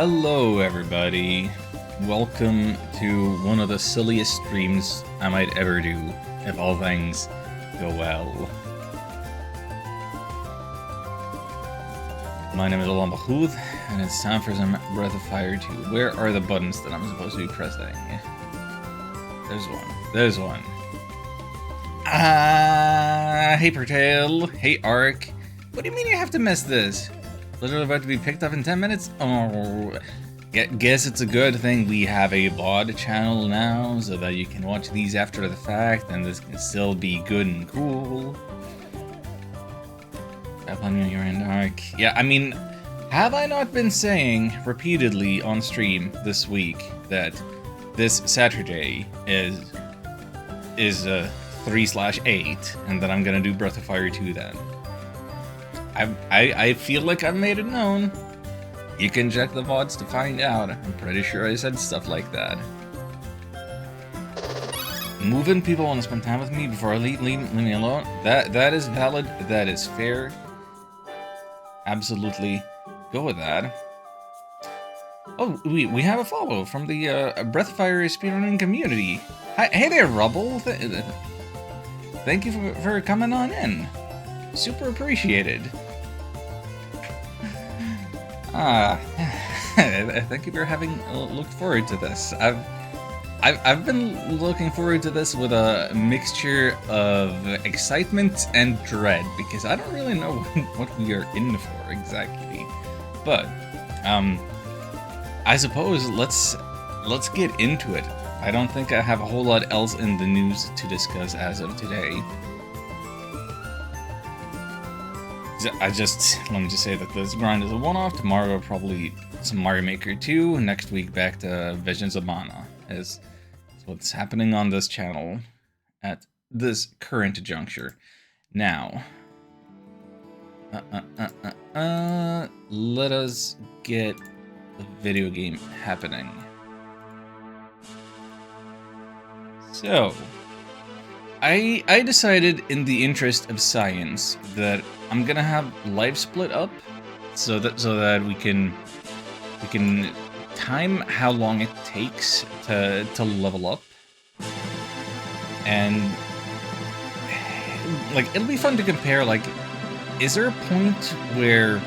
Hello everybody, welcome to one of the silliest streams I might ever do, if all things go well. My name is Alan Bahoud, and it's time for some Breath of Fire 2. Where are the buttons that I'm supposed to be pressing? There's one. Hey Pertale, hey Ark. What do you mean you have to miss this? Literally about to be picked up in 10 minutes? Oh, guess it's a good thing we have a VOD channel now, so that you can watch these after the fact, and this can still be good and cool. You're in Ark. Yeah, I mean, have I not been saying repeatedly on stream this week that this Saturday is 3/8, and that I'm gonna do Breath of Fire 2 then? I feel like I've made it known. You can check the VODs to find out. I'm pretty sure I said stuff like that. Moving people want to spend time with me before I leave me alone. That is valid. That is fair. Absolutely, go with that. Oh, we have a follow from the Breath of Fire speedrunning community. Hi, hey there, Rubble. Thank you for coming on in. Super appreciated. Thank you for having looked forward to this. I've been looking forward to this with a mixture of excitement and dread, because I don't really know what we are in for exactly. But I suppose let's get into it. I don't think I have a whole lot else in the news to discuss as of today. Let me just say that this grind is a one-off. Tomorrow probably some Mario Maker 2. Next week back to Visions of Mana is what's happening on this channel at this current juncture. Now, let us get the video game happening. So, I decided in the interest of science that I'm gonna have life split up so that we can time how long it takes to level up, and like it'll be fun to compare. Like, is there a point where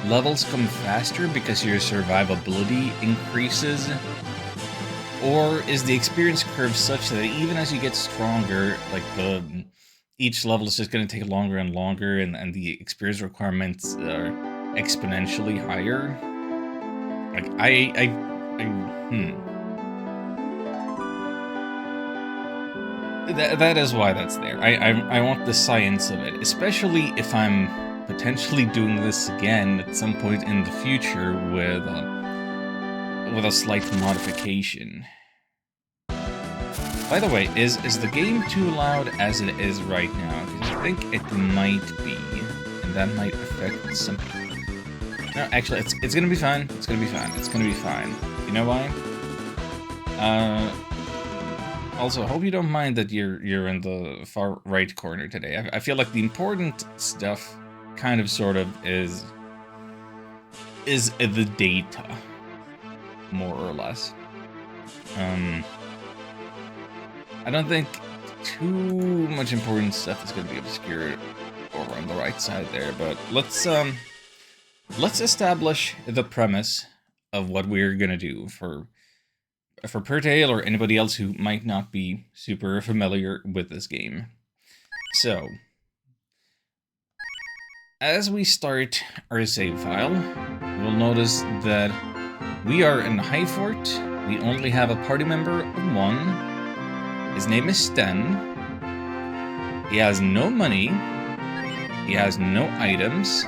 levels come faster because your survivability increases? Or is the experience curve such that even as you get stronger, like each level is just going to take longer and longer, and the experience requirements are exponentially higher? Like that is why that's there. I want the science of it, especially if I'm potentially doing this again at some point in the future with a slight modification. By the way, is the game too loud as it is right now? Because I think it might be, and that might affect something. No, actually, it's gonna be fine. It's gonna be fine. It's gonna be fine. You know why? Also, I hope you don't mind that you're in the far right corner today. I feel like the important stuff, kind of, sort of, is the data, more or less. I don't think too much important stuff is going to be obscured over on the right side there, but let's establish the premise of what we're going to do for Pertale or anybody else who might not be super familiar with this game. So, as we start our save file, we'll notice that we are in Highfort. We only have a party member of 1. His name is Sten. He has no money. He has no items.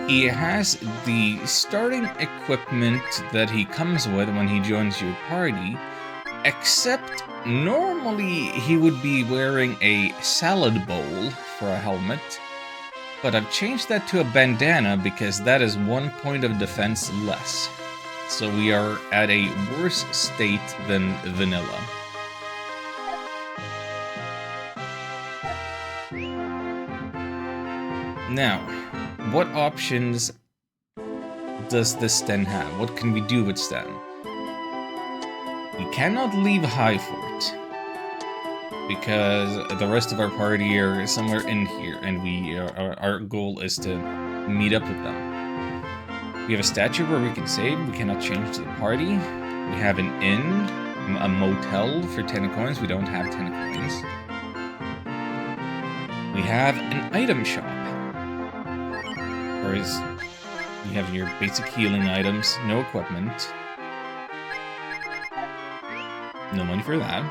He has the starting equipment that he comes with when he joins your party, except normally he would be wearing a salad bowl for a helmet, but I've changed that to a bandana because that is 1 point of defense less. So we are at a worse state than vanilla. Now, what options does this Sten have? What can we do with Sten? We cannot leave Highfort because the rest of our party are somewhere in here, and our goal is to meet up with them. We have a statue where we can save. We cannot change to the party. We have an inn, a motel for 10 coins. We don't have 10 coins. We have an item shop. Whereas you have your basic healing items, no equipment. No money for that.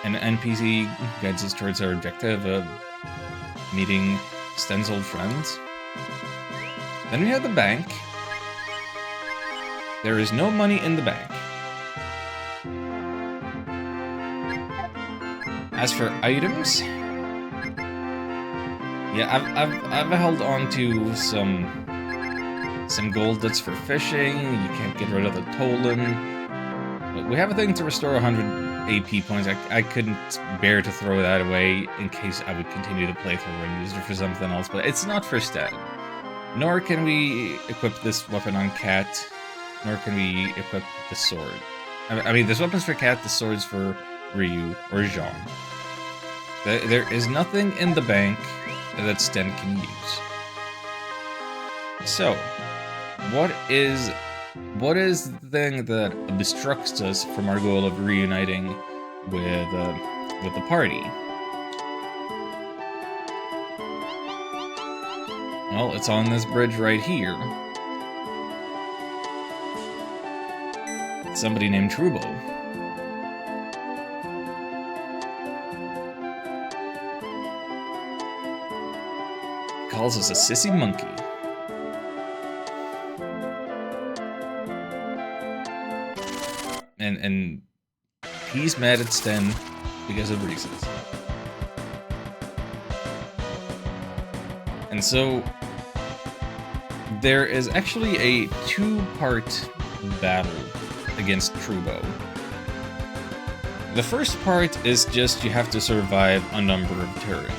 An NPC guides us towards our objective of meeting Sten's old friends. Then we have the bank. There is no money in the bank. As for items, yeah, I've held on to some gold that's for fishing. You can't get rid of the Tolan. But we have a thing to restore 100 AP points. I couldn't bear to throw that away in case I would continue the playthrough and use it for something else, but it's not for Sten. Nor can we equip this weapon on Cat, nor can we equip the sword. I mean, this weapon's for Cat, the sword's for Ryu or Jean. There is nothing in the bank that Sten can use. So, what is the thing that obstructs us from our goal of reuniting with the party? Well, it's on this bridge right here. It's somebody named Trubo. Calls us a sissy monkey. And he's mad at Sten because of reasons. And so there is actually a two-part battle against Trubo. The first part is just you have to survive a number of turns.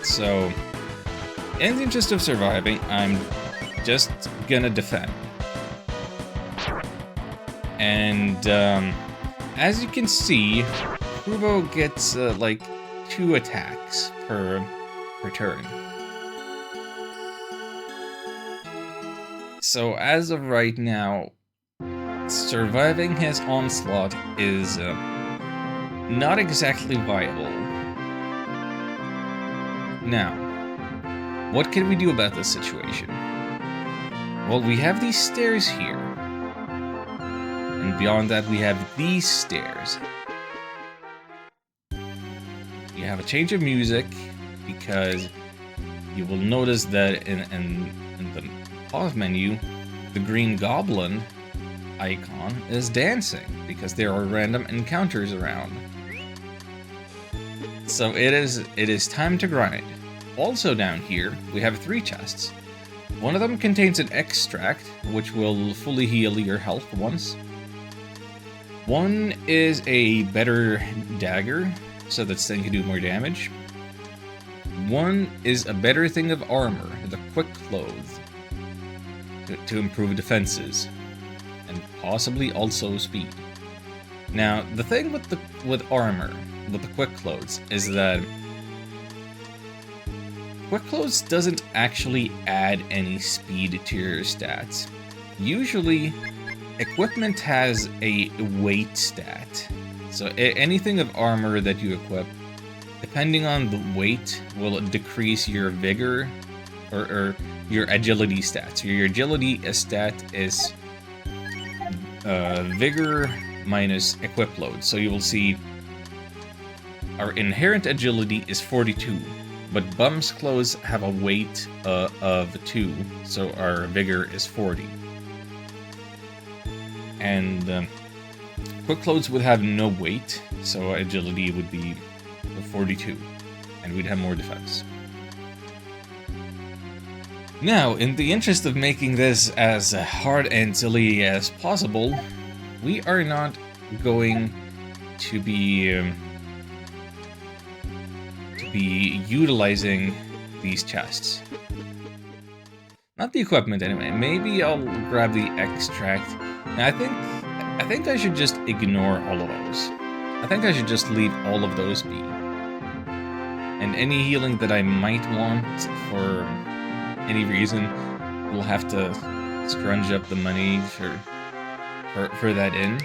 So, in the interest of surviving, I'm just gonna defend. And as you can see, Trubo gets like 2 attacks per turn. So as of right now, surviving his onslaught is not exactly viable. Now, what can we do about this situation? Well, we have these stairs here. And beyond that, we have these stairs. You have a change of music, because you will notice that in the pause menu, the green goblin icon is dancing, because there are random encounters around. So it is time to grind. Also down here, we have 3 chests. One of them contains an extract, which will fully heal your health once. One is a better dagger, so that Sten can do more damage. One is a better thing of armor, the quick clothes, to improve defenses, and possibly also speed. Now, the thing with armor, with the quick clothes, is that quick clothes doesn't actually add any speed to your stats. Usually, equipment has a weight stat. So anything of armor that you equip, depending on the weight, will decrease your vigor or your agility stats. Your agility stat is vigor minus equip load. So you will see our inherent agility is 42, but Bum's clothes have a weight of 2, so our vigor is 40. And quick clothes would have no weight, so agility would be 42, and we'd have more defense. Now, in the interest of making this as hard and silly as possible, we are not going to be be utilizing these chests. Not the equipment anyway. Maybe I'll grab the extract. Now I think I should just ignore all of those. I think I should just leave all of those be. And any healing that I might want for any reason, we'll have to scrunch up the money for that inn.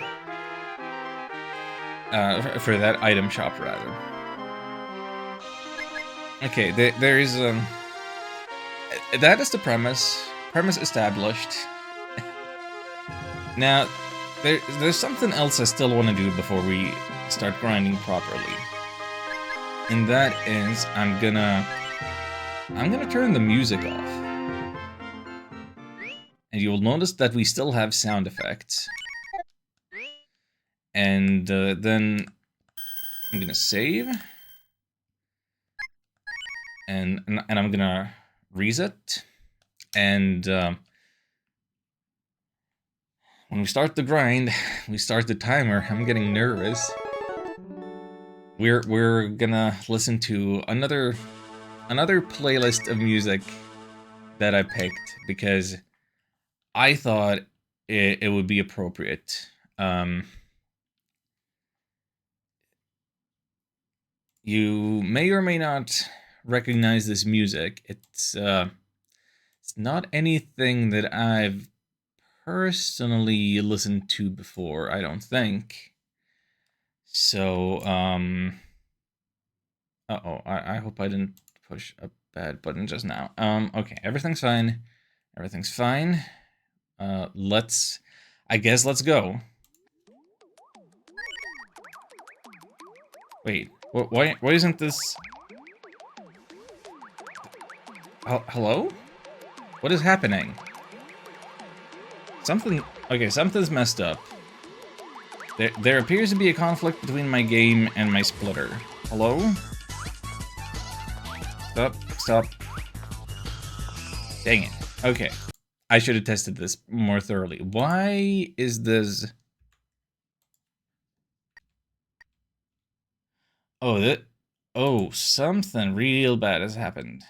For that item shop, rather. Okay, there is that is the premise. Premise established. Now, there's something else I still want to do before we start grinding properly, and that is I'm gonna turn the music off, and you'll notice that we still have sound effects. And then I'm gonna save, and I'm gonna reset, and when we start the grind, we start the timer. I'm getting nervous. We're gonna listen to another playlist of music that I picked because I thought it would be appropriate. You may or may not recognize this music. It's not anything that I've personally listened to before, I don't think. So, uh-oh, I hope I didn't push a bad button just now. Okay, everything's fine. Everything's fine. I guess let's go. Wait, why isn't this... Hello? What is happening? Something's messed up. There appears to be a conflict between my game and my splitter. Hello? Stop. Dang it. Okay. I should have tested this more thoroughly. Why is this... Oh, something real bad has happened.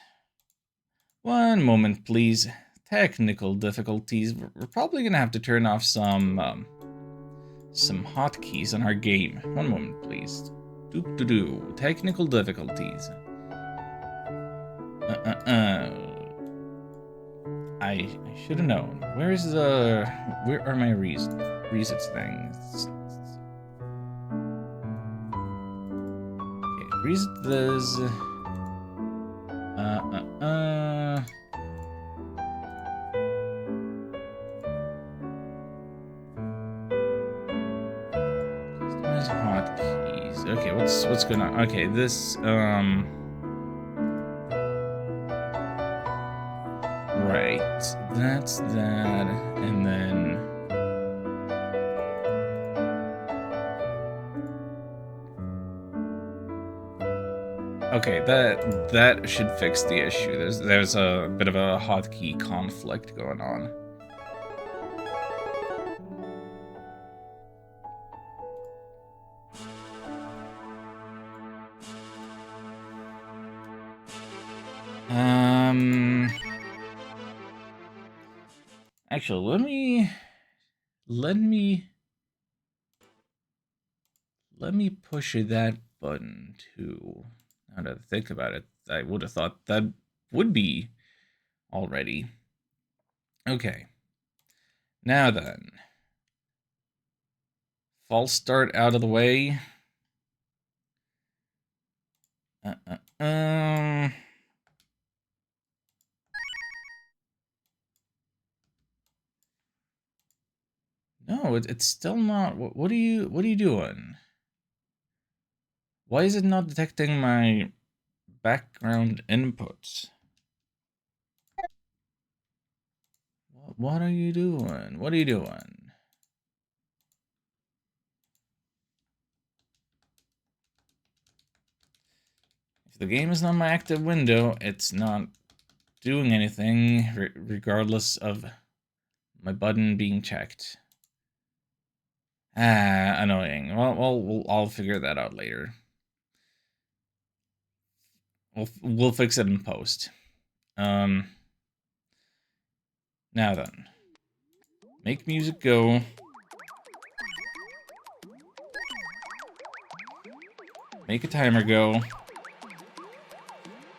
One moment, please. Technical difficulties. We're probably gonna have to turn off some hotkeys on our game. One moment, please. Doop-doo-doo. Technical difficulties. I should have known. Where are my resets things? Okay, reset this. Customize hotkeys. Okay, what's going on? Okay, this right. That's that, and then okay, that should fix the issue. There's a bit of a hotkey conflict going on. Actually, let me push that button too. Now that I think about it, I would have thought that would be already. Okay. Now then. False start out of the way. No, it's still not. What are you doing? Why is it not detecting my background inputs? What are you doing? What are you doing? If the game is not my active window, it's not doing anything regardless of my button being checked. Annoying. Well, I'll figure that out later. We'll fix it in post. Now then. Make music go. Make a timer go.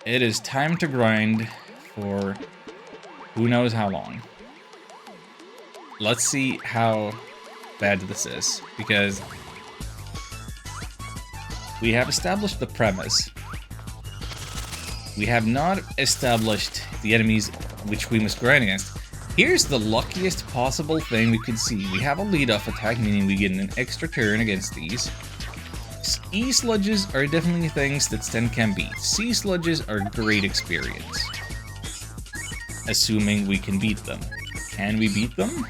It is time to grind for who knows how long. Let's see how bad this is, because we have established the premise. We have not established the enemies which we must grind against. Here's the luckiest possible thing we could see. We have a lead-off attack, meaning we get an extra turn against these. E-sludges are definitely things that Sten can beat. C-sludges are great experience. Assuming we can beat them. Can we beat them?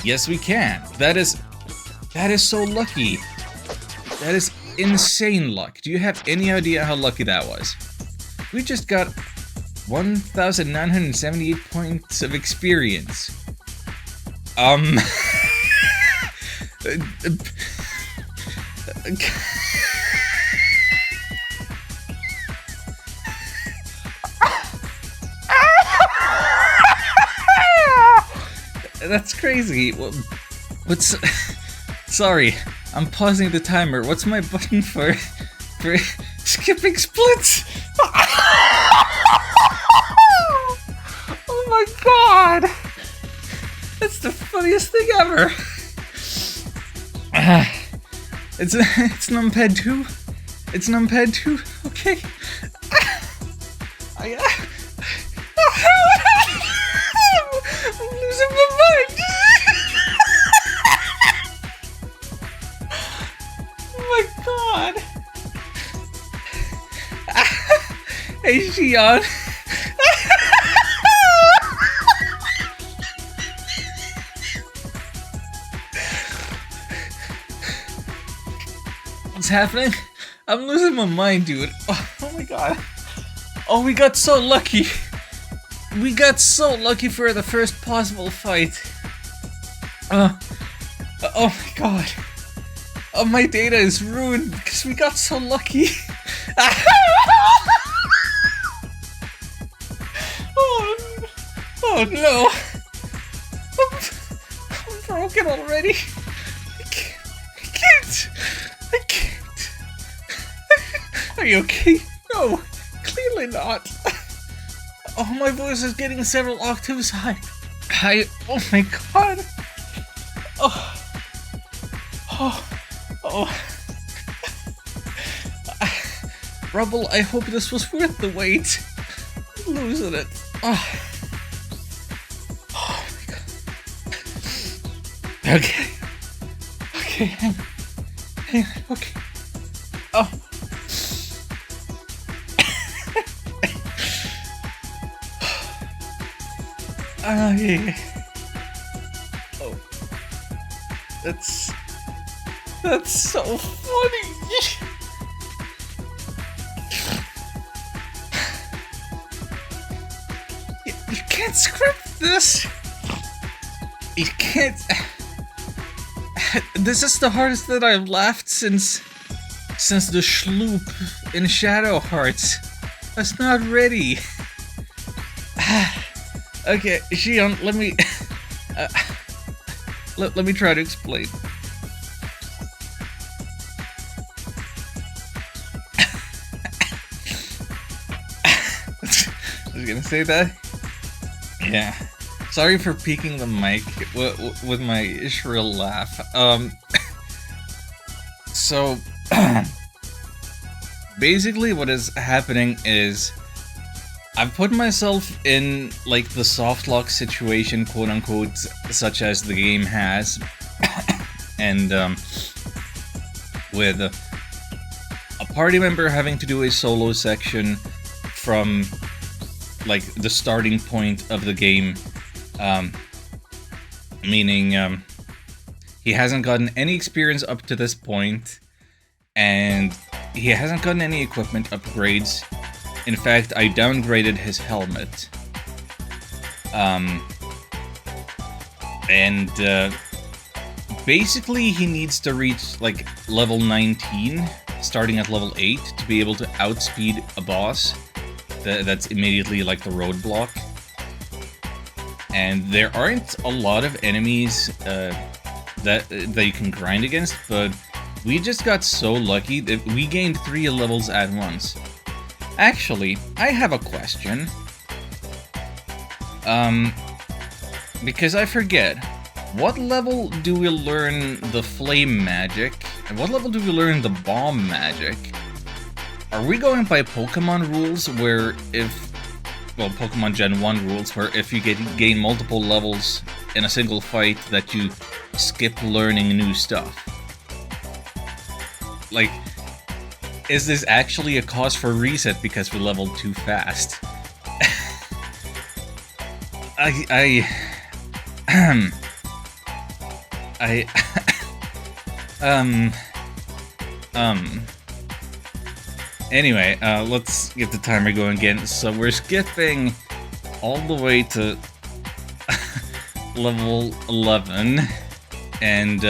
Yes, we can. That is so lucky. That is insane luck. Do you have any idea how lucky that was? We just got 1,978 points of experience. That's crazy. What's... Sorry, I'm pausing the timer. What's my button for skipping splits? Oh my god! That's the funniest thing ever. It's numpad 2. It's numpad 2. Okay. I'm losing my mind. Oh my god. Hey, Xion. What's happening? I'm losing my mind, dude. Oh my god. Oh, we got so lucky. We got so lucky for the first possible fight. Oh my god. Oh, my data is ruined because we got so lucky. Oh no. I'm broken already. I can't. Are you okay? No, clearly not. Oh, my voice is getting several octaves high. Oh my god. Oh. Rubble, I hope this was worth the wait. I'm losing it. Oh my god. Okay. Okay, hang on, okay. Oh. Yeah. Oh. That's so funny. You can't script this. You can't. This is the hardest that I've laughed since the schloop in Shadow Hearts. That's not ready. Okay, Xion, let me let me try to explain. I was gonna say that. Yeah. Sorry for peeking the mic with my shrill laugh. So basically what is happening is I've put myself in, like, the soft lock situation, quote-unquote, such as the game has, and, with a party member having to do a solo section from, like, the starting point of the game, meaning, he hasn't gotten any experience up to this point, and he hasn't gotten any equipment upgrades. In fact, I downgraded his helmet. Basically he needs to reach, like, level 19, starting at level 8 to be able to outspeed a boss that's immediately like the roadblock. And there aren't a lot of enemies that you can grind against, but we just got so lucky that we gained 3 levels at once. Actually, I have a question. Because I forget, what level do we learn the flame magic? And what level do we learn the bomb magic? Are we going by Pokemon rules where well, Pokemon Gen 1 rules, where if you gain multiple levels in a single fight that you skip learning new stuff? Like, is this actually a cause for reset because we leveled too fast? Anyway, let's get the timer going again. So we're skipping all the way to level 11, and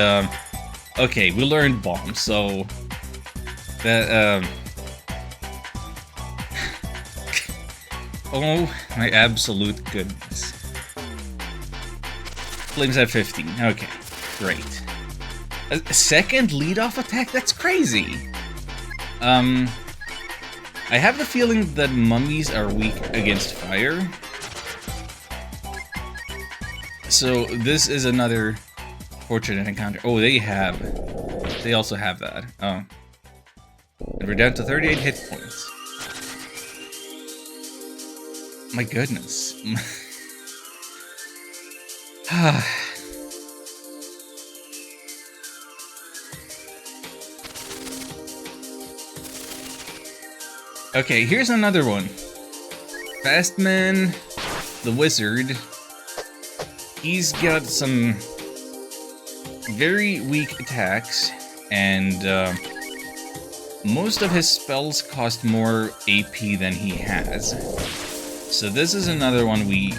okay, we learned bomb, so that oh my absolute goodness. Flames at 15. Okay, great. A second lead-off attack? That's crazy. I have the feeling that mummies are weak against fire. So this is another fortunate encounter. Oh, they also have that. Oh. And we're down to 38 hit points. My goodness. Okay, here's another one. Fastman, the wizard. He's got some very weak attacks, and most of his spells cost more AP than he has. So this is another one we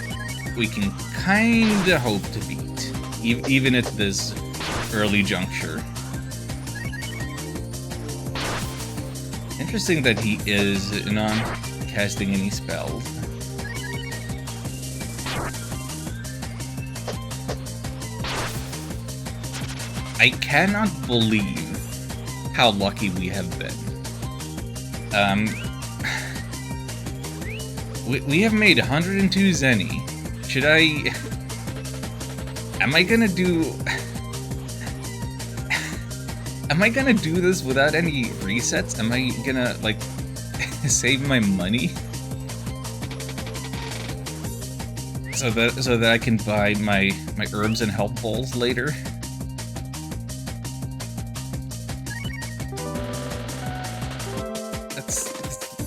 can kinda hope to beat, even at this early juncture. Interesting that he is not casting any spells. I cannot believe how lucky we have been. We have made 102 Zenny. Should I... Am I gonna do this without any resets? Am I gonna, like, save my money? So that I can buy my herbs and health balls later?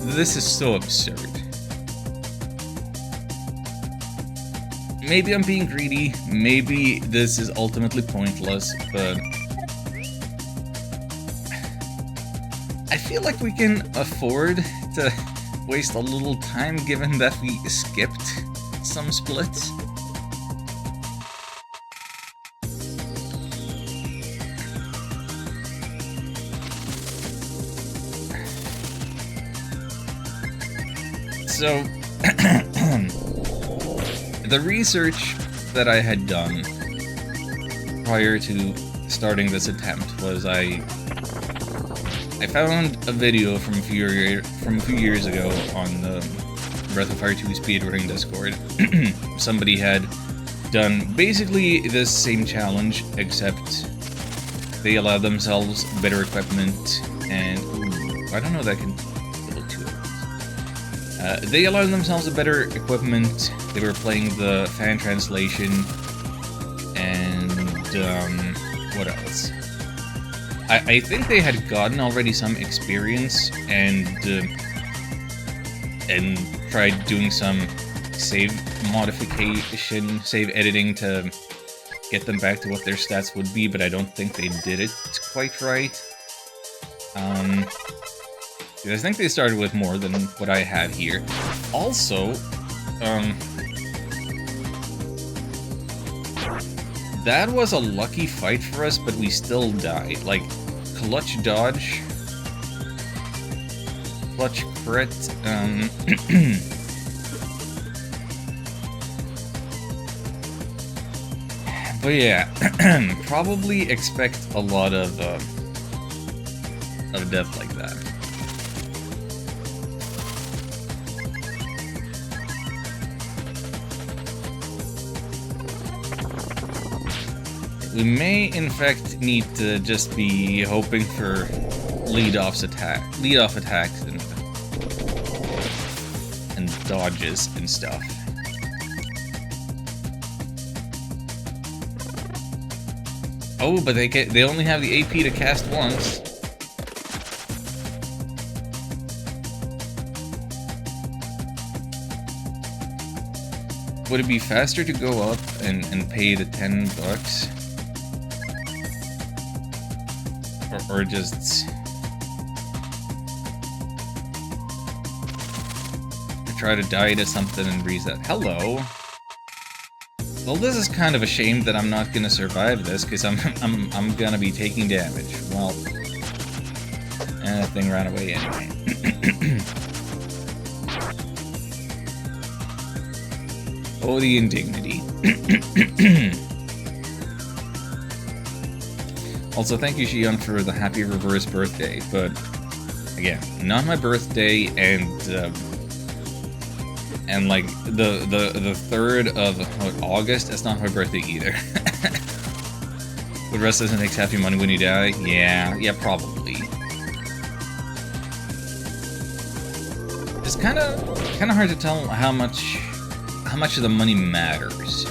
This is so absurd. Maybe I'm being greedy, maybe this is ultimately pointless, but I feel like we can afford to waste a little time given that we skipped some splits. So, the research that I had done prior to starting this attempt was I found a video from a few years ago on the Breath of Fire 2 Speedrunning Discord. Somebody had done basically this same challenge, except they allowed themselves better equipment and... Ooh, I don't know that I can... they allowed themselves a better equipment, they were playing the fan translation, and what else? I think they had gotten already some experience and tried doing some save modification, save editing to get them back to what their stats would be, but I don't think they did it quite right. I think they started with more than what I had here. Also, that was a lucky fight for us, but we still died. Like, clutch dodge clutch crit. But yeah, probably expect a lot of death like that. We may, in fact, need to just be hoping for lead-off attacks and dodges and stuff. Oh, but they only have the AP to cast once. Would it be faster to go up and pay the $10? Or just try to die to something and reset. Hello. Well, this is kind of a shame that I'm not gonna survive this because I'm gonna be taking damage. Well, and that thing ran away anyway. Oh, the indignity. Also, thank you, Shion, for the happy reverse birthday, but again, not my birthday, and like the 3rd of August, that's not my birthday either. But Rest doesn't take happy money when you die? Yeah, probably. It's kind of hard to tell how much of the money matters.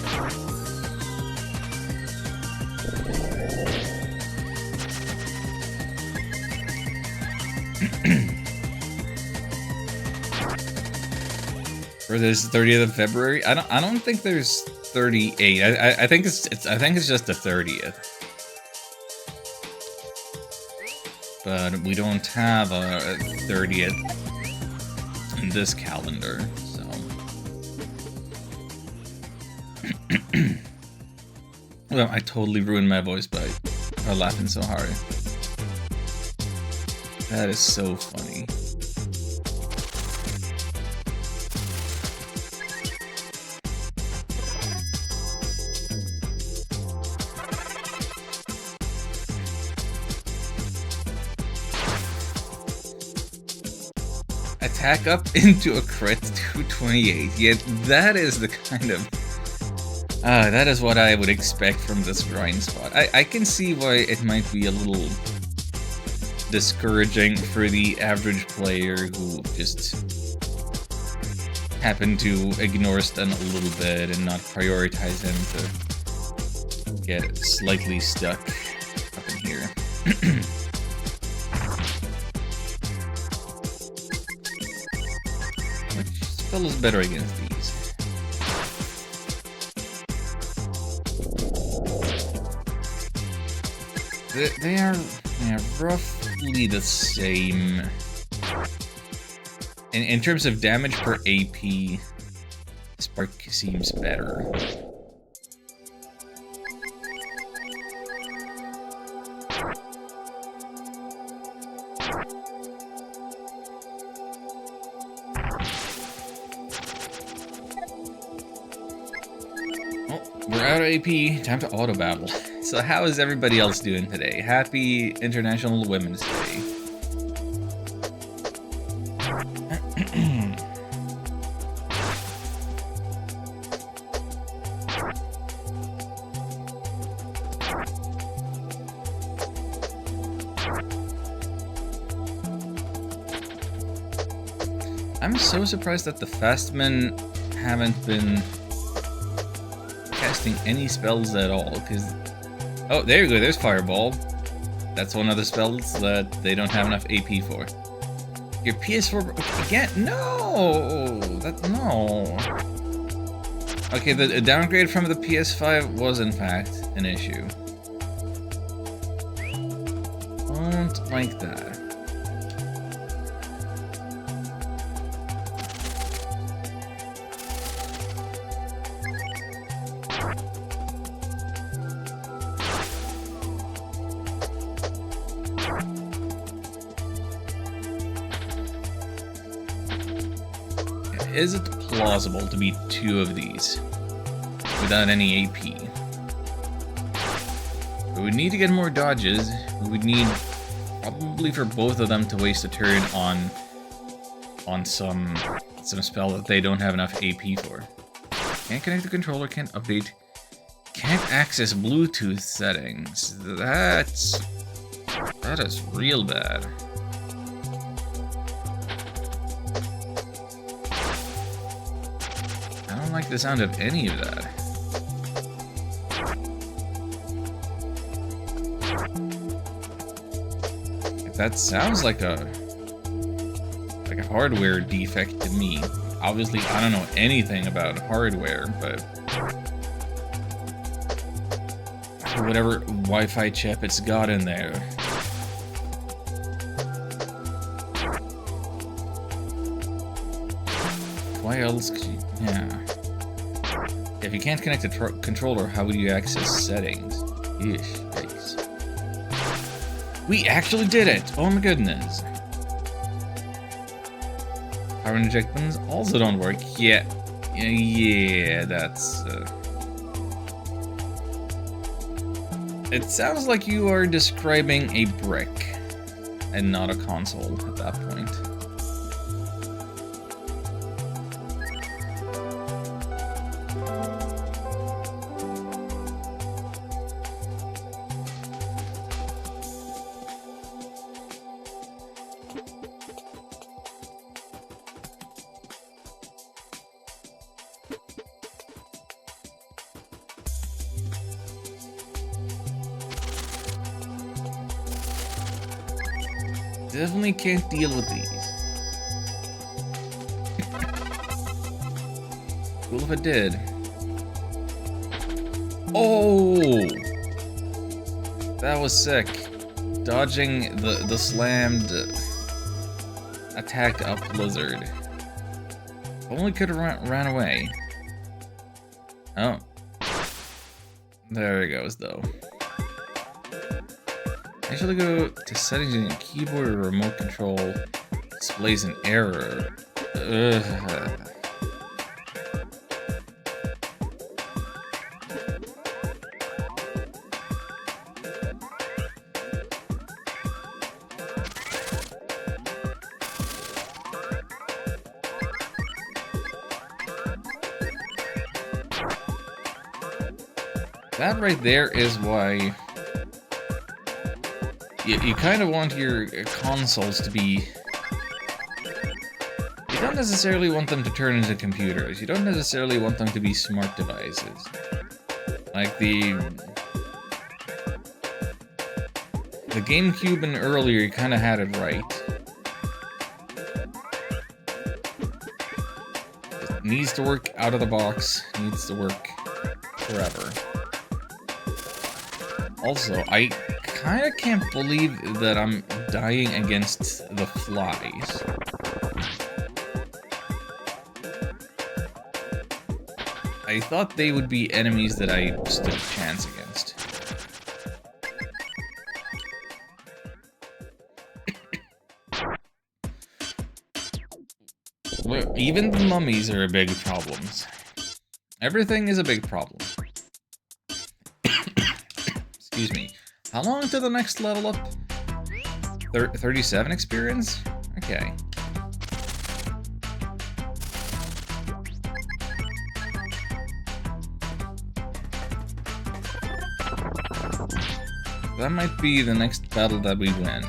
For this 30th of February, I don't think there's 38. I think it's just the 30th. But we don't have a 30th in this calendar, so. Well, I totally ruined my voice by laughing so hard. That is so funny. Attack up into a crit 228. Yeah, that is the kind of... that is what I would expect from this grind spot. I can see why it might be a little discouraging for the average player who just happened to ignore stun a little bit and not prioritize him to get slightly stuck up in here. Which spell is better against these? They are roughly the same. In terms of damage per AP, Spark seems better. Oh, we're out of AP. Time to auto battle. So how is everybody else doing today? Happy International Women's Day. I'm so surprised that the Fastmen haven't been casting any spells at all, because... Oh, there you go, there's Fireball. That's one of the spells that they don't have enough AP for. Your PS4... Again? No! No. Okay, the downgrade from the PS5 was in fact an issue. Don't like that. is it plausible to beat 2 of these without any AP? We would need to get more dodges. We would need probably for both of them to waste a turn on some spell that they don't have enough AP for. Can't connect the controller, can't update, can't access Bluetooth settings. That is real bad. I don't like the sound of any of that. That sounds like a hardware defect to me. Obviously, I don't know anything about hardware, but whatever Wi-Fi chip it's got in there. Why else could you... Yeah. If you can't connect a controller, how would you access settings? Yikes. We actually did it! Oh my goodness. Power and eject buttons also don't work. Yeah, that's... It sounds like you are describing a brick and not a console at that point. Definitely can't deal with these. Cool if it did. Oh! That was sick. Dodging the slammed attacked up lizard. Only could have ran away. Oh. There it goes, though. Actually go to settings in your keyboard or remote control. Displays an error. Ugh. That right there is why you kind of want your consoles to be... You don't necessarily want them to turn into computers. You don't necessarily want them to be smart devices. Like the GameCube and earlier, you kind of had it right. It needs to work out of the box. Needs to work forever. Also, I kind of can't believe that I'm dying against the flies. I thought they would be enemies that I stood a chance against. Well, even the mummies are a big problem. Everything is a big problem. Excuse me. How long to the next level up? 37 experience? Okay. That might be the next battle that we win.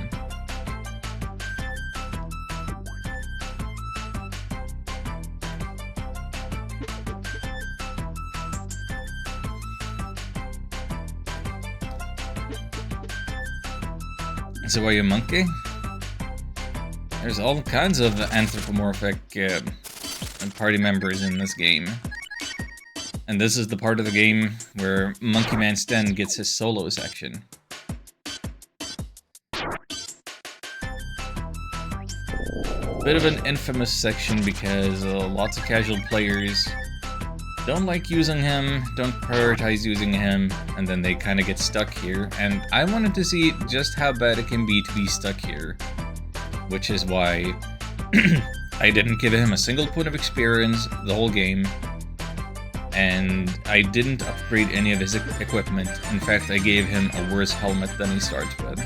So are you a monkey? There's all kinds of anthropomorphic party members in this game. And this is the part of the game where Monkey Man Sten gets his solo section. Bit of an infamous section because lots of casual players don't like using him, don't prioritize using him, and then they kind of get stuck here. And I wanted to see just how bad it can be to be stuck here. Which is why I didn't give him a single point of experience the whole game, and I didn't upgrade any of his equipment. In fact, I gave him a worse helmet than he starts with.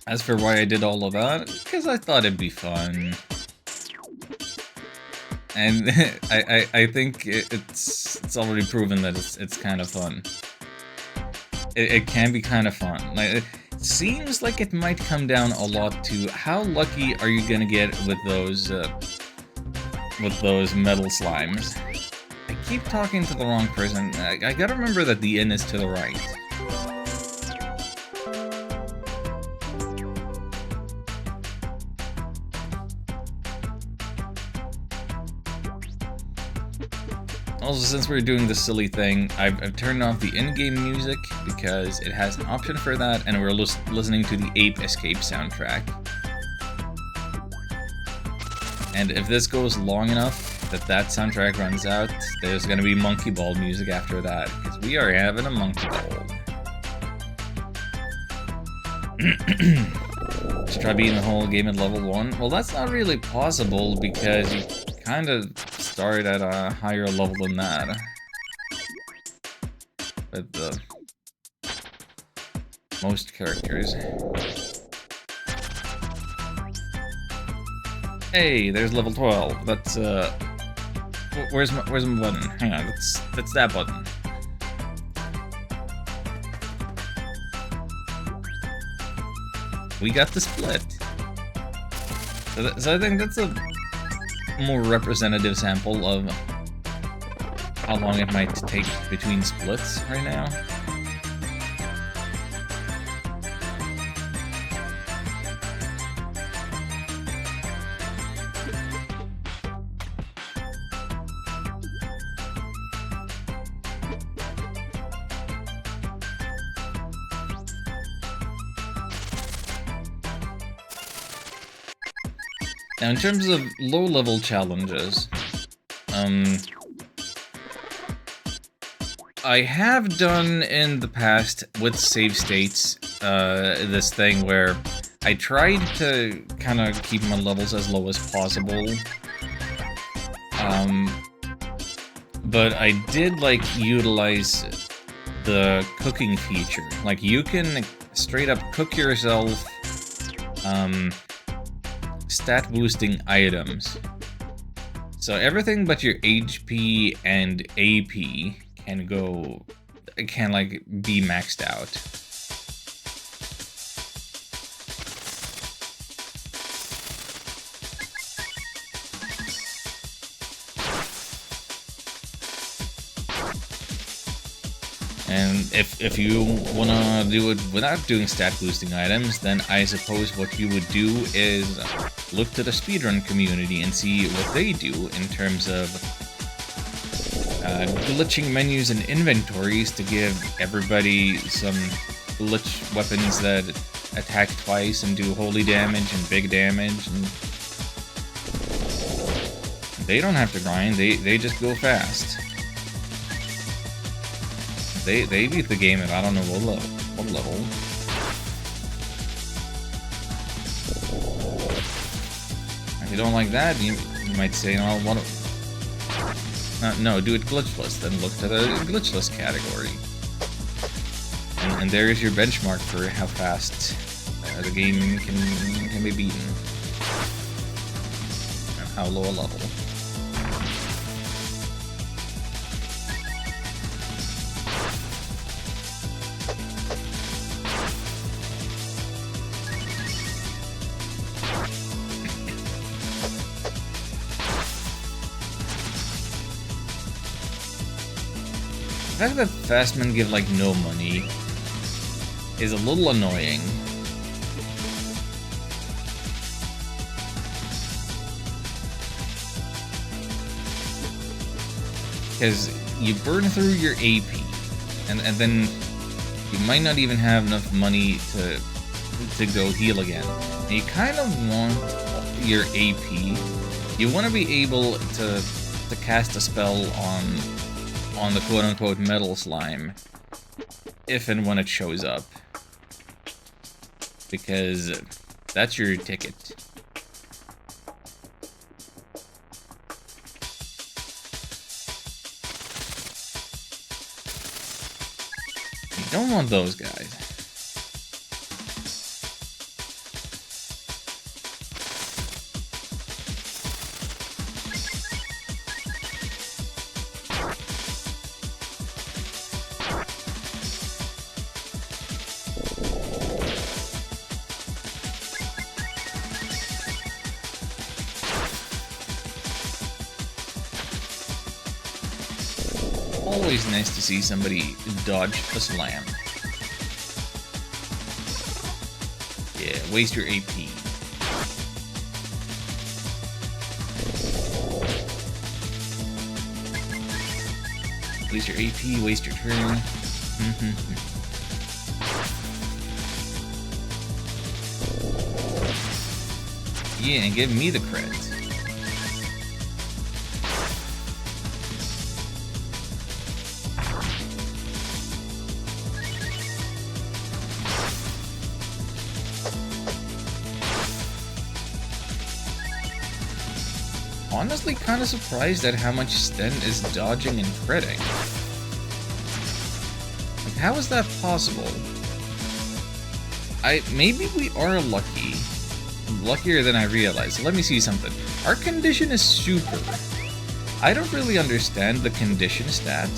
As for why I did all of that, because I thought it'd be fun. And I think it's already proven that it's kind of fun. It can be kind of fun. Like, it seems like it might come down a lot to how lucky are you gonna get with those metal slimes. I keep talking to the wrong person. I gotta remember that the inn is to the right. Also, since we're doing this silly thing, I've turned off the in-game music because it has an option for that, and we're listening to the Ape Escape soundtrack. And if this goes long enough that soundtrack runs out, there's gonna be Monkey Ball music after that, because we are having a Monkey Ball. Just try beating the whole game at level 1? Well, that's not really possible, because you kind of start at a higher level than that. With most characters. Hey, there's level 12. That's where's my button? Hang on, that's that button. We got the split. So I think that's a more representative sample of how long it might take between splits right now. Now, in terms of low-level challenges, I have done in the past with save states this thing where I tried to kind of keep my levels as low as possible, but I did like utilize the cooking feature. Like, you can straight up cook yourself stat boosting items. So everything but your HP and AP can like be maxed out. And if you wanna do it without doing stat boosting items, then I suppose what you would do is look to the speedrun community and see what they do in terms of glitching menus and inventories to give everybody some glitch weapons that attack twice and do holy damage and big damage. And they don't have to grind, they just go fast. They beat the game at I don't know what level. If you don't like that, you might say, oh, no, do it glitchless, then look to the glitchless category. And there is your benchmark for how fast the game can be beaten. And how low a level. The fact that Fastmen give, like, no money is a little annoying. Because you burn through your AP, and then you might not even have enough money to to go heal again. And you kind of want your AP. You want to be able to cast a spell on the quote-unquote metal slime if and when it shows up. Because that's your ticket. You don't want those guys. Always nice to see somebody dodge a slam. Yeah, waste your AP. Waste your AP, waste your turn. Yeah, and give me the credit. Honestly, kind of surprised at how much Sten is dodging and critting. Like, how is that possible? Maybe we are lucky. Luckier than I realized. So let me see something. Our condition is super. I don't really understand the condition stat.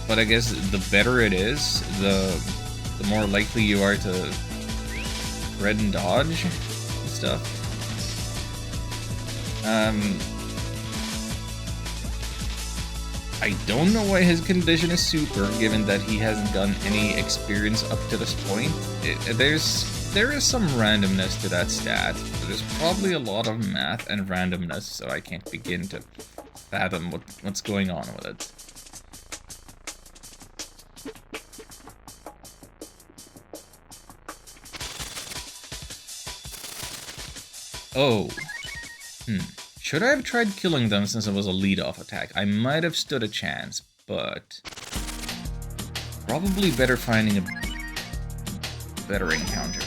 But I guess the better it is, the more likely you are to crit and dodge and stuff. I don't know why his condition is super, given that he hasn't gotten any experience up to this point. There is some randomness to that stat. There's probably a lot of math and randomness, so I can't begin to fathom what's going on with it. Oh. Should I have tried killing them since it was a lead-off attack? I might have stood a chance, but probably better finding a better encounter.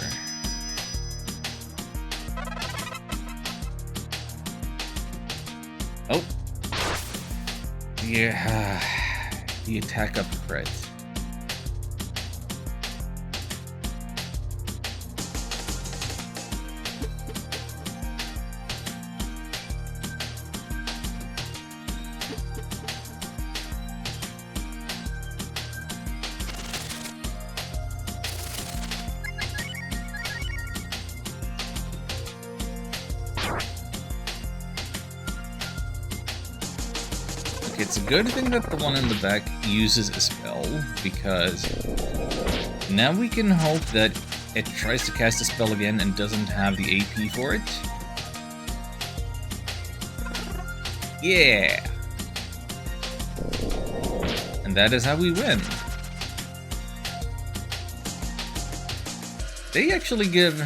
Oh. Yeah. The attack up crit. It's a good thing that the one in the back uses a spell, because now we can hope that it tries to cast a spell again and doesn't have the AP for it. Yeah! And that is how we win. They actually give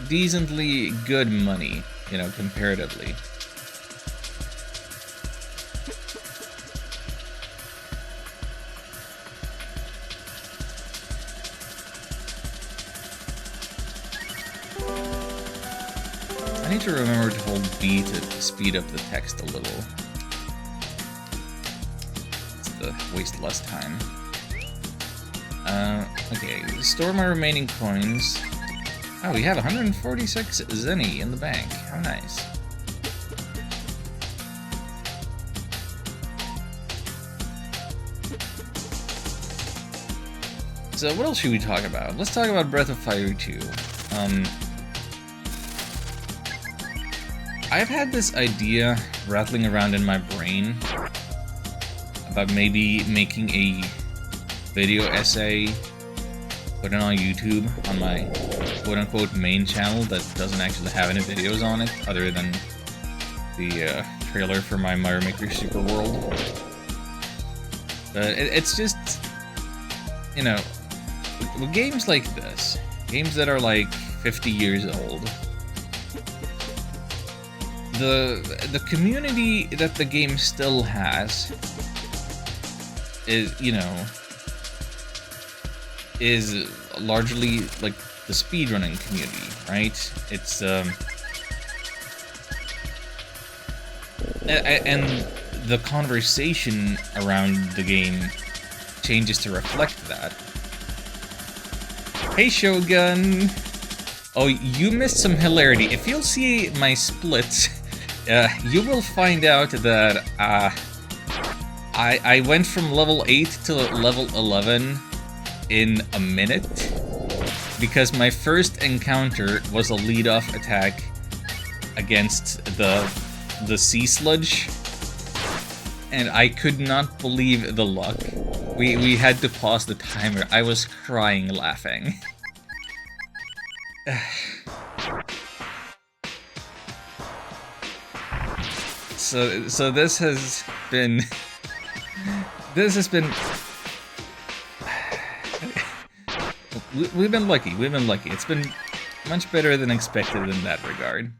decently good money, you know, comparatively. I need to remember to hold B to speed up the text a little. It's to waste less time. Okay, store my remaining coins. Oh, we have 146 zenny in the bank. How nice. So what else should we talk about? Let's talk about Breath of Fire 2. I've had this idea rattling around in my brain about maybe making a video essay, put it on YouTube on my quote-unquote main channel that doesn't actually have any videos on it other than the trailer for my Mario Maker Super World. It's just, you know, with games like this, games that are like 50 years old, the community that the game still has is, you know, is largely like the speedrunning community, right? It's and the conversation around the game changes to reflect that. Hey Shogun! Oh, you missed some hilarity. If you'll see my splits, you will find out that I went from level 8 to level 11 in a minute because my first encounter was a lead-off attack against the sea sludge, and I could not believe the luck. We had to pause the timer. I was crying laughing. So this has been we've been lucky. It's been much better than expected in that regard.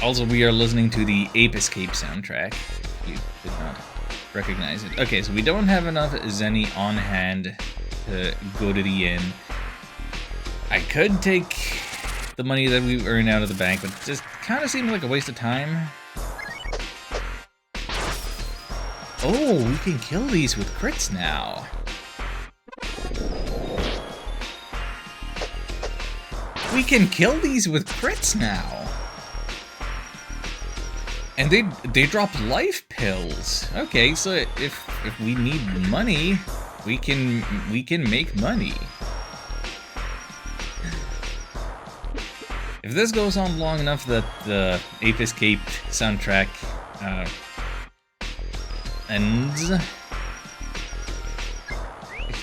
Also, we are listening to the Ape Escape soundtrack. You did not recognize it. Okay, so we don't have enough Zenny on hand to go to the inn. I could take the money that we earn out of the bank, but it just kind of seems like a waste of time. Oh, we can kill these with crits now. We can kill these with crits now. And they drop life pills. Okay, so if we need money, we can make money. If this goes on long enough that the Ape Escape soundtrack ends,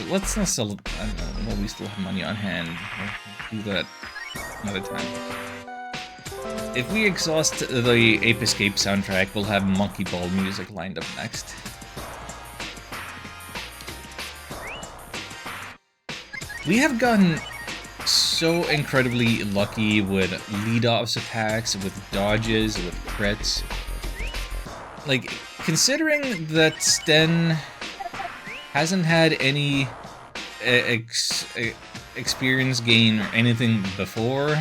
let's not sell it. I don't know. Well, we still have money on hand. We'll do that another time. If we exhaust the Ape Escape soundtrack, we'll have Monkey Ball music lined up next. We have gotten so incredibly lucky with lead-offs attacks, with dodges, with crits. Like, considering that Sten hasn't had any experience gain or anything before,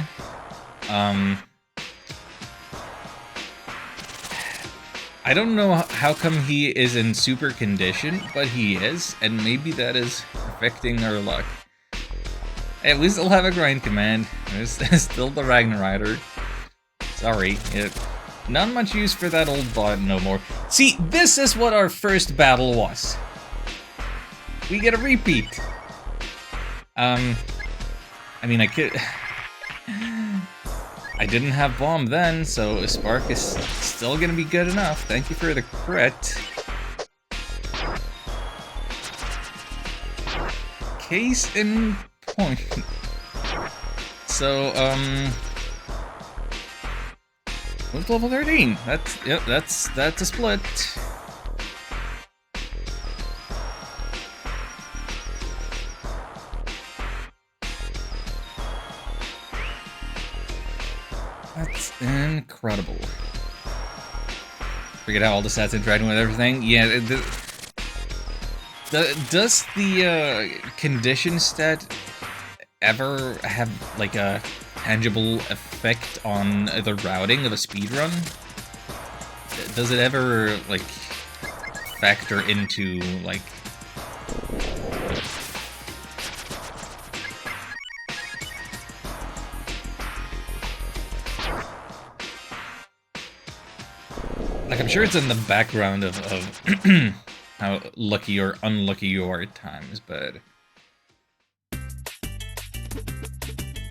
I don't know how come he is in super condition, but he is, and maybe that is affecting our luck. Hey, we still have a grind command. There's still the Ragnarrider. Sorry, not much use for that old bot no more. See, this is what our first battle was. We get a repeat. I mean, I didn't have bomb then, so a spark is still gonna be good enough. Thank you for the crit. Case in point. So, move to level 13. That's a split. That's incredible. Figured out all the stats interacting with everything. Yeah, does the condition stat ever have like a tangible effect on the routing of a speedrun? Does it ever like factor into like I'm sure it's in the background of how lucky or unlucky you are at times, but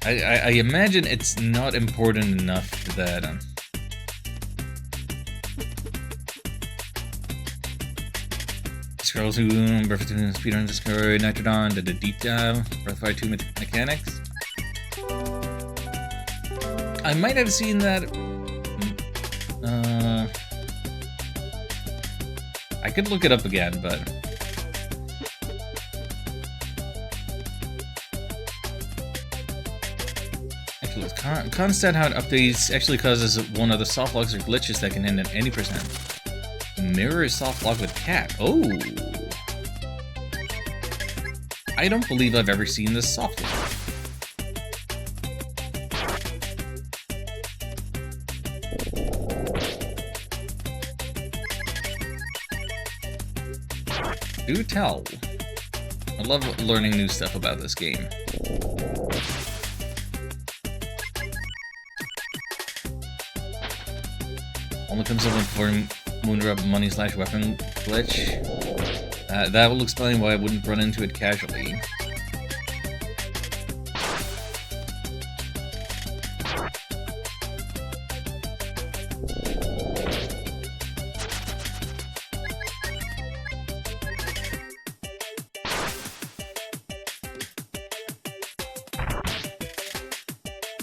I imagine it's not important enough that scroll to Speedrun Discovery, Nitrodon, did a deep dive, Breathfire 2 mechanics. I might have seen that. I could look it up again, but... Actually, constant HUD updates actually causes one of the soft locks or glitches that can end at any percent. Mirror soft lock with cat. Oh! I don't believe I've ever seen this soft lock. Do tell. I love learning new stuff about this game. Only comes up before Moondrop money / weapon glitch. That will explain why I wouldn't run into it casually.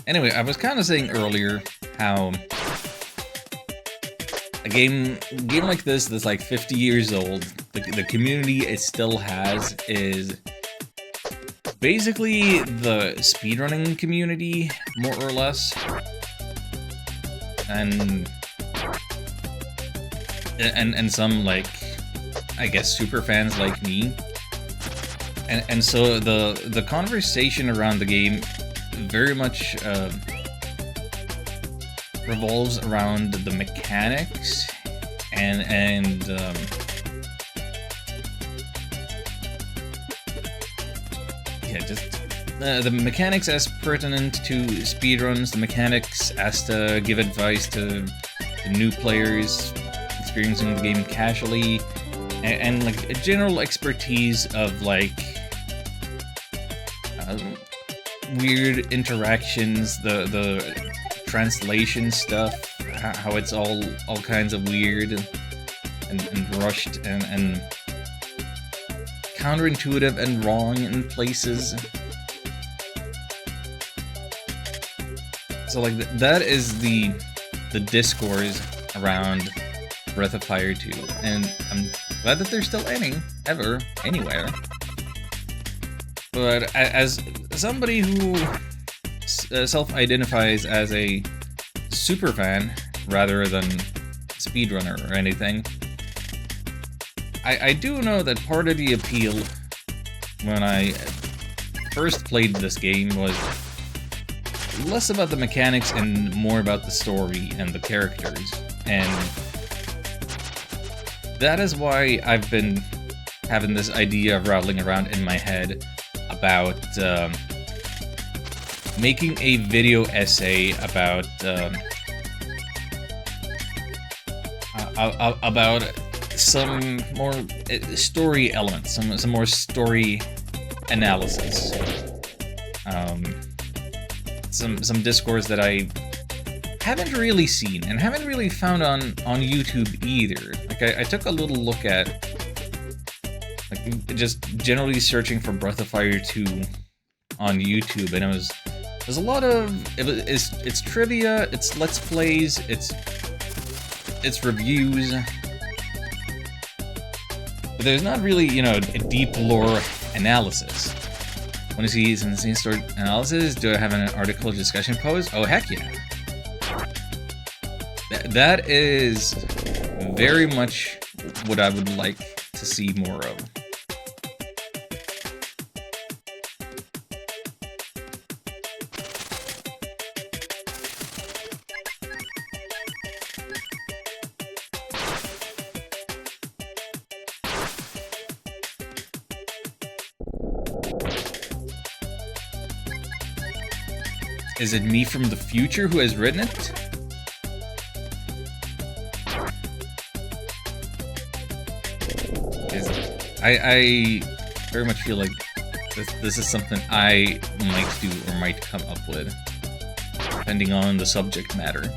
Anyway, I was kind of saying earlier how a game like this that's like 50 years old, the community it still has is basically the speedrunning community, more or less, and some, like, I guess super fans like me, and so the conversation around the game very much revolves around the mechanics and yeah, just the mechanics as pertinent to speedruns, the mechanics as to give advice to new players experiencing the game casually, and like a general expertise of like weird interactions, the translation stuff, how it's all kinds of weird and rushed and counterintuitive and wrong in places. So like that is the discourse around Breath of Fire 2, and I'm glad that there's still any, ever, anywhere. But as somebody who self-identifies as a superfan rather than speedrunner or anything, I do know that part of the appeal when I first played this game was less about the mechanics and more about the story and the characters, and that is why I've been having this idea of rattling around in my head about making a video essay about some more story elements, some more story analysis, some discourse that I haven't really seen and haven't really found on YouTube either. Like I took a little look at, like, just generally searching for Breath of Fire 2 on YouTube, and there's a lot of it's trivia, it's let's plays, it's reviews, but there's not really, you know, a deep lore analysis. Want to see some scene story analysis? Do I have an article discussion post? Oh heck yeah! That is very much what I would like to see more of. Is it me from the future who has written it? I very much feel like this is something I might do or might come up with, depending on the subject matter.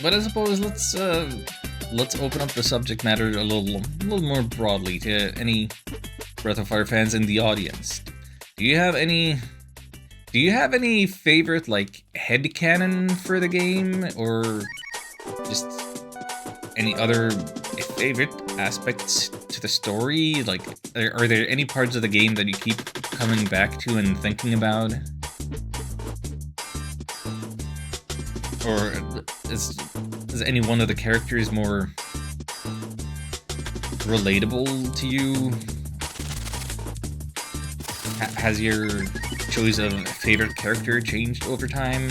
But I suppose let's open up the subject matter a little more broadly to any Breath of Fire fans in the audience. Do you have any favorite, like, headcanon for the game, or just any other favorite aspects to the story? Like, are there any parts of the game that you keep coming back to and thinking about? Or is any one of the characters more relatable to you? Has your choice of favorite character changed over time?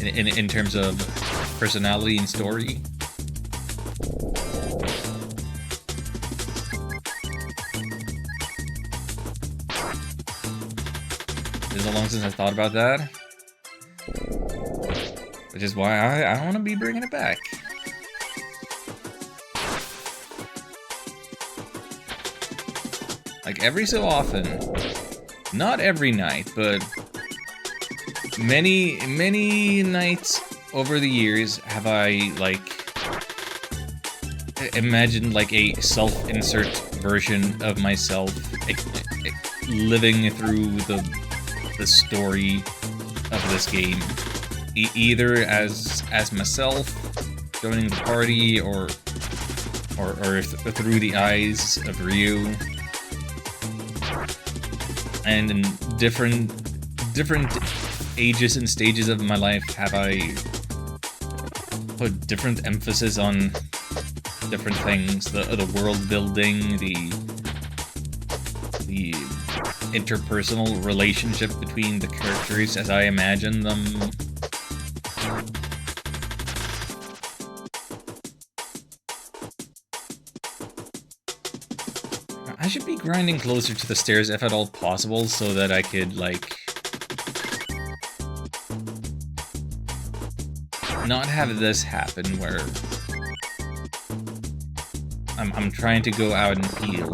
In terms of personality and story? It's so long since I thought about that. Which is why I want to be bringing it back. Like, every so often, not every night, but many nights over the years have I, like, imagined, like, a self-insert version of myself living through the story of this game. Either as myself, joining the party, or through the eyes of Ryu. And in different ages and stages of my life have I put different emphasis on different things. The world building, the interpersonal relationship between the characters as I imagine them. I should be grinding closer to the stairs if at all possible, so that I could, like, not have this happen where I'm trying to go out and heal,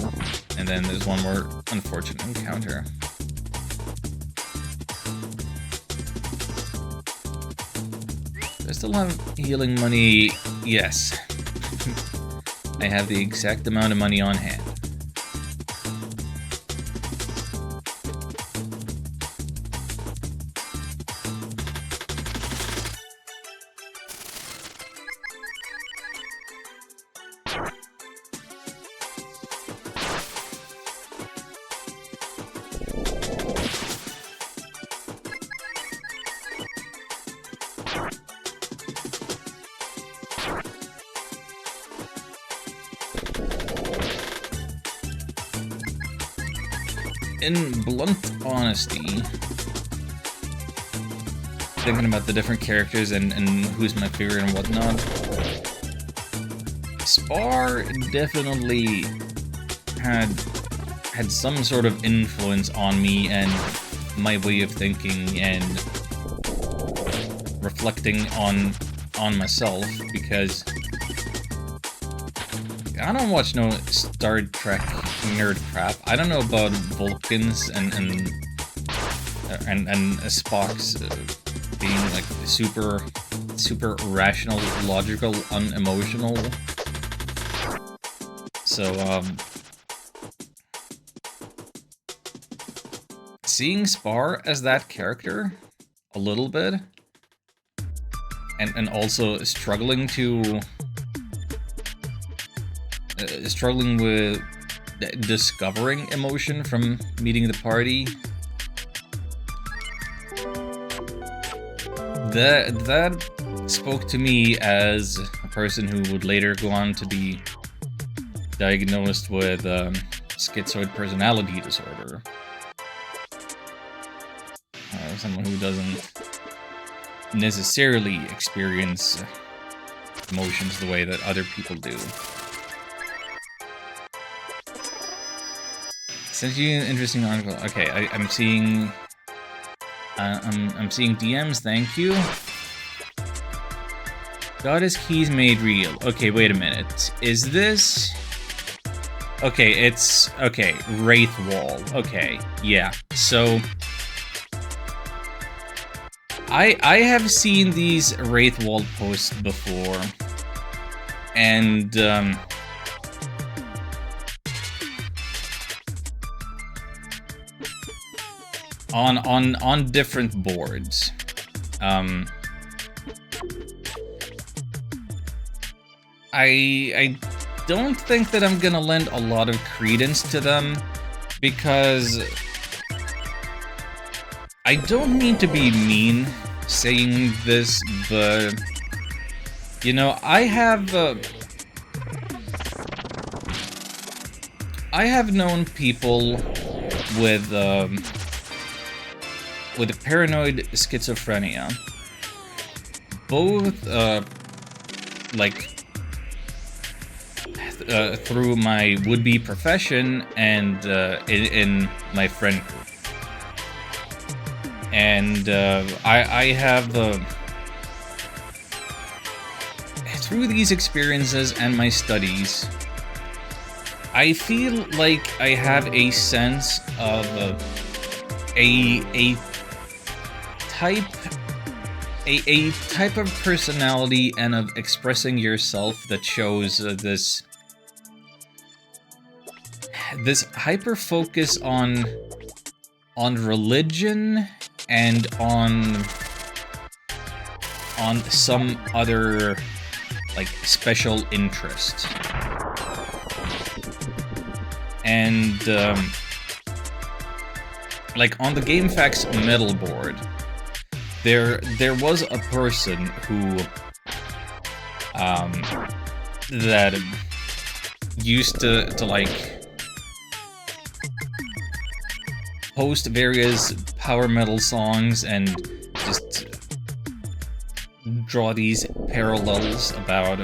and then there's one more unfortunate encounter. Do I still have healing money? Yes. I have the exact amount of money on hand. In blunt honesty, thinking about the different characters and who's my favorite and whatnot, Spar definitely had some sort of influence on me and my way of thinking and reflecting on myself, because I don't watch no Star Trek nerd crap. I don't know about Vulcans and Spock's being, like, super rational, logical, unemotional. So seeing Spar as that character a little bit, and also struggling with discovering emotion from meeting the party, that spoke to me as a person who would later go on to be diagnosed with schizoid personality disorder. Someone who doesn't necessarily experience emotions the way that other people do. Sent you an interesting article. Okay, I'm seeing DMs. Thank you. Goddess Keys made real. Okay, wait a minute. Is this? Okay, it's okay. Wraith Wall. Okay, yeah. So I have seen these Wraith wall posts before, and on different boards. I don't think that I'm gonna lend a lot of credence to them, because I don't mean to be mean saying this, but you know, I have known people with paranoid schizophrenia, both through my would-be profession and in my friend group. And I have through these experiences and my studies, I feel like I have a sense of a type of personality and of expressing yourself that shows this hyper focus on religion and on some other like special interest. And like on the GameFAQs metal board, there was a person who that used to like post various power metal songs and just draw these parallels about,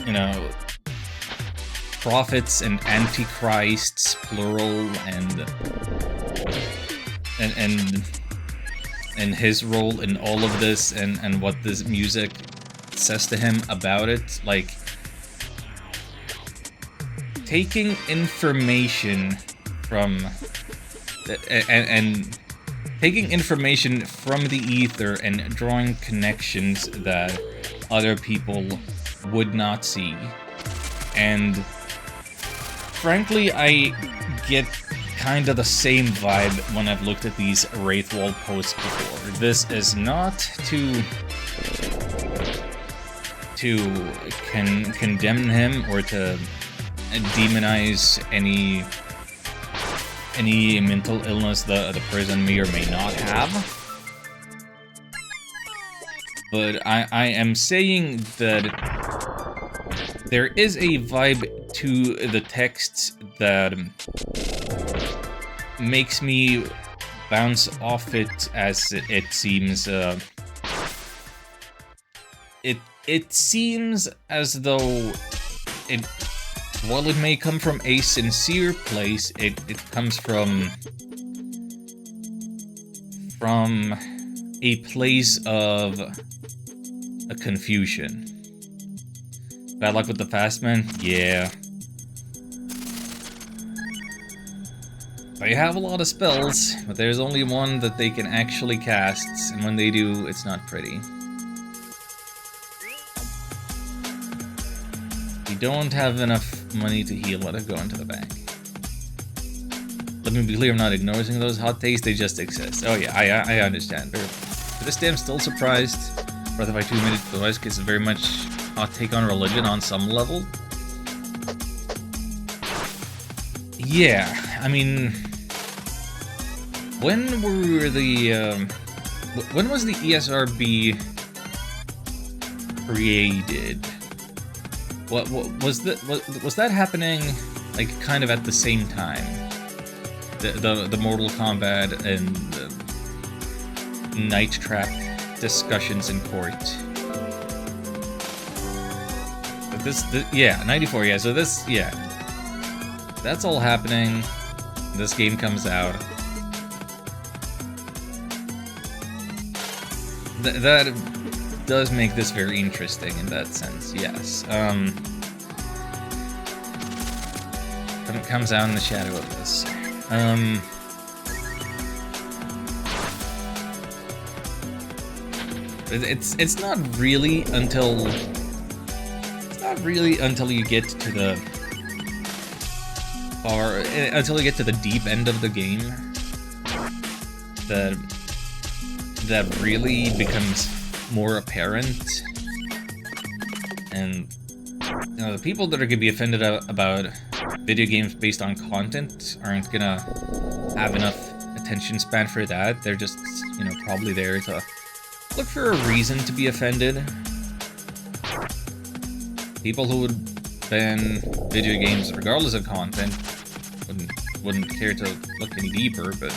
you know, prophets and antichrists, plural, and his role in all of this, and what this music says to him about it. Like, taking information from and taking information from the ether and drawing connections that other people would not see. And frankly, I get kind of the same vibe when I've looked at these Wraithwall posts before. This is not to condemn him or to demonize any mental illness the person may or may not have. But I am saying that there is a vibe to the texts that makes me bounce off it, as it seems it seems as though while it may come from a sincere place, it comes from a place of a confusion. Bad luck with the fast man? Yeah. They have a lot of spells, but there's only one that they can actually cast, and when they do, it's not pretty. We don't have enough money to heal, let it go into the bank. Let me be clear, I'm not ignoring those hot takes, they just exist. Oh yeah, I understand. To this day, I'm still surprised Breath of Fire 2 minutes otherwise, because it's very much hot take on religion on some level. Yeah, I mean, when was the ESRB created? What was that happening, like, kind of at the same time? The Mortal Kombat and the Night Trap discussions in court. But yeah, 94, yeah, so this, yeah. That's all happening. This game comes out. That does make this very interesting in that sense, yes. It comes out in the shadow of this. It's not really until you get to the until you get to the deep end of the game that really becomes more apparent. And you know, the people that are gonna be offended about video games based on content aren't gonna have enough attention span for that. They're just, you know, probably there to look for a reason to be offended. People who would ban video games regardless of content wouldn't care to look any deeper, but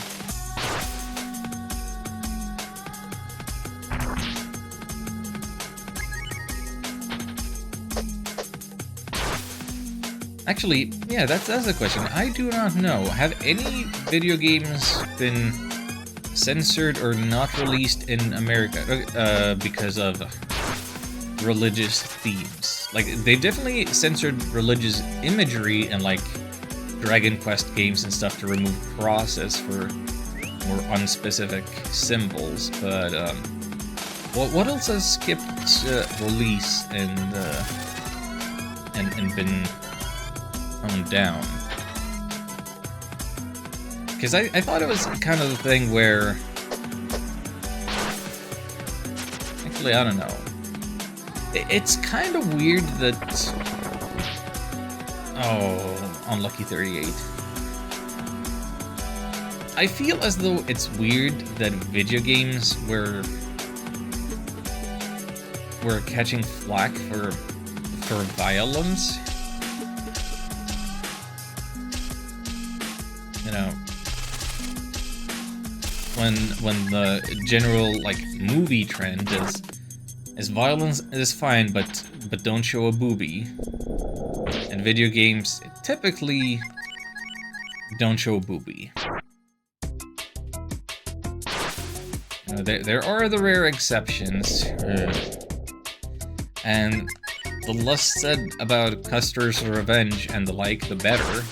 actually, yeah, that's a question. I do not know. Have any video games been censored or not released in America because of religious themes? Like, they've definitely censored religious imagery and like Dragon Quest games and stuff to remove crosses for more unspecific symbols. But what else has skipped release and been toned down? Because I thought it was kind of the thing where, actually, I don't know. It's kind of weird that, oh, Unlucky 38. I feel as though it's weird that video games were catching flack for violence. You know, when the general like movie trend is violence is fine, but don't show a boobie. And video games typically don't show a boobie. There are the rare exceptions, and the less said about Custer's Revenge and the like, the better.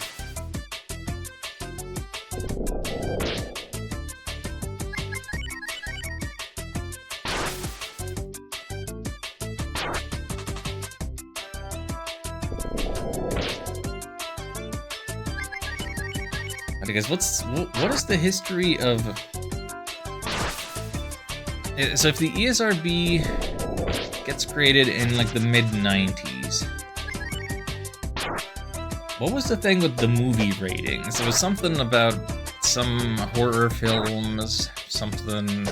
Because what is the history of? So if the ESRB gets created in like the mid-90s, what was the thing with the movie ratings? It was something about some horror films, something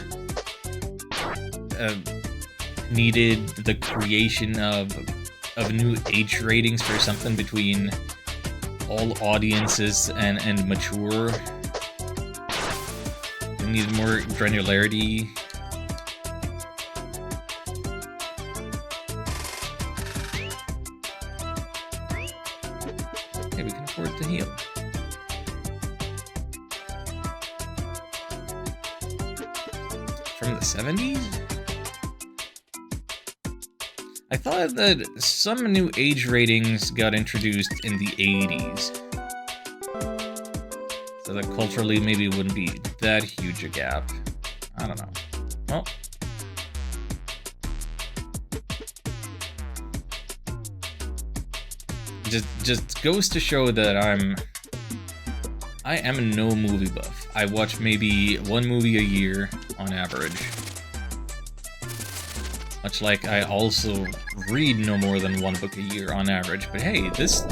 needed the creation of new age ratings for something between all audiences and mature. They need more granularity. Hey, we can afford to heal. From the 70s? I thought that some new age ratings got introduced in the 80s. So that culturally maybe wouldn't be that huge a gap. I don't know. Well. Just goes to show that I am no movie buff. I watch maybe one movie a year on average. Much like I also read no more than one book a year on average. But hey, this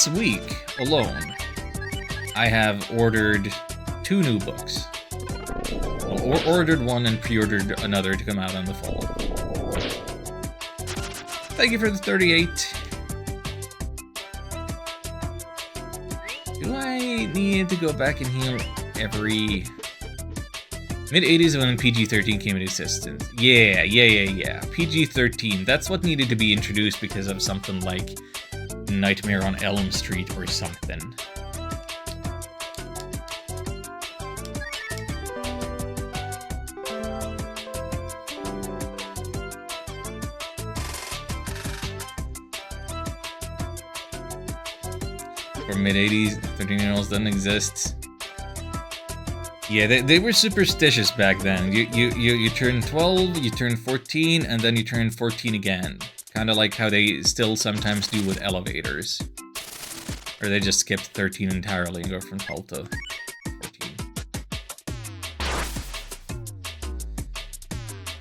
week alone, I have ordered 2 new books. Or ordered one and pre-ordered another to come out in the fall. Thank you for the 38. Do I need to go back and heal every... Mid-80s when PG-13 came into existence. Yeah. PG-13, that's what needed to be introduced because of something like Nightmare on Elm Street or something. For mid-80s, 13-year-olds doesn't exist. Yeah, they were superstitious back then. You turn 12, you turn 14, and then you turn 14 again. Kind of like how they still sometimes do with elevators. Or they just skipped 13 entirely and go from 12 to 14.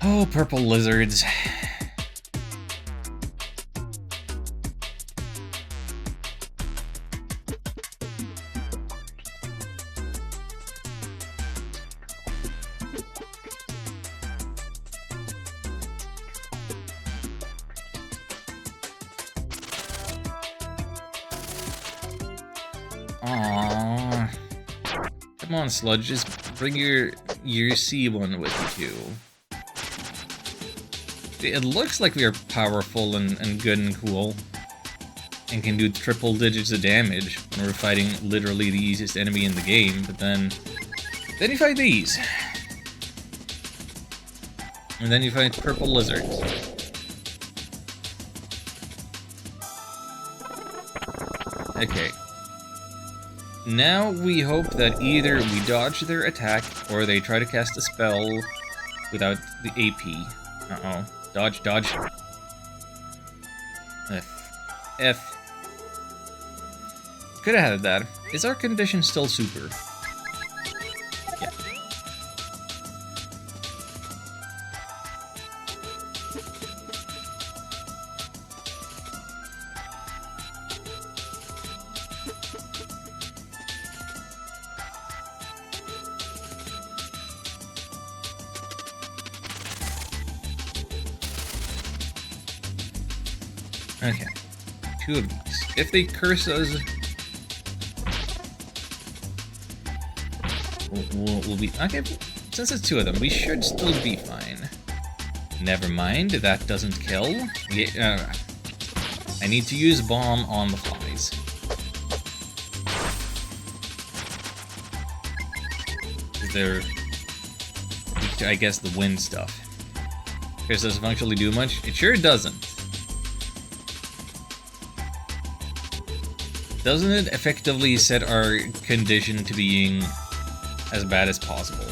Oh, purple lizards. Aww. Come on, Sludge, just bring your C1 with you, too. It looks like we are powerful and good and cool. And can do triple digits of damage when we're fighting literally the easiest enemy in the game, but then you fight these. And then you fight purple lizards. Okay. Now we hope that either we dodge their attack or they try to cast a spell without the AP. Uh-oh. Dodge, dodge. F. Could have had that. Is our condition still super? Yeah. Okay. 2 of these. If they curse us, we'll be... Okay, since it's 2 of them, we should still be fine. Never mind, that doesn't kill. I need to use bomb on the flies. They're... I guess the wind stuff. Curse doesn't functionally do much? It sure doesn't. Doesn't it effectively set our condition to being as bad as possible?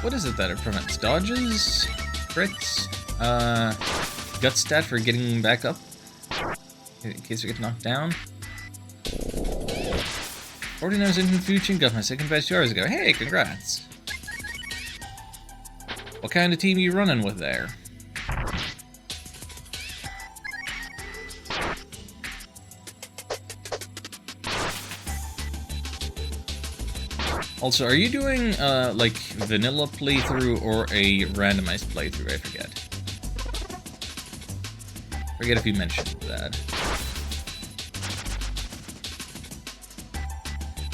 What is it that it prevents? Dodges? Crits? Gut stat for getting back up? In case we get knocked down? 49 infant fusion, got my second badge 2 hours ago. Hey, congrats! What kind of team are you running with there? Also, are you doing, like, vanilla playthrough or a randomized playthrough? I forget. Forget if you mentioned that.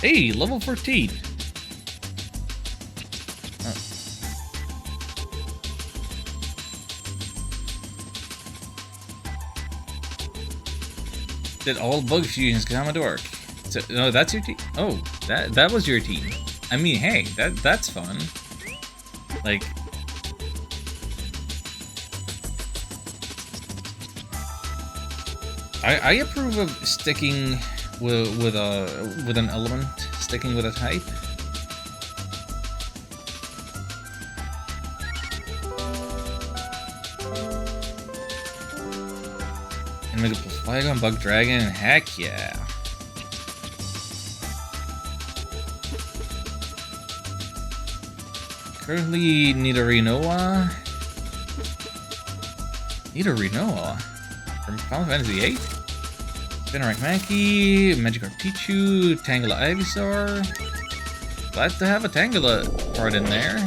Hey, level 14! Oh. Did all bug fusions come a dork? So, no, that's your team? Oh, that was your team. I mean, hey, that's fun. Like, I approve of sticking with an element, sticking with a type. And make a Flygon, Bug Dragon, heck yeah. Currently, Nidorinoa from Final Fantasy VIII. Spinarak Mankey, Magikarp Pichu, Tangela Ivysaur. Glad to have a Tangela part in there.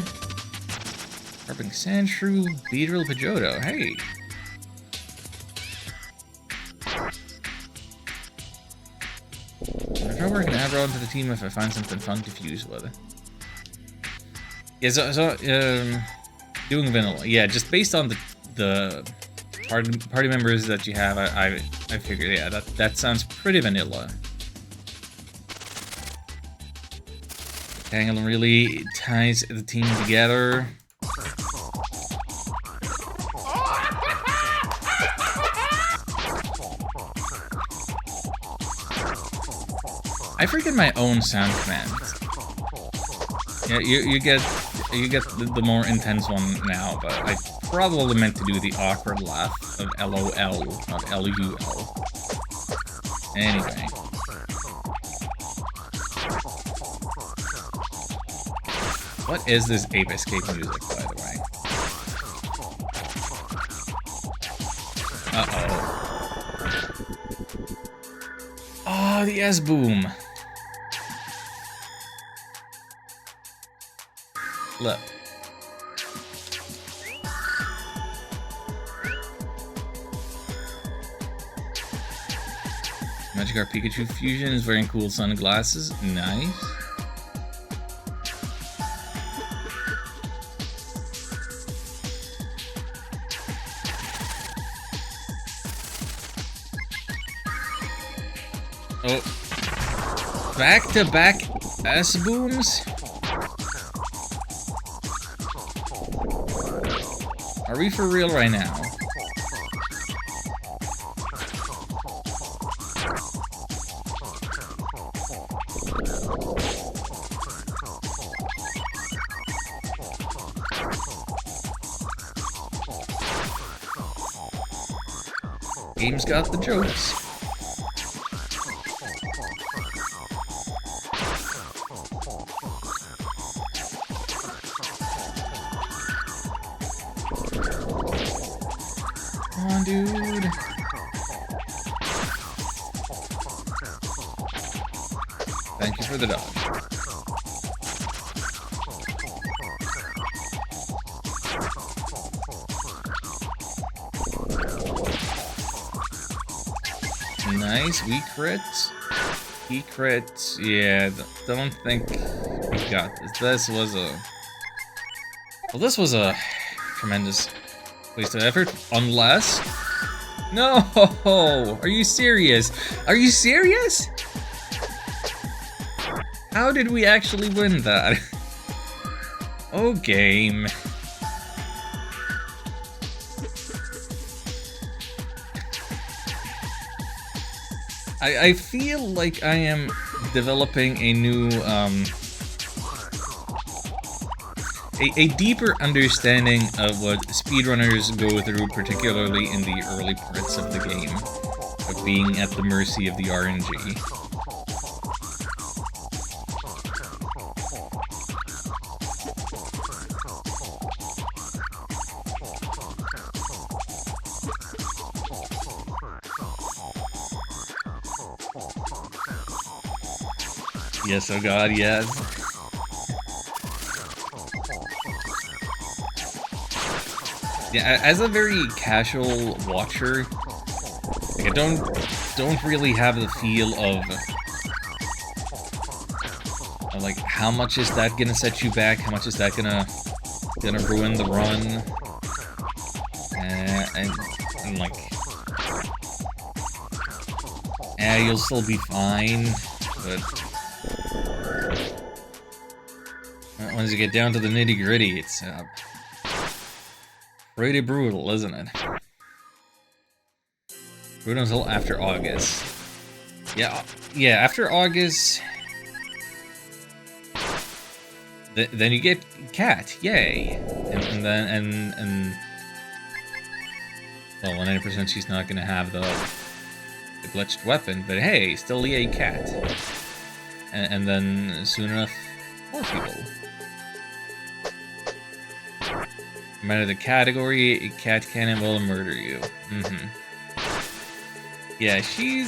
Harping Sandshrew, Beedrill Pidgeotto. Hey. If I were an throw into the team if I find something fun to fuse with. Yeah, doing vanilla. Yeah, just based on the party members that you have, I figured, yeah, that sounds pretty vanilla. Tangle really ties the team together. I forget my own sound commands. Yeah, you get the more intense one now, but I probably meant to do the awkward laugh of LOL, not LUL. Anyway. What is this Ape Escape music, by the way? Uh-oh. Oh, the S-Boom. Look. Magikarp Pikachu Fusion is wearing cool sunglasses. Nice. Oh. Back-to-back S-Booms? Are we for real right now? Game's got the jokes. Come on, dude. Thank you for the dodge. Nice, we crits. He crits. Yeah, don't think we got this. This was a tremendous waste of effort. Unless... No! Are you serious? Are you serious? How did we actually win that? Oh, game. I feel like I am developing a new, a deeper understanding of what speedrunners go through, particularly in the early parts of the game, of being at the mercy of the RNG. Yes, oh god, yes. Yeah, as a very casual watcher, like I don't really have the feel of like how much is that gonna set you back, how much is that gonna ruin the run, and like, you'll still be fine, but once you get down to the nitty-gritty, it's pretty brutal, isn't it? Brutal until after August. Yeah, after August, then you get Cat, yay! And then well, 100% she's not gonna have the glitched weapon, but hey, still yay, Cat. And then soon enough, more people. No matter the category, Cat Cannon will murder you. Yeah, she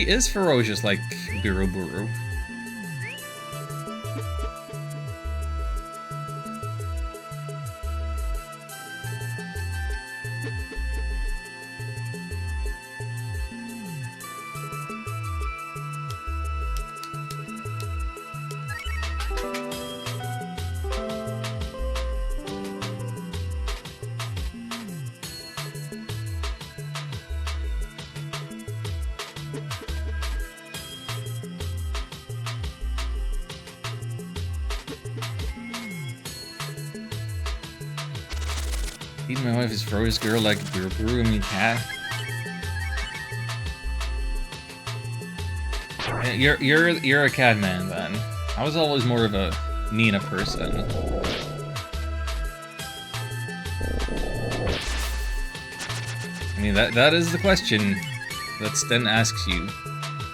is ferocious like Biruburu. Feed my wife is froze girl like you're brewing me cat. You're a cat man then. I was always more of a Nina person. I mean that is the question that Sten asks you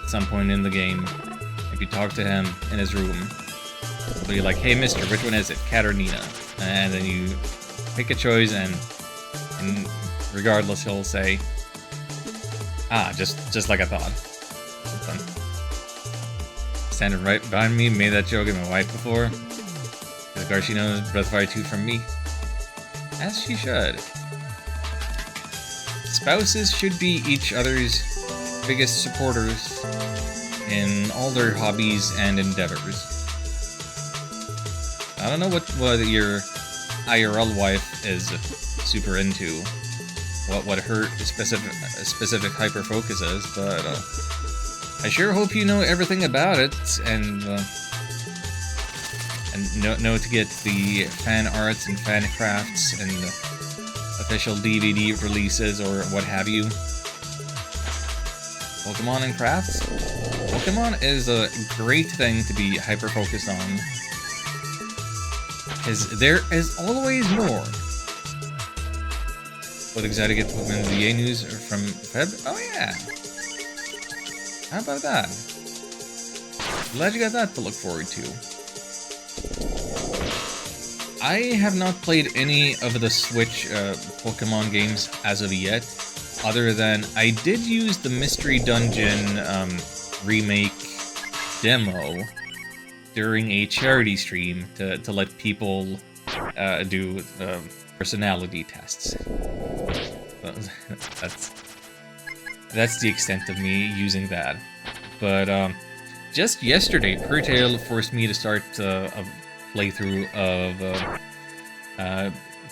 at some point in the game. If you talk to him in his room, he'll be like, "Hey, Mister, which one is it, cat or Nina?" And then you pick a choice, and regardless, he'll say, "Ah, just like I thought." Something. Standing right behind me, made that joke at my wife before. Of course, she knows Breath of Fire 2 from me, as she should. Spouses should be each other's biggest supporters in all their hobbies and endeavors. I don't know what your IRL wife is super into, what her specific hyper focus is, but I sure hope you know everything about it and know to get the fan arts and fan crafts and official DVD releases or what have you. Pokemon and crafts? Pokemon is a great thing to be hyper-focused on, because there is always more. What excited get Pokemon ZA news from Feb? Oh yeah! How about that? Glad you got that to look forward to. I have not played any of the Switch Pokemon games as of yet, other than I did use the Mystery Dungeon remake demo during a charity stream to let people do personality tests. That's the extent of me using that. But just yesterday, Pertale forced me to start a playthrough of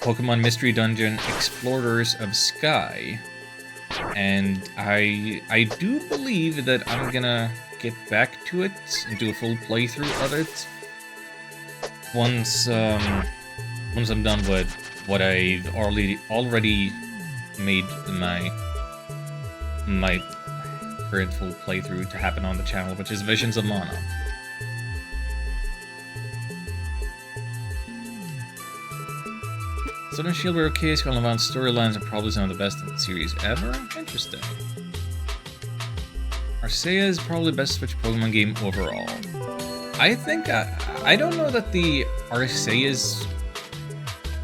Pokemon Mystery Dungeon Explorers of Sky, and I do believe that I'm gonna get back to it and do a full playthrough of it once I'm done with what I've already made my current full playthrough to happen on the channel, which is Visions of Mana. Sword and Shield were okay, Skull and Bones storylines are probably some of the best in the series ever. Interesting. Arceus is probably the best Switch Pokemon game overall. I think, I don't know that the Arceus,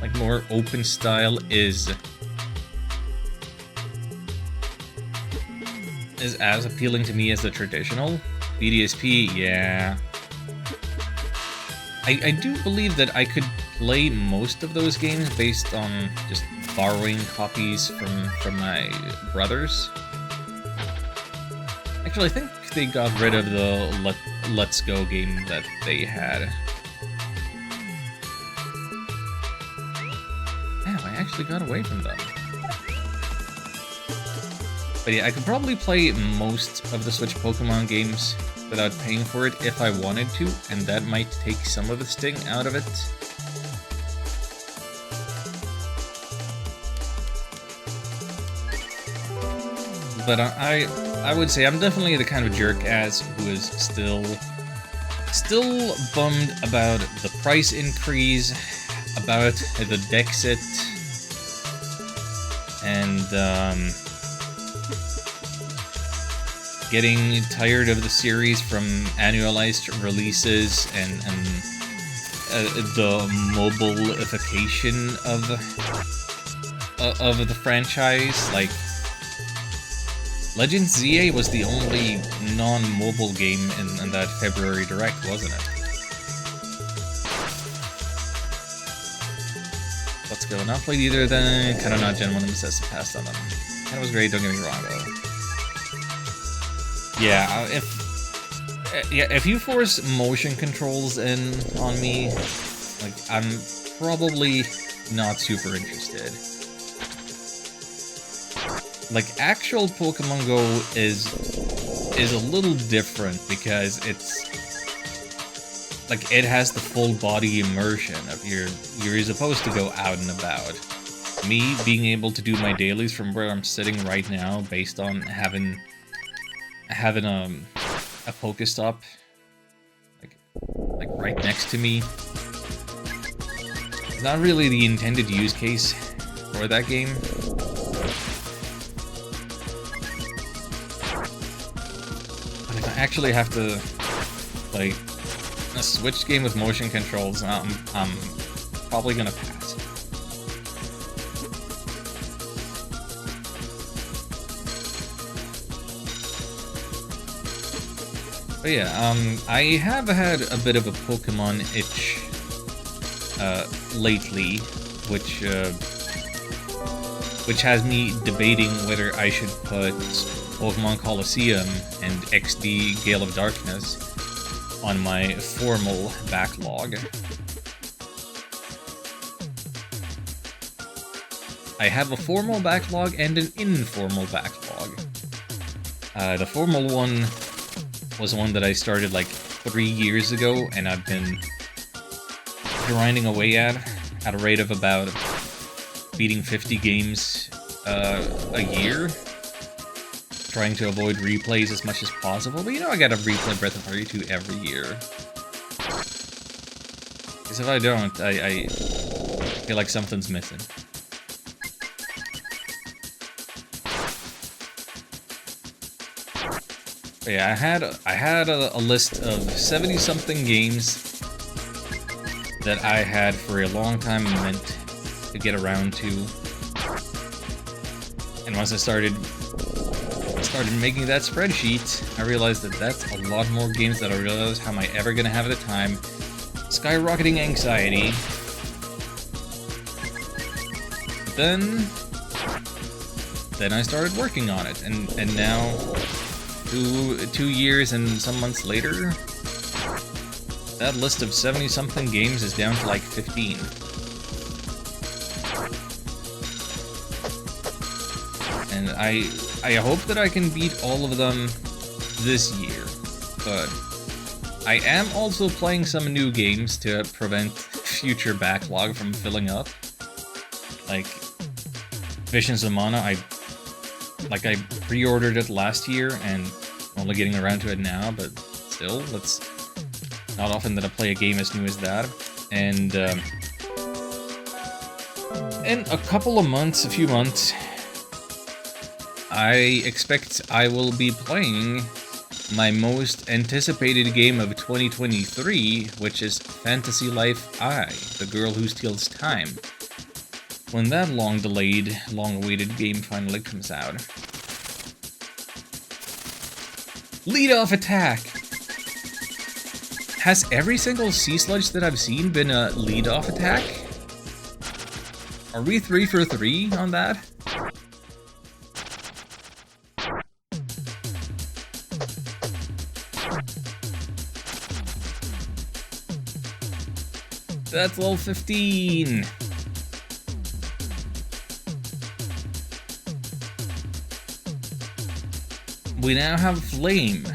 like, more open style is as appealing to me as the traditional. BDSP, yeah. I do believe that I could play most of those games based on just borrowing copies from my brothers. Actually, I think they got rid of the Let's Go game that they had. Damn, I actually got away from them. But yeah, I could probably play most of the Switch Pokemon games without paying for it if I wanted to, and that might take some of the sting out of it. But I would say I'm definitely the kind of jerk-ass who is still bummed about the price increase, about the Dexit, and getting tired of the series from annualized releases and the mobile-ification of the franchise. Like, Legends ZA was the only non-mobile game in that February Direct, wasn't it? Let's go. Not played either then. Kind of not Gen 1 Necessity passed on them. That was great, don't get me wrong though. Yeah, if you force motion controls in on me, like, I'm probably not super interested. Like, actual Pokemon Go is a little different because it's like it has the full body immersion of you're supposed to go out and about. me being able to do my dailies from where I'm sitting right now, based on having a Pokestop like right next to me, is not really the intended use case for that game. But if I actually have to like a Switch game with motion controls, I'm probably gonna pass. But yeah, I have had a bit of a Pokemon itch lately, which has me debating whether I should put Pokemon Colosseum and XD Gale of Darkness on my formal backlog. I have a formal backlog and an informal backlog. The formal one was one that I started like 3 years ago, and I've been grinding away at a rate of about beating 50 games a year, trying to avoid replays as much as possible. But you know, I gotta replay Breath of Fire 2 every year, because if I don't, I feel like something's missing. But yeah, I had a list of 70-something games that I had for a long time meant to get around to. And once I started making that spreadsheet, I realized that that's a lot more games than I realized how am I ever gonna have at the time. Skyrocketing anxiety. But then I started working on it, and now 2 years and some months later, that list of 70-something games is down to like 15. And I hope that I can beat all of them this year, but I am also playing some new games to prevent future backlog from filling up. Like Visions of Mana, I pre-ordered it last year and only getting around to it now, but still, it's not often that I play a game as new as that. And in a few months, I expect I will be playing my most anticipated game of 2023, which is Fantasy Life I, The Girl Who Steals Time, when that long-delayed, long-awaited game finally comes out. Lead-off attack! Has every single Sea Sludge that I've seen been a lead-off attack? Are we 3 for 3 on that? That's level 15! We now have Flame.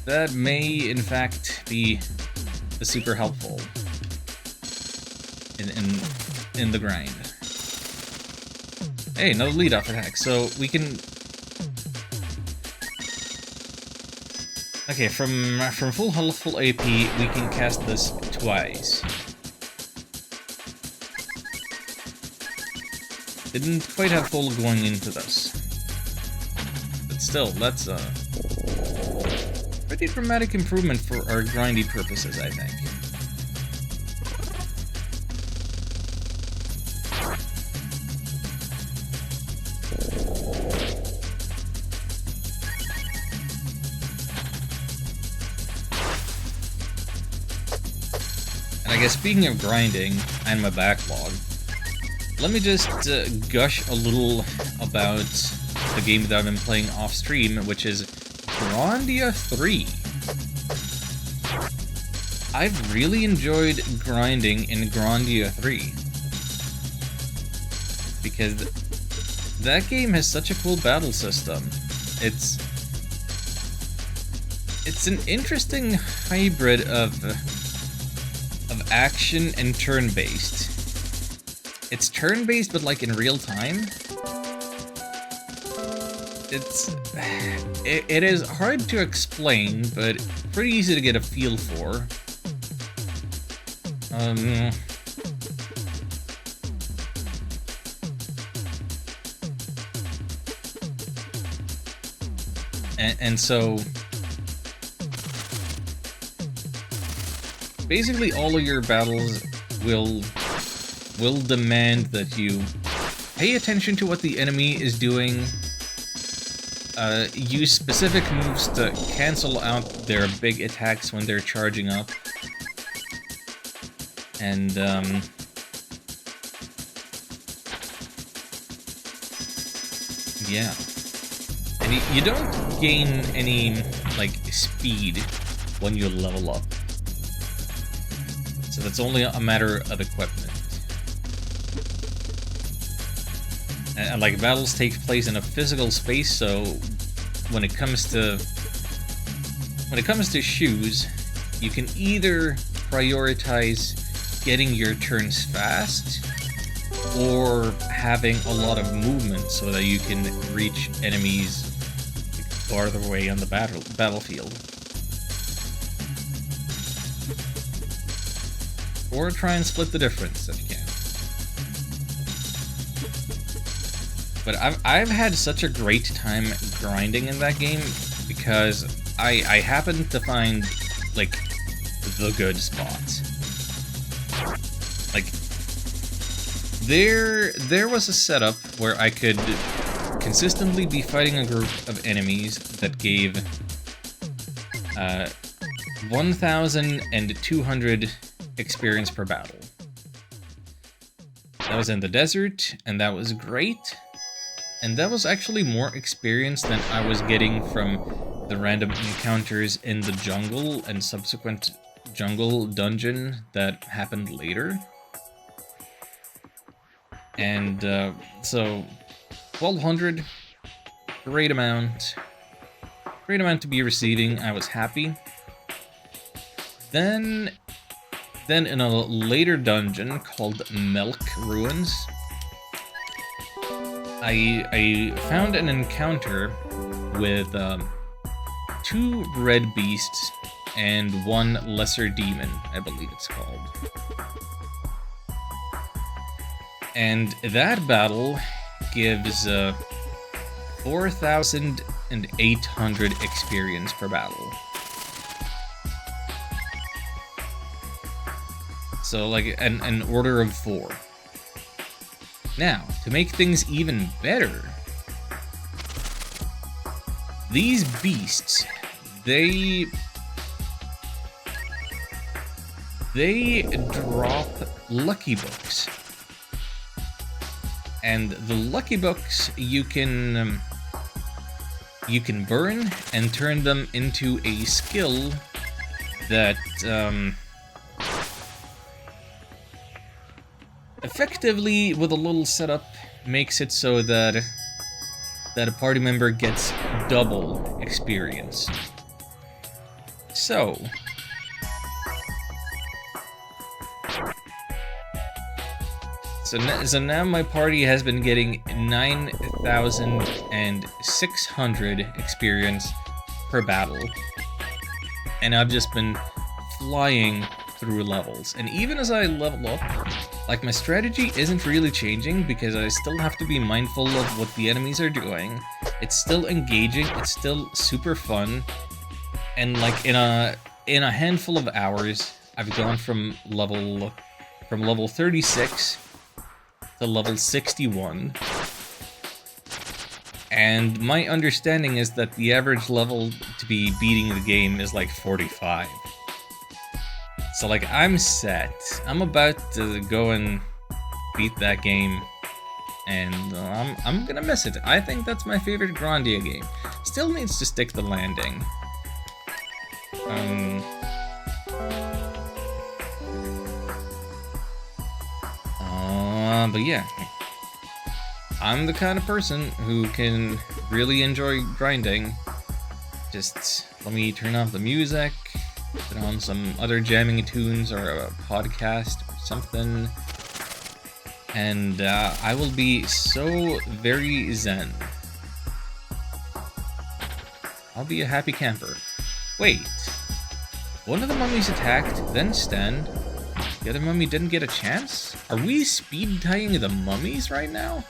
That may, in fact, be super helpful in the grind. Hey, another lead-off attack, so we can... Okay, from full health, full AP, we can cast this twice. Didn't quite have full going into this. But still, that's a pretty dramatic improvement for our grindy purposes, I think. And I guess speaking of grinding and my backlog, let me just gush a little about the game that I've been playing off stream, which is Grandia 3. I've really enjoyed grinding in Grandia 3 because that game has such a cool battle system. It's an interesting hybrid of action and turn-based. it's turn-based, but like in real time. It is hard to explain, but pretty easy to get a feel for. And so basically all of your battles will demand that you pay attention to what the enemy is doing, use specific moves to cancel out their big attacks when they're charging up, and yeah. And you don't gain any, like, speed when you level up. So that's only a matter of equipment. And like, battles take place in a physical space, so when it comes to shoes, you can either prioritize getting your turns fast or having a lot of movement so that you can reach enemies farther away on the battlefield. Or try and split the difference if you can. But I've had such a great time grinding in that game because I happened to find, like, the good spots. Like, there was a setup where I could consistently be fighting a group of enemies that gave 1,200 experience per battle. That was in the desert, and that was great. And that was actually more experience than I was getting from the random encounters in the jungle and subsequent jungle dungeon that happened later. And so 1,200, great amount to be receiving. I was happy. Then in a later dungeon called Milk Ruins, I found an encounter with 2 red beasts and 1 lesser demon, I believe it's called. And that battle gives 4,800 experience per battle. So, like, an order of 4. Now, to make things even better, these beasts, they drop lucky books. And the lucky books you can burn and turn them into a skill that effectively, with a little setup, makes it so that a party member gets double experience. So now my party has been getting 9,600 experience per battle, and I've just been flying through levels. And even as I level up, like, my strategy isn't really changing because I still have to be mindful of what the enemies are doing. It's still engaging, it's still super fun, and like in a handful of hours, I've gone from level 36 to level 61. And my understanding is that the average level to be beating the game is like 45. So, like, I'm set. I'm about to go and beat that game, and I'm gonna miss it. I think that's my favorite Grandia game. Still needs to stick the landing. But yeah, I'm the kind of person who can really enjoy grinding. Just let me turn off the music, put on some other jamming tunes or a podcast or something, and I will be so very zen. I'll be a happy camper. Wait. One of the mummies attacked, then stunned. The other mummy didn't get a chance? Are we speed tying the mummies right now?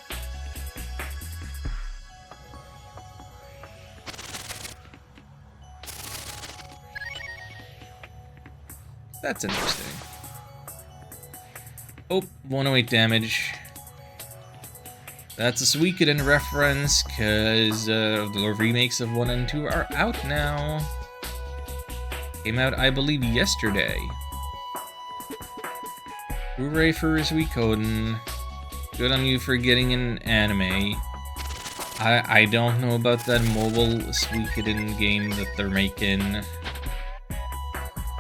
That's interesting. Oh, 108 damage. That's a Suikoden reference, because the remakes of 1 and 2 are out now. Came out, I believe, yesterday. Hooray for Suikoden. Good on you for getting an anime. I don't know about that mobile Suikoden game that they're making.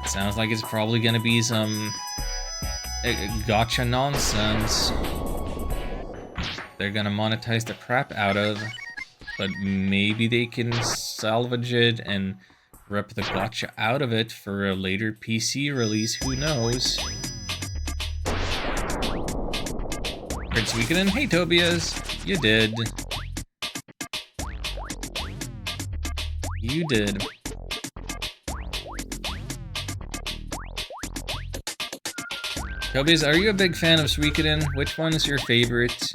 Sounds like it's probably gonna be some gotcha nonsense. They're gonna monetize the crap out of, but maybe they can salvage it and rip the gotcha out of it for a later PC release, who knows? Prince Suikoden, hey Tobias, you did. You did. Tobias, are you a big fan of Suikoden? Which one is your favorite?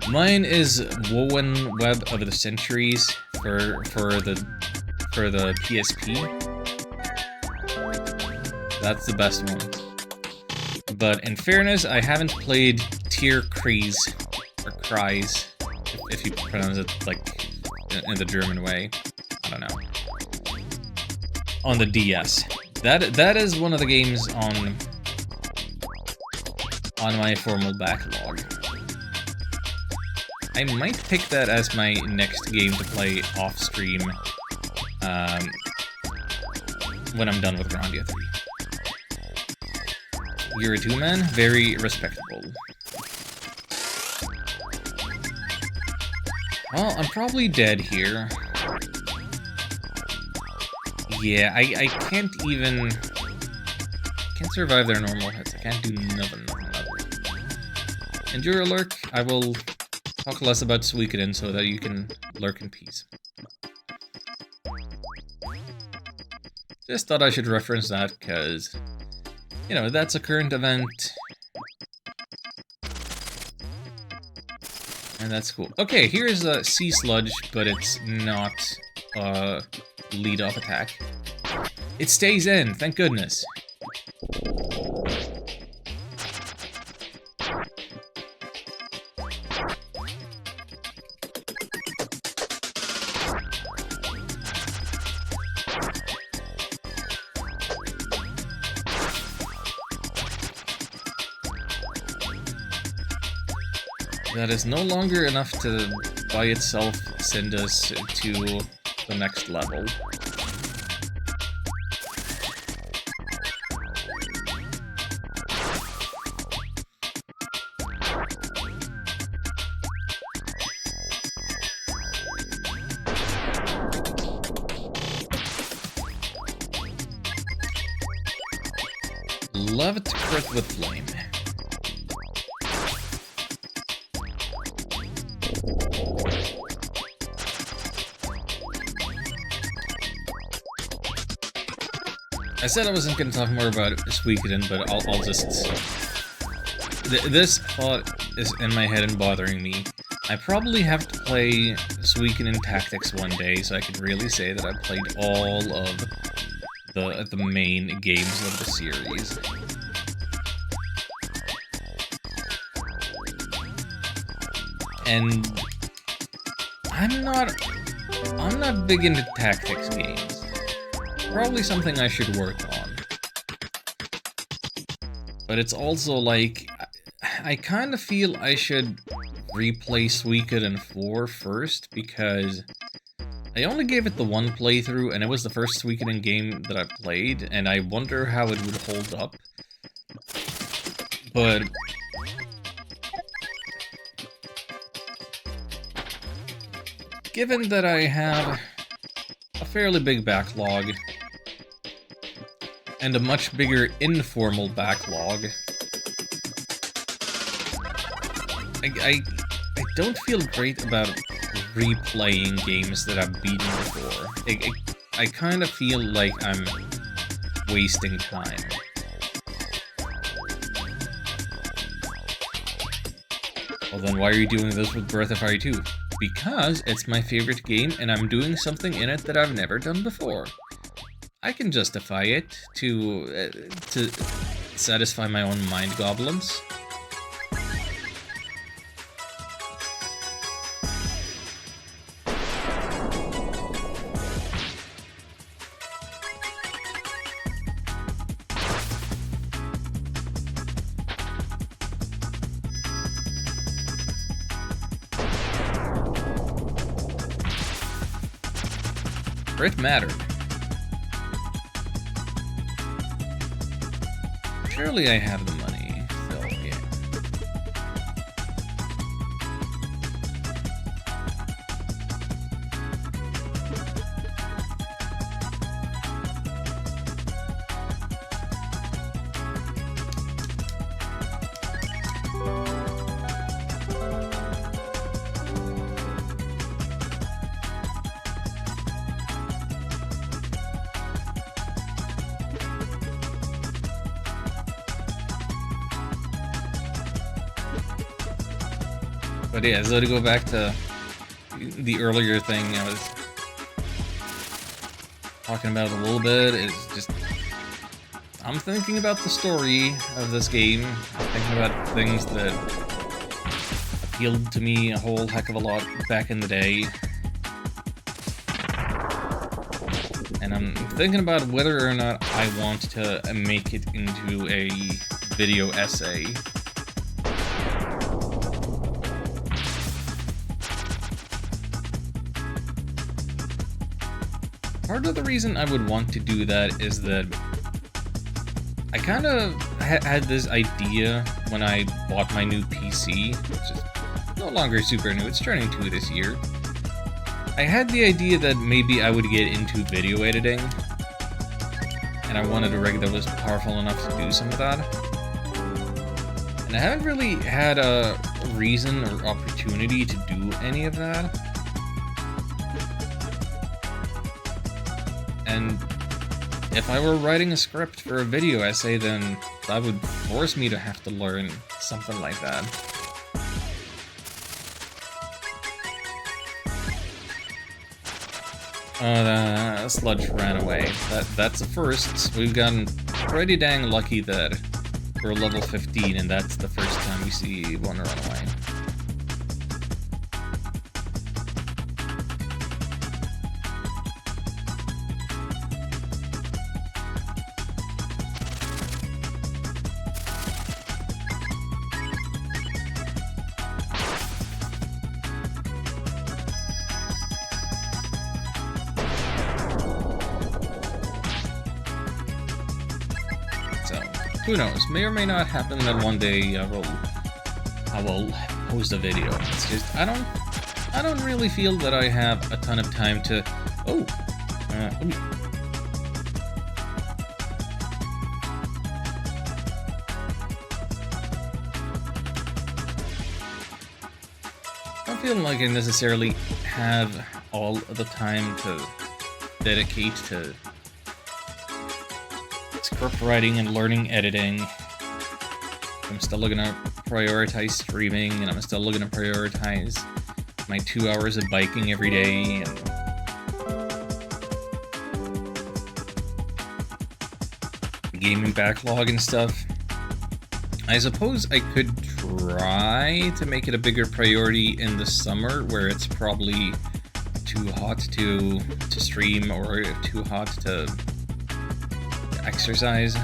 Mine is Woven Web of the Centuries for the PSP. That's the best one. But in fairness, I haven't played Tier Kreis or Kreis, if you pronounce it like in the German way. I don't know. On the DS. That is one of the games on my formal backlog. I might pick that as my next game to play off-stream when I'm done with Grandia 3. You're a 2-man? Very respectable. Well, I'm probably dead here. Yeah, I can't even... can't survive their normal hits. I can't do nothing. Endure a lurk. I will talk less about Suikoden so that you can lurk in peace. Just thought I should reference that because, you know, that's a current event. And that's cool. Okay, here's a Sea Sludge, but it's not a lead-off attack. It stays in, thank goodness. That is no longer enough to, by itself, send us to the next level. Love to crit with flame. I said I wasn't going to talk more about Suikoden, but I'll just... This thought is in my head and bothering me. I probably have to play Suikoden Tactics one day, so I can really say that I've played all of the main games of the series. And I'm not big into tactics games. Probably something I should work on. But it's also like, I kind of feel I should replay Suikoden 4 first, because I only gave it the one playthrough, and it was the first Suikoden game that I played, and I wonder how it would hold up. But given that I have a fairly big backlog, and a much bigger informal backlog, I don't feel great about replaying games that I've beaten before. I kind of feel like I'm wasting time. Well then, why are you doing this with Breath of Fire 2? Because it's my favorite game and I'm doing something in it that I've never done before. I can justify it to satisfy my own mind goblins. It mattered. Surely I have the money, so yeah. But yeah, so to go back to the earlier thing I was talking about a little bit, is just I'm thinking about the story of this game. I'm thinking about things that appealed to me a whole heck of a lot back in the day. And I'm thinking about whether or not I want to make it into a video essay. Part of the reason I would want to do that is that I kind of had this idea when I bought my new PC, which is no longer super new, it's turning 2 this year. I had the idea that maybe I would get into video editing, and I wanted a rig that was powerful enough to do some of that. And I haven't really had a reason or opportunity to do any of that. And if I were writing a script for a video essay, then that would force me to have to learn something like that. Oh, the sludge ran away. That's a first. We've gotten pretty dang lucky that we're level 15 and that's the first time we see one run away. Who knows? May or may not happen that one day I will post a video. It's just I don't really feel that I have a ton of time to. Oh, I don't feel like I necessarily have all the time to dedicate to script writing and learning editing. I'm still looking to prioritize streaming, and I'm still looking to prioritize my 2 hours of biking every day, and gaming backlog and stuff. I suppose I could try to make it a bigger priority in the summer, where it's probably too hot to stream or too hot to exercise.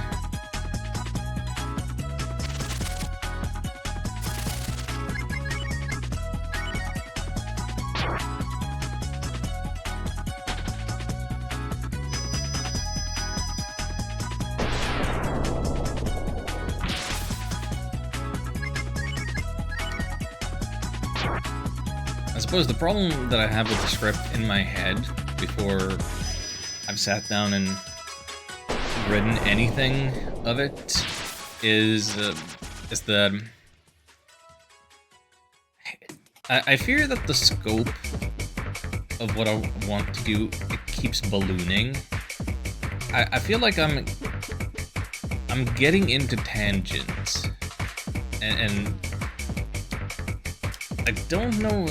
I suppose the problem that I have with the script in my head before I've sat down and written anything of it is that I fear that the scope of what I want to do, it keeps ballooning. I feel like I'm getting into tangents, and I don't know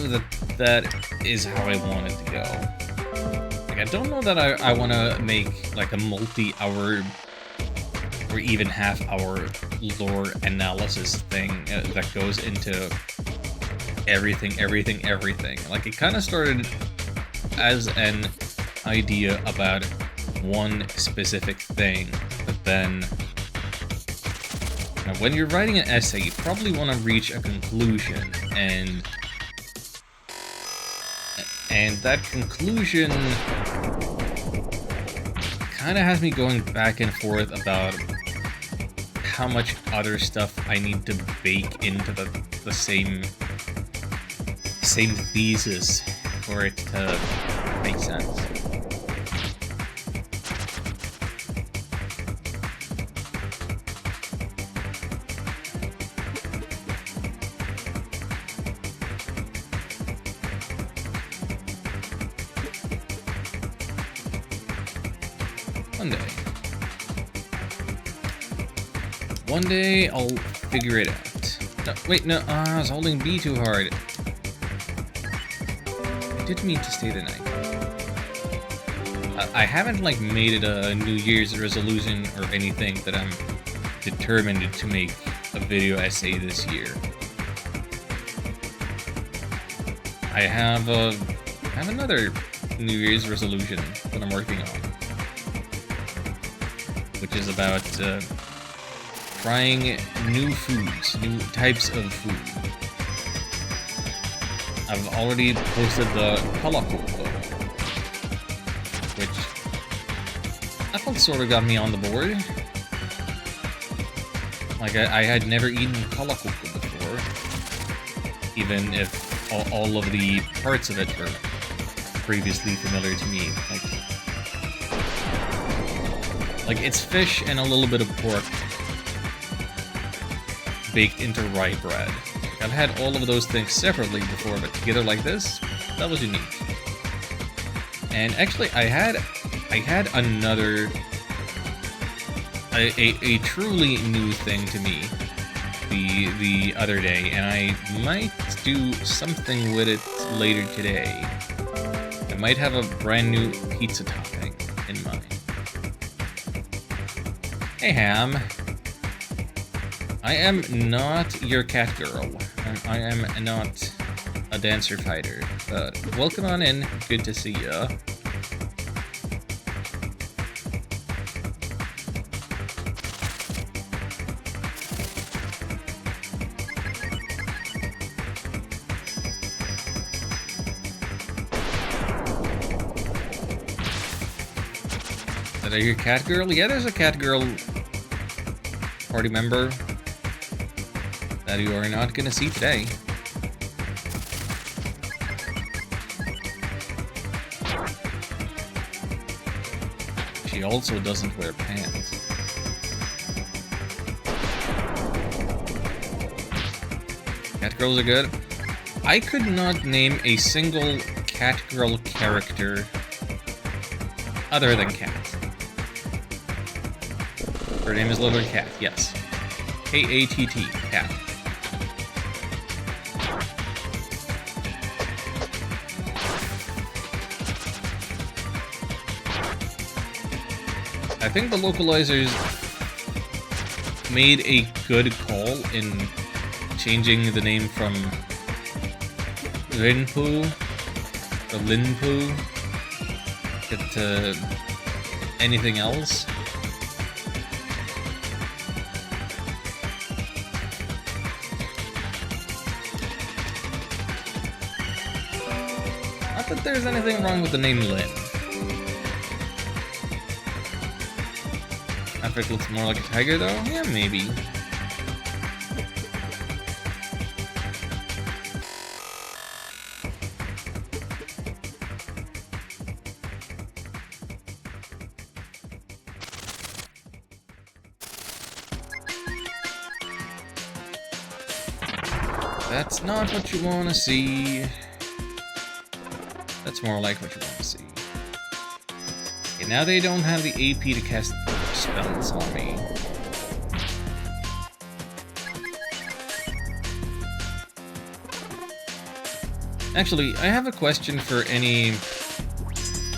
that is how I want it to go. Like, I don't know that I want to make like a multi-hour or even half-hour lore analysis thing that goes into everything. Like, it kind of started as an idea about one specific thing, but then when you're writing an essay, you probably want to reach a conclusion, and that conclusion kind of has me going back and forth about how much other stuff I need to bake into the same thesis for it to make sense. One day I'll figure it out. No, wait, no, I was holding B too hard. I didn't mean to stay the night. I haven't, like, made it a New Year's resolution or anything that I'm determined to make a video essay this year. I have another New Year's resolution that I'm working on, which is about trying new foods, new types of food. I've already posted the kalakoko, which I thought sort of got me on the board. Like, I had never eaten kalakoko before, even if all of the parts of it were previously familiar to me. Like it's fish and a little bit of pork baked into rye bread. I've had all of those things separately before, but together like this, that was unique. And actually, I had another a truly new thing to me the other day, and I might do something with it later today. I might have a brand new pizza topping in mind. Hey, Ham. I am not your cat girl. I am not a dancer fighter, but welcome on in. Good to see ya. Is that your cat girl? Yeah, there's a cat girl party member that you are not gonna see today. She also doesn't wear pants. Cat girls are good. I could not name a single cat girl character other than Cat. Her name is literally Cat, yes. K-A-T-T, Cat. I think the localizers made a good call in changing the name from Rinpu to Linpu to anything else. Not that there's anything wrong with the name Lin. It looks more like a tiger, though? Yeah, maybe. That's not what you want to see. That's more like what you want to see. Okay, now they don't have the AP to cast spells on me. Actually, I have a question for any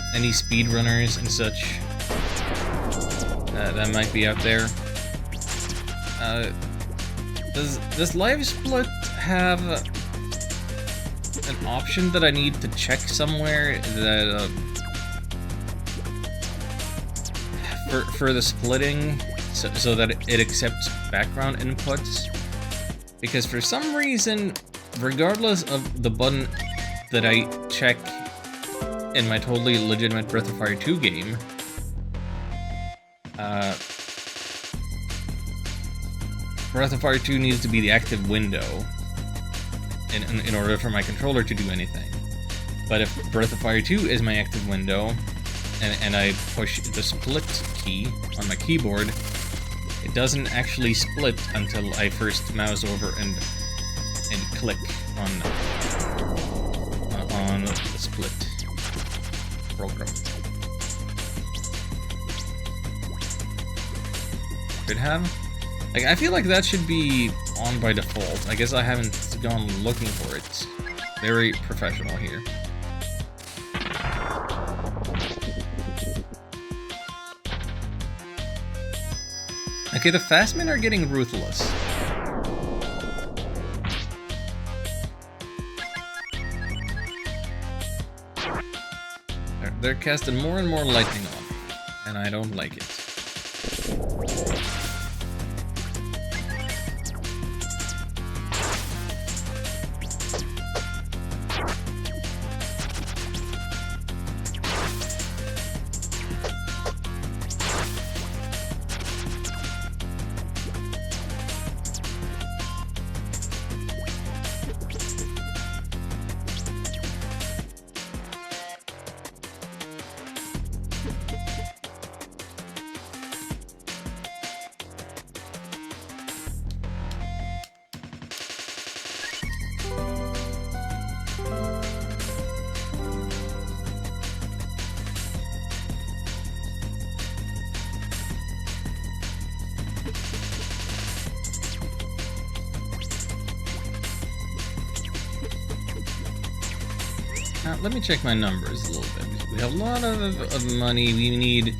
speedrunners and such that might be out there. Does Live Split have an option that I need to check somewhere that for the splitting so that it accepts background inputs? Because for some reason, regardless of the button that I check in my totally legitimate Breath of Fire 2 game, Breath of Fire 2 needs to be the active window in order for my controller to do anything. But if Breath of Fire 2 is my active window, and I push the split key on my keyboard, it doesn't actually split until I first mouse over and click on the split program. Should have? Like, I feel like that should be on by default. I guess I haven't gone looking for it. Very professional here. Okay, the fastmen are getting ruthless. They're casting more and more lightning on me, and I don't like it. Let me check my numbers a little bit. We have a lot of money. We need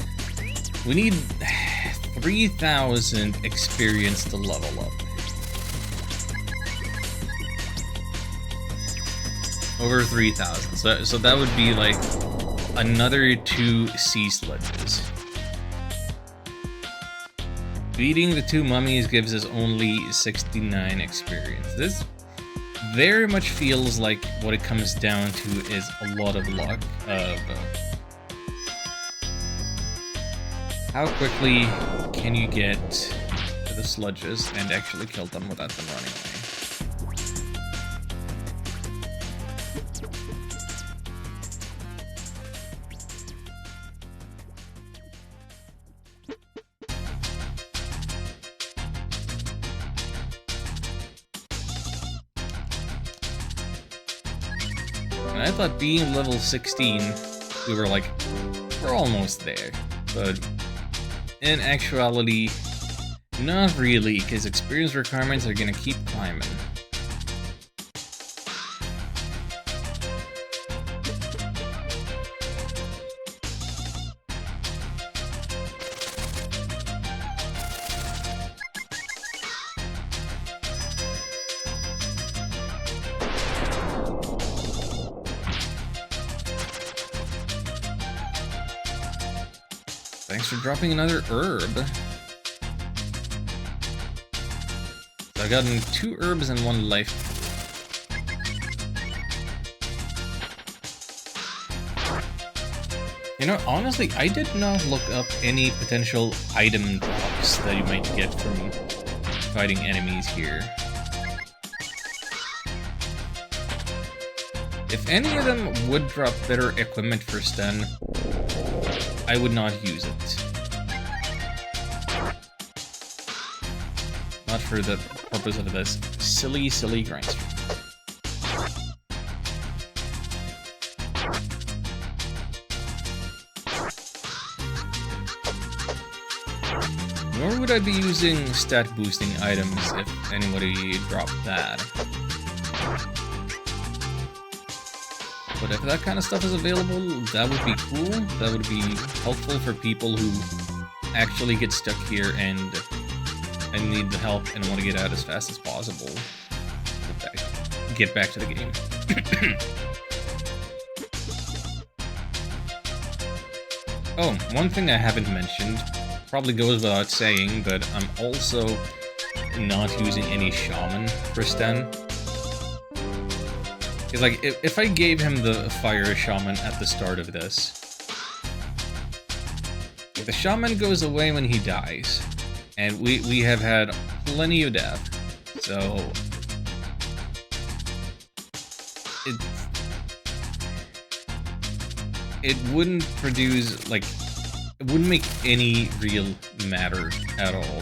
3,000 experience to level up. Over 3,000. So that would be like another 2 sea sledges. Beating the 2 mummies gives us only 69 experience. This very much feels like what it comes down to is a lot of luck of how quickly can you get to the sludges and actually kill them without them running away. And I thought being level 16, we're almost there. But in actuality, not really, because experience requirements are gonna keep climbing. Thanks for dropping another herb. So I've gotten 2 herbs and 1 life. You know, honestly, I did not look up any potential item drops that you might get from fighting enemies here. If any of them would drop better equipment for stun, I would not use it. Not for the purpose of this silly grind stream. would I be using stat boosting items if anybody dropped that? But if that kind of stuff is available, that would be cool. That would be helpful for people who actually get stuck here and need the help and want to get out as fast as possible. Get back to the game. Oh, one thing I haven't mentioned, probably goes without saying, but I'm also not using any shaman for Sten. Because, like, if I gave him the fire shaman at the start of this, the shaman goes away when he dies, and we have had plenty of death, so it wouldn't produce, like, it wouldn't make any real matter at all.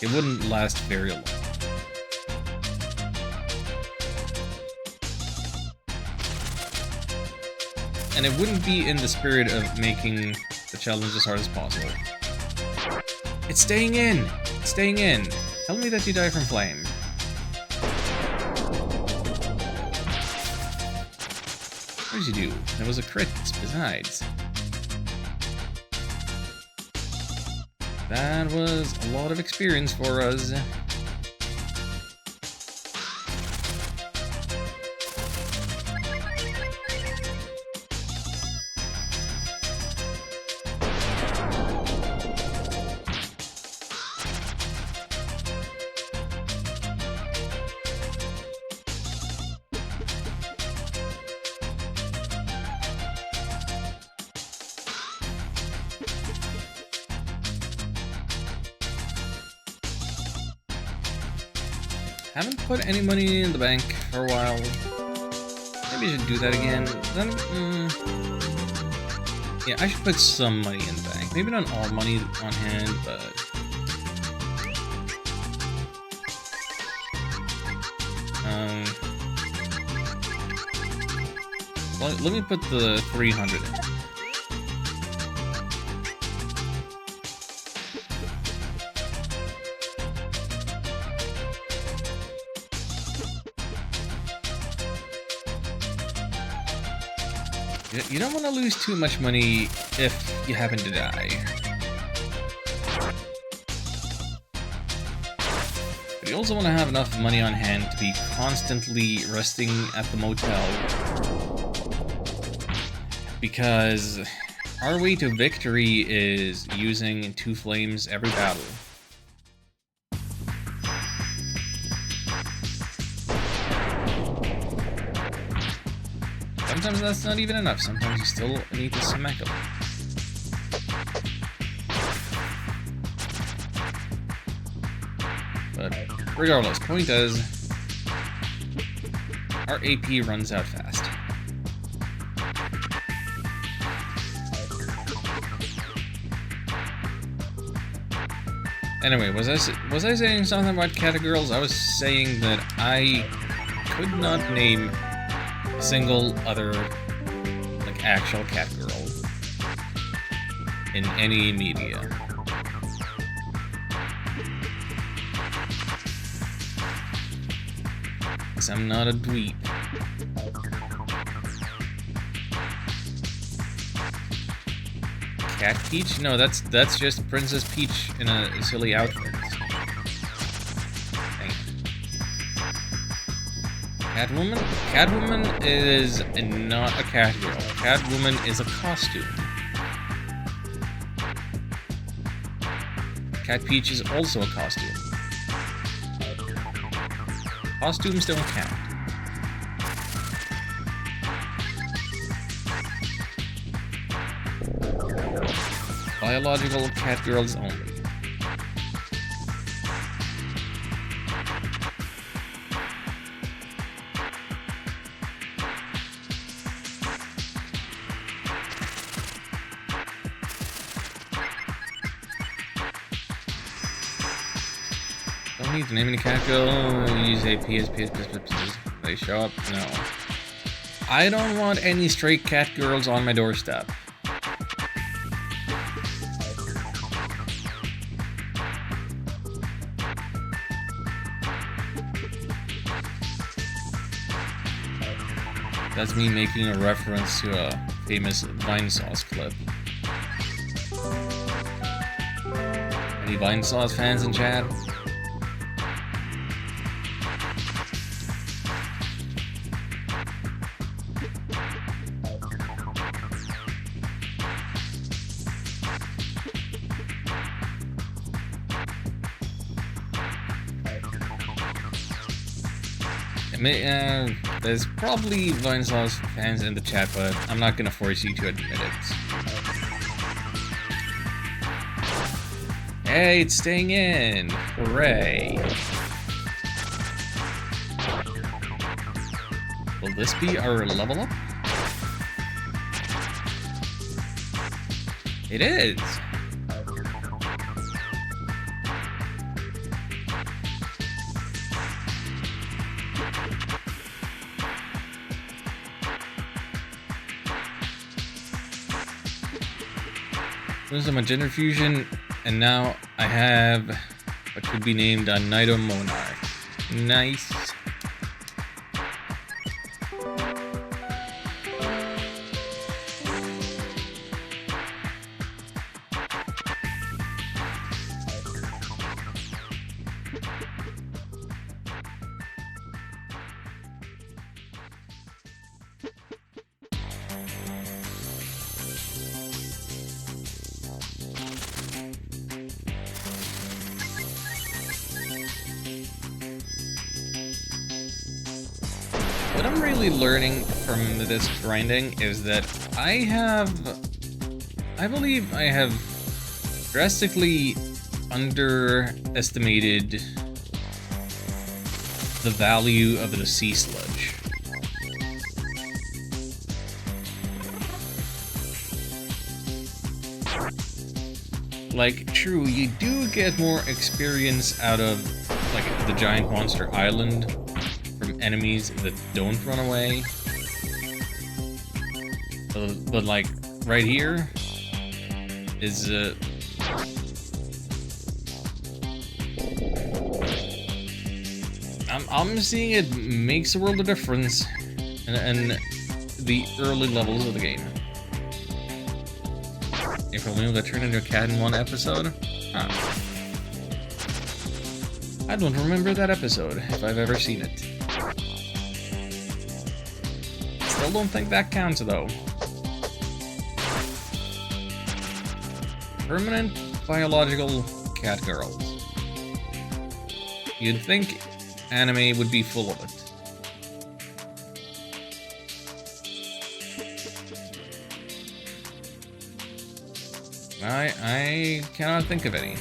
It wouldn't last very long. And it wouldn't be in the spirit of making the challenge as hard as possible. It's staying in! It's staying in! Tell me that you die from flame. What did you do? There was a crit, besides. That was a lot of experience for us. Haven't put any money in the bank for a while. Maybe I should do that again. Then, yeah, I should put some money in the bank. Maybe not all money on hand, but let me put the 300 in. You don't want to lose too much money if you happen to die. But you also want to have enough money on hand to be constantly resting at the motel. Because our way to victory is using 2 flames every battle. Sometimes that's not even enough. Sometimes you still need to smack them. But regardless, point is, our AP runs out fast. Anyway, was I saying something about catgirls? I was saying that I could not name single other, like, actual cat girl in any media. Because I'm not a dweeb. Cat Peach? No, that's just Princess Peach in a silly outfit. Catwoman? Catwoman is not a cat girl. Catwoman is a costume. Cat Peach is also a costume. Costumes don't count. Biological cat girls only. Don't need to name any cat girl. Use a PS. They show up? No. I don't want any stray cat girls on my doorstep. That's me making a reference to a famous Vine Sauce clip. Any Vine Sauce fans in chat? There's probably Vine Sauce fans in the chat, but I'm not gonna force you to admit it. Hey, it's staying in! Hooray! Will this be our level up? It is! There's a Magenta Fusion, and now I have what could be named a Nido Monarch. Nice. What I'm really learning from this grinding is that I believe I have drastically underestimated the value of the sea sludge. Like, true, you do get more experience out of, like, the giant monster island from enemies that don't run away. But like, right here is, I'm seeing it makes a world of difference in the early levels of the game. April Moon got turned into a cat in one episode? Huh. I don't remember that episode, if I've ever seen it. Still don't think that counts, though. Permanent biological cat girls. You'd think anime would be full of it. I cannot think of any.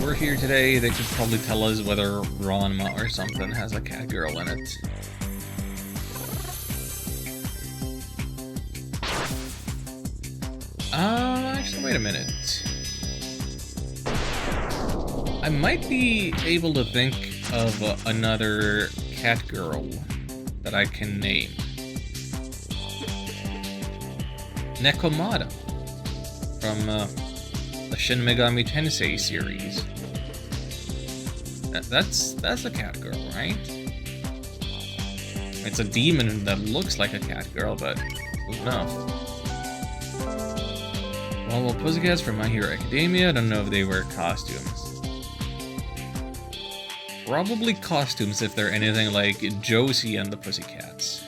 We're here today, they could probably tell us whether Ranma or something has a cat girl in it. Actually, wait a minute. I might be able to think of another cat girl that I can name. Nekomata from the Shin Megami Tensei series. That's a cat girl, right? It's a demon that looks like a cat girl, but close enough. Well, Pussycats from My Hero Academia, I don't know if they wear costumes. Probably costumes if they're anything like Josie and the Pussycats.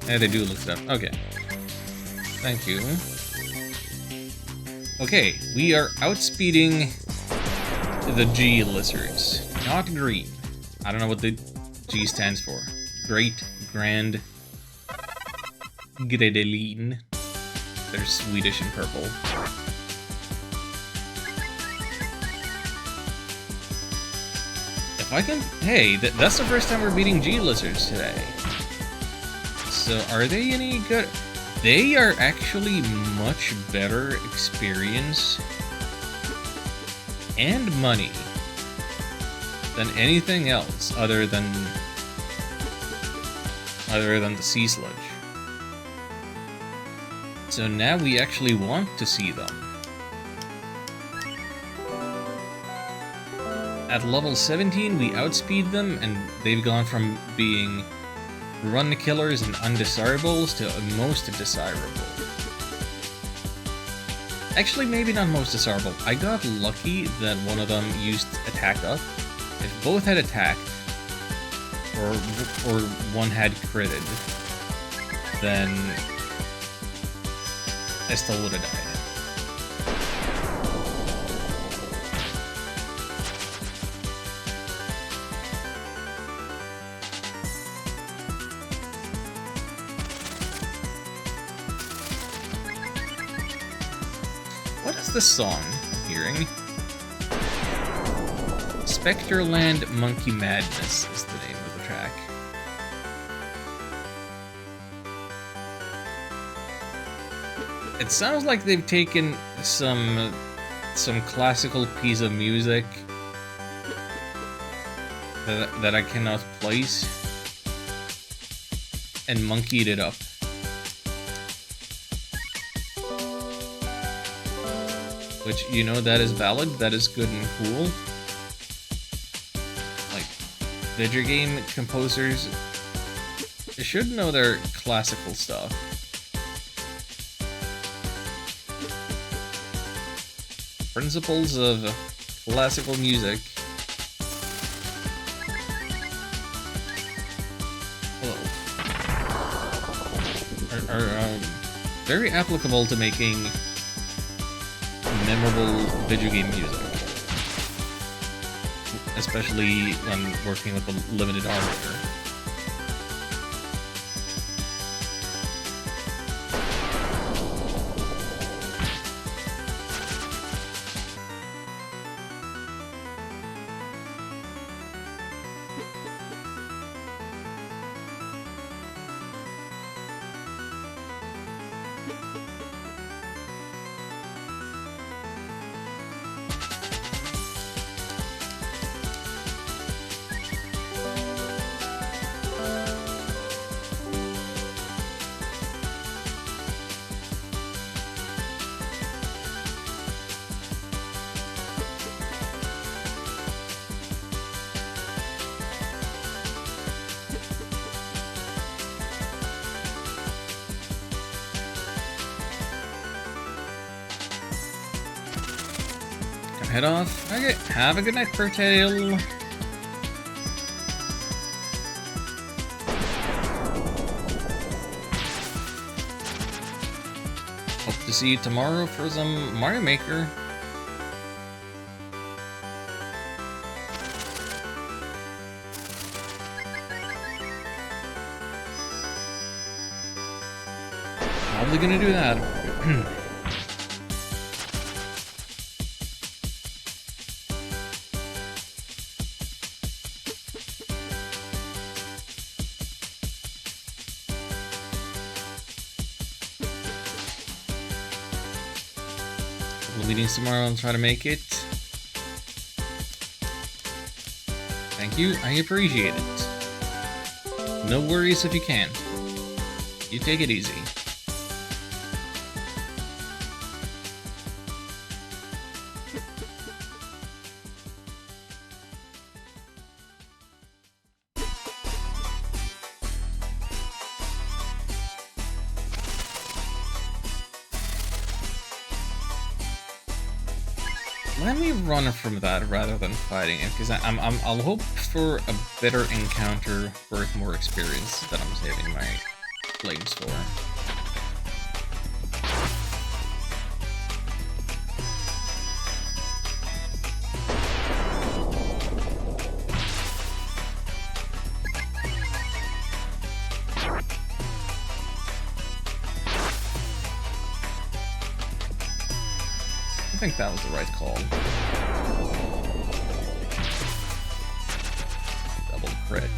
Yeah, they do look stuff. Okay. Thank you. Okay, we are outspeeding the G lizards. Not green. I don't know what the G stands for. Great Grand Gredelin. They're Swedish and purple. If I can... Hey, that's the first time we're beating G-Lizards today. So, are they any good? They are actually much better experience and money than anything else other than the sea sludge. So now we actually want to see them. At level 17, we outspeed them, and they've gone from being run killers and undesirables to most desirable. Actually, maybe not most desirable. I got lucky that one of them used attack up. If both had attacked, or one had critted, then I still would have died. What is this song I'm hearing? Spectreland Monkey Madness is the name of the track. It sounds like they've taken some classical piece of music that I cannot place and monkeyed it up. Which, you know, that is valid, that is good and cool. Like, video game composers should know their classical stuff. Principles of classical music. Are very applicable to making memorable video game music, especially when working with a limited hardware. Head off. Okay, have a good night, Pertale. Hope to see you tomorrow for some Mario Maker. Probably gonna do that. Meetings tomorrow, I'll try to make it. Thank you, I appreciate it. No worries if you can't. You take it easy. Let me run from that rather than fighting it, because I'll hope for a better encounter worth more experience that I'm saving my flames for. think that was the right call. Double crit.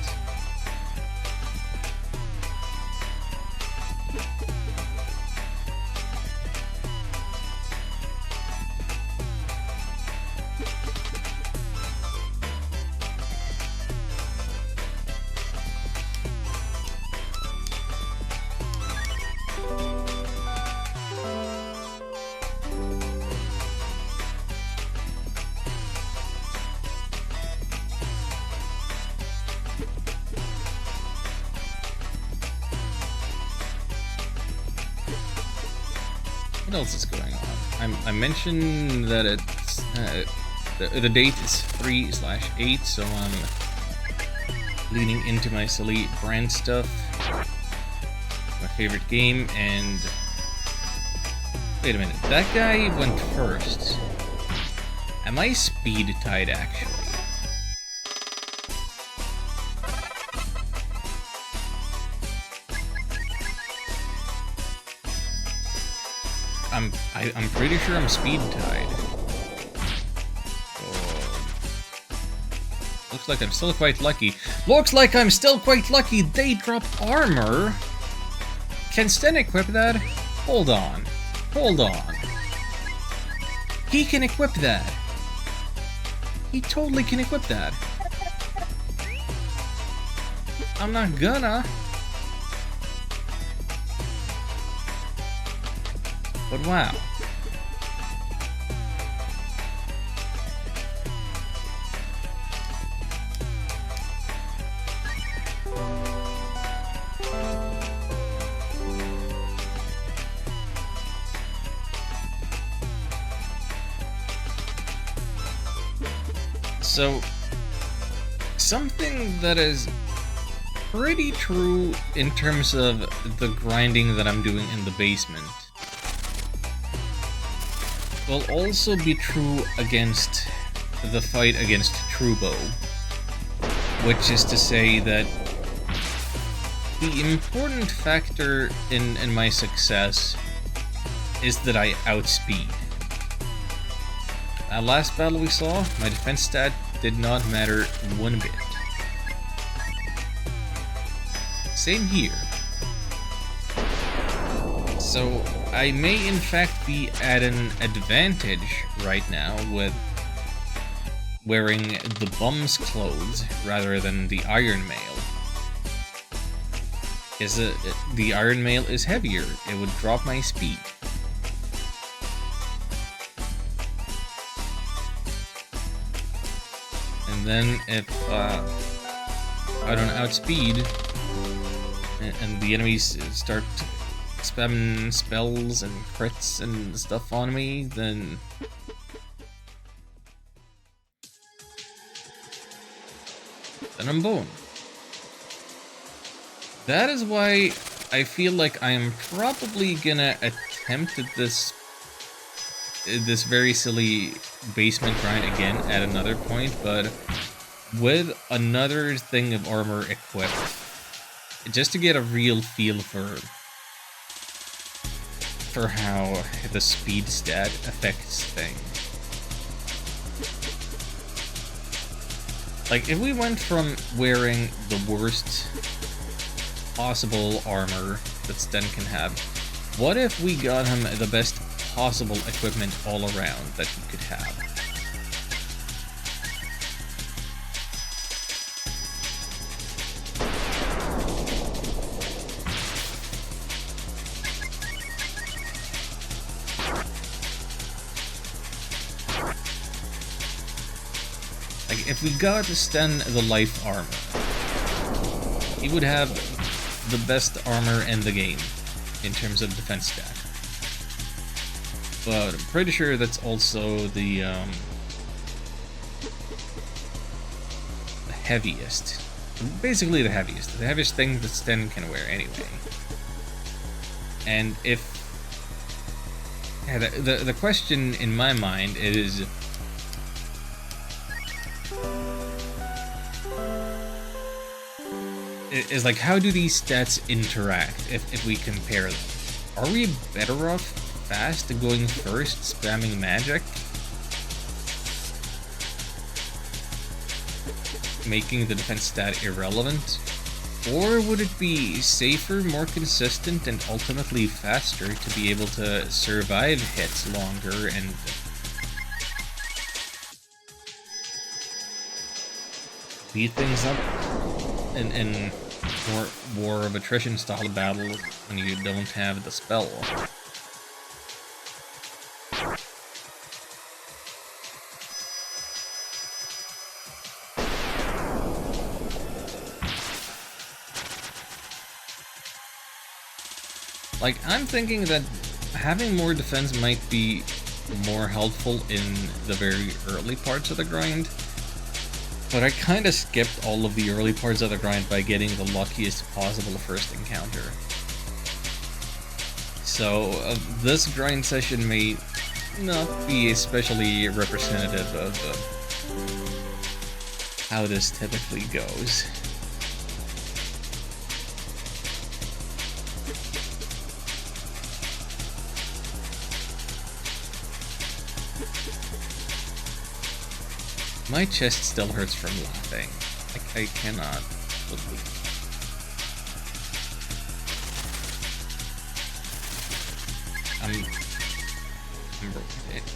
What else is going on? I mentioned that it's the date is 3/8, so I'm leaning into my silly brand stuff. My favorite game, and wait a minute, that guy went first. Am I speed tied actually? I'm pretty sure I'm speed tied. Oh. Looks like I'm still quite lucky. Looks like I'm still quite lucky. They drop armor. Can Sten equip that? Hold on. Hold on. He can equip that. He totally can equip that. I'm not gonna. But wow. So, something that is pretty true in terms of the grinding that I'm doing in the basement will also be true against the fight against Trubo, which is to say that the important factor in my success is that I outspeed. Last battle we saw, my defense stat did not matter one bit. Same here. So I may in fact be at an advantage right now with wearing the bum's clothes rather than the Iron Mail. The Iron Mail is heavier, it would drop my speed. And then if I don't outspeed and the enemies start spamming spells and crits and stuff on me, then I'm boned. That is why I feel like I am probably gonna attempt this very silly basement grind again at another point, but with another thing of armor equipped, just to get a real feel for how the speed stat affects things. Like, if we went from wearing the worst possible armor that Sten can have, what if we got him the best possible equipment all around that he could have? Like, if we got Sten the life armor, he would have the best armor in the game in terms of defense stat. But I'm pretty sure that's also the heaviest. Basically the heaviest thing that Sten can wear anyway. And if... Yeah, the question in my mind is... is like, how do these stats interact if we compare them? Are we better off fast going first, spamming magic, making the defense stat irrelevant? Or would it be safer, more consistent, and ultimately faster to be able to survive hits longer and beat things up in more war of attrition style battle when you don't have the spell? Like, I'm thinking that having more defense might be more helpful in the very early parts of the grind, but I kinda skipped all of the early parts of the grind by getting the luckiest possible first encounter. So, this grind session may not be especially representative of how this typically goes. My chest still hurts from laughing. Like, I cannot believe.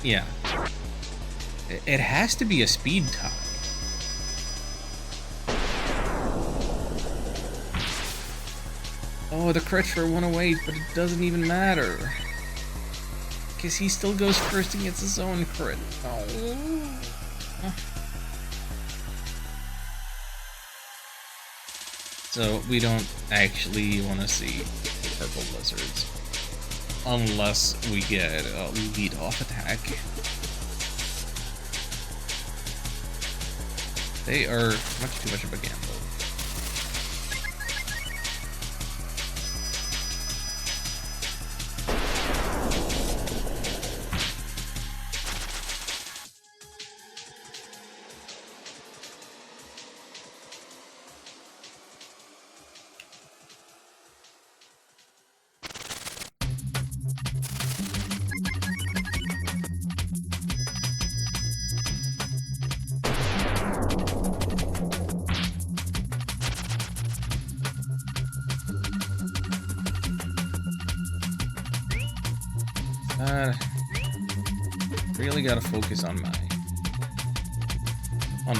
Yeah. It has to be a speed tie. Oh, the crit for 108, but it doesn't even matter. Because he still goes first and gets his own crit. Oh. So we don't actually want to see purple lizards unless we get a lead-off attack. They are much too much of a gamble. Really gotta focus on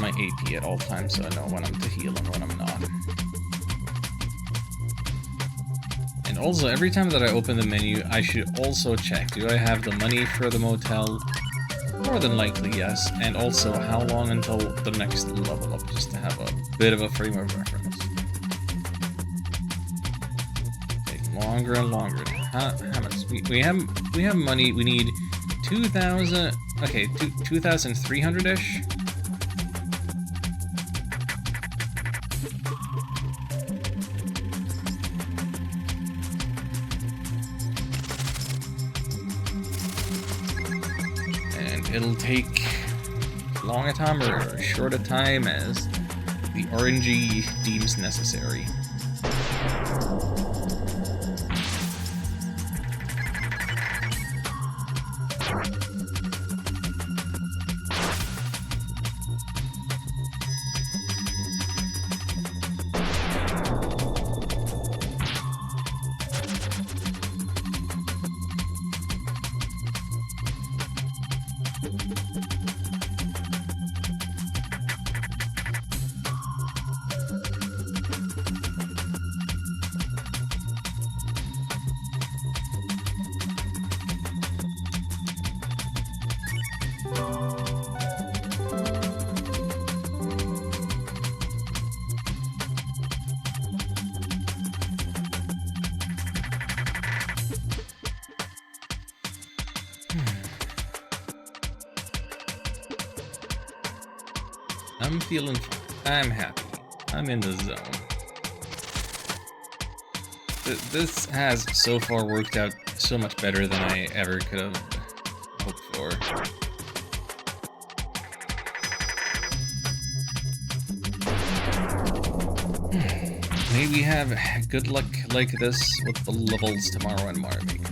my AP at all times so I know when I'm to heal and when I'm not. And also, every time that I open the menu, I should also check, do I have the money for the motel? More than likely, yes. And also, how long until the next level up, just to have a bit of a frame of reference. Take longer and longer. How much? We have money. We need 2,000. Okay, 2,300-ish. And it'll take as long a time or as short a time as the RNG deems necessary. I'm feeling fine. I'm happy. I'm in the zone. This has so far worked out so much better than I ever could have hoped for. Maybe have good luck like this with the levels tomorrow in Mario Maker.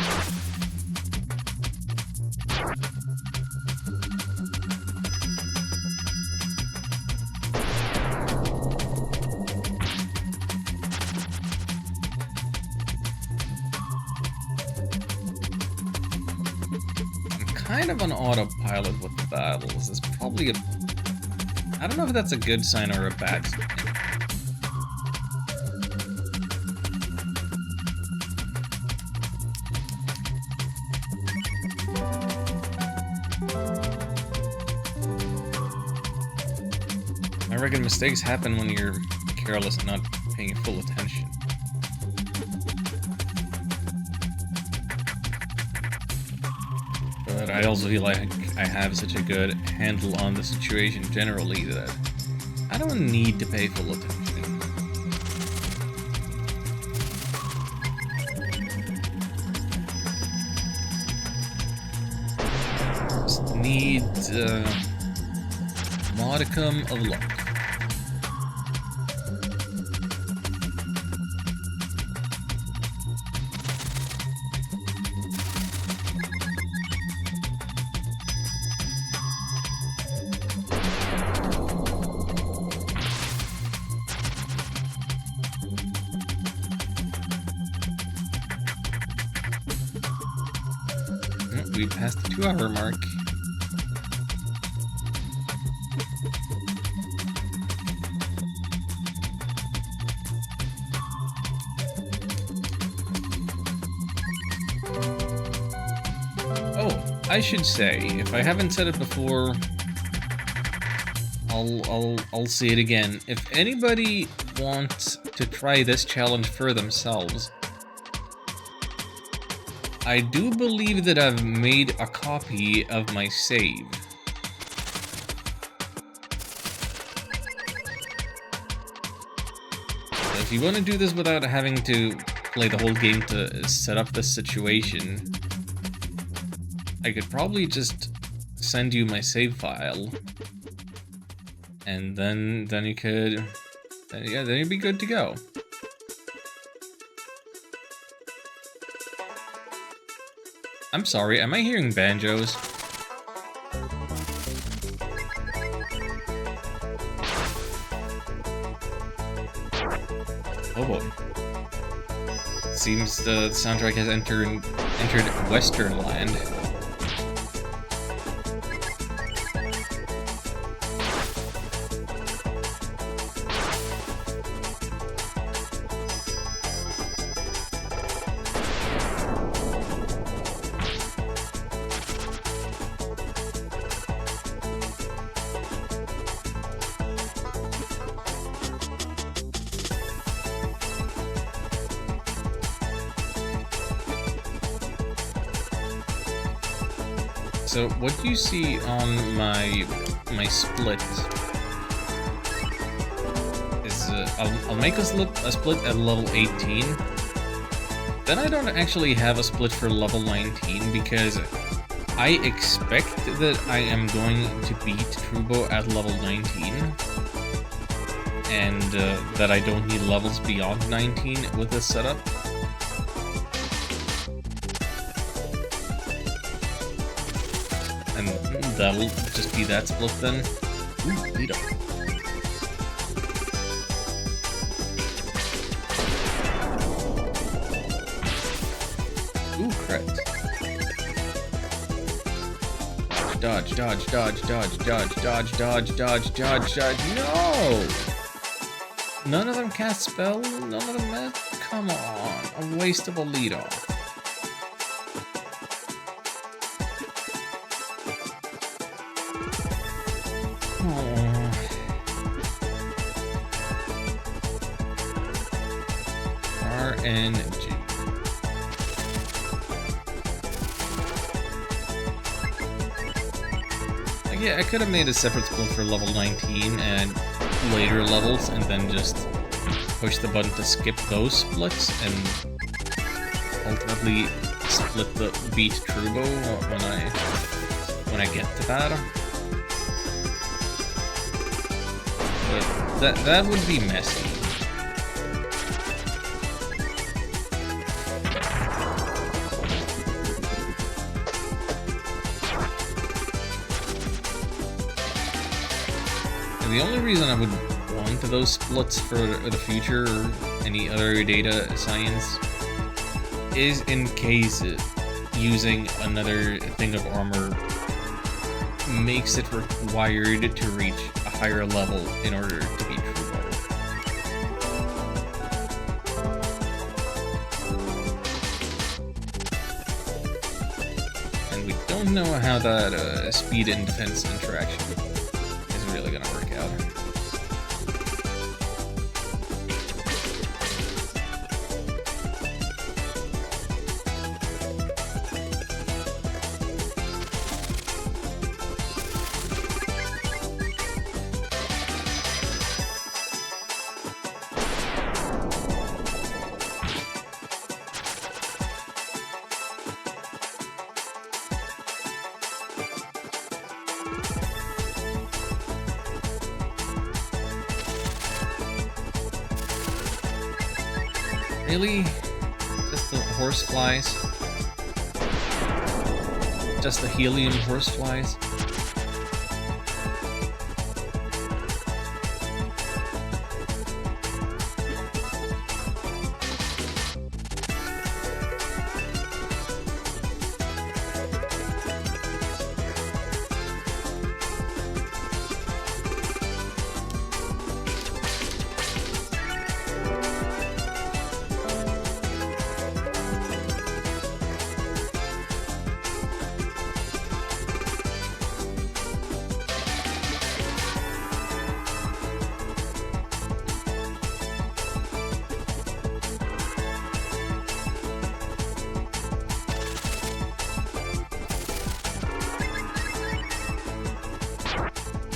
kind of on autopilot with the battles. It's probably a... I don't know if that's a good sign or a bad sign. I reckon mistakes happen when you're careless and not paying full attention. But I also feel like I have such a good handle on the situation generally that I don't need to pay full attention. Just need modicum of luck. We passed the 2-hour mark. Oh, I should say, if I haven't said it before, I'll say it again. If anybody wants to try this challenge for themselves, I do believe that I've made a copy of my save. So if you want to do this without having to play the whole game to set up this situation, I could probably just send you my save file, and then you could, then you'd be good to go. I'm sorry, am I hearing banjos? Oh boy. Seems the soundtrack has entered Western land. So what you see on my split is I'll make a split at level 18. Then I don't actually have a split for level 19 because I expect that I am going to beat Trubo at level 19, and that I don't need levels beyond 19 with this setup. And that'll just be that split then. Ooh, Lido. Ooh, crit. Dodge, dodge, dodge, dodge, dodge, dodge, dodge, dodge, dodge, dodge. No! None of them cast spell? None of them met? Come on. A waste of a lead-off. RNG. Like, yeah, I could have made a separate split for level 19 and later levels, and then just push the button to skip those splits and ultimately split the beat Trubo when I get to that. But that would be messy. The only reason I would want those splits for the future or any other data science is in case using another thing of armor makes it required to reach a higher level in order to be true bow. And we don't know how that speed and defense interaction is really gonna work out. Really? Just the horseflies? Just the helium horseflies?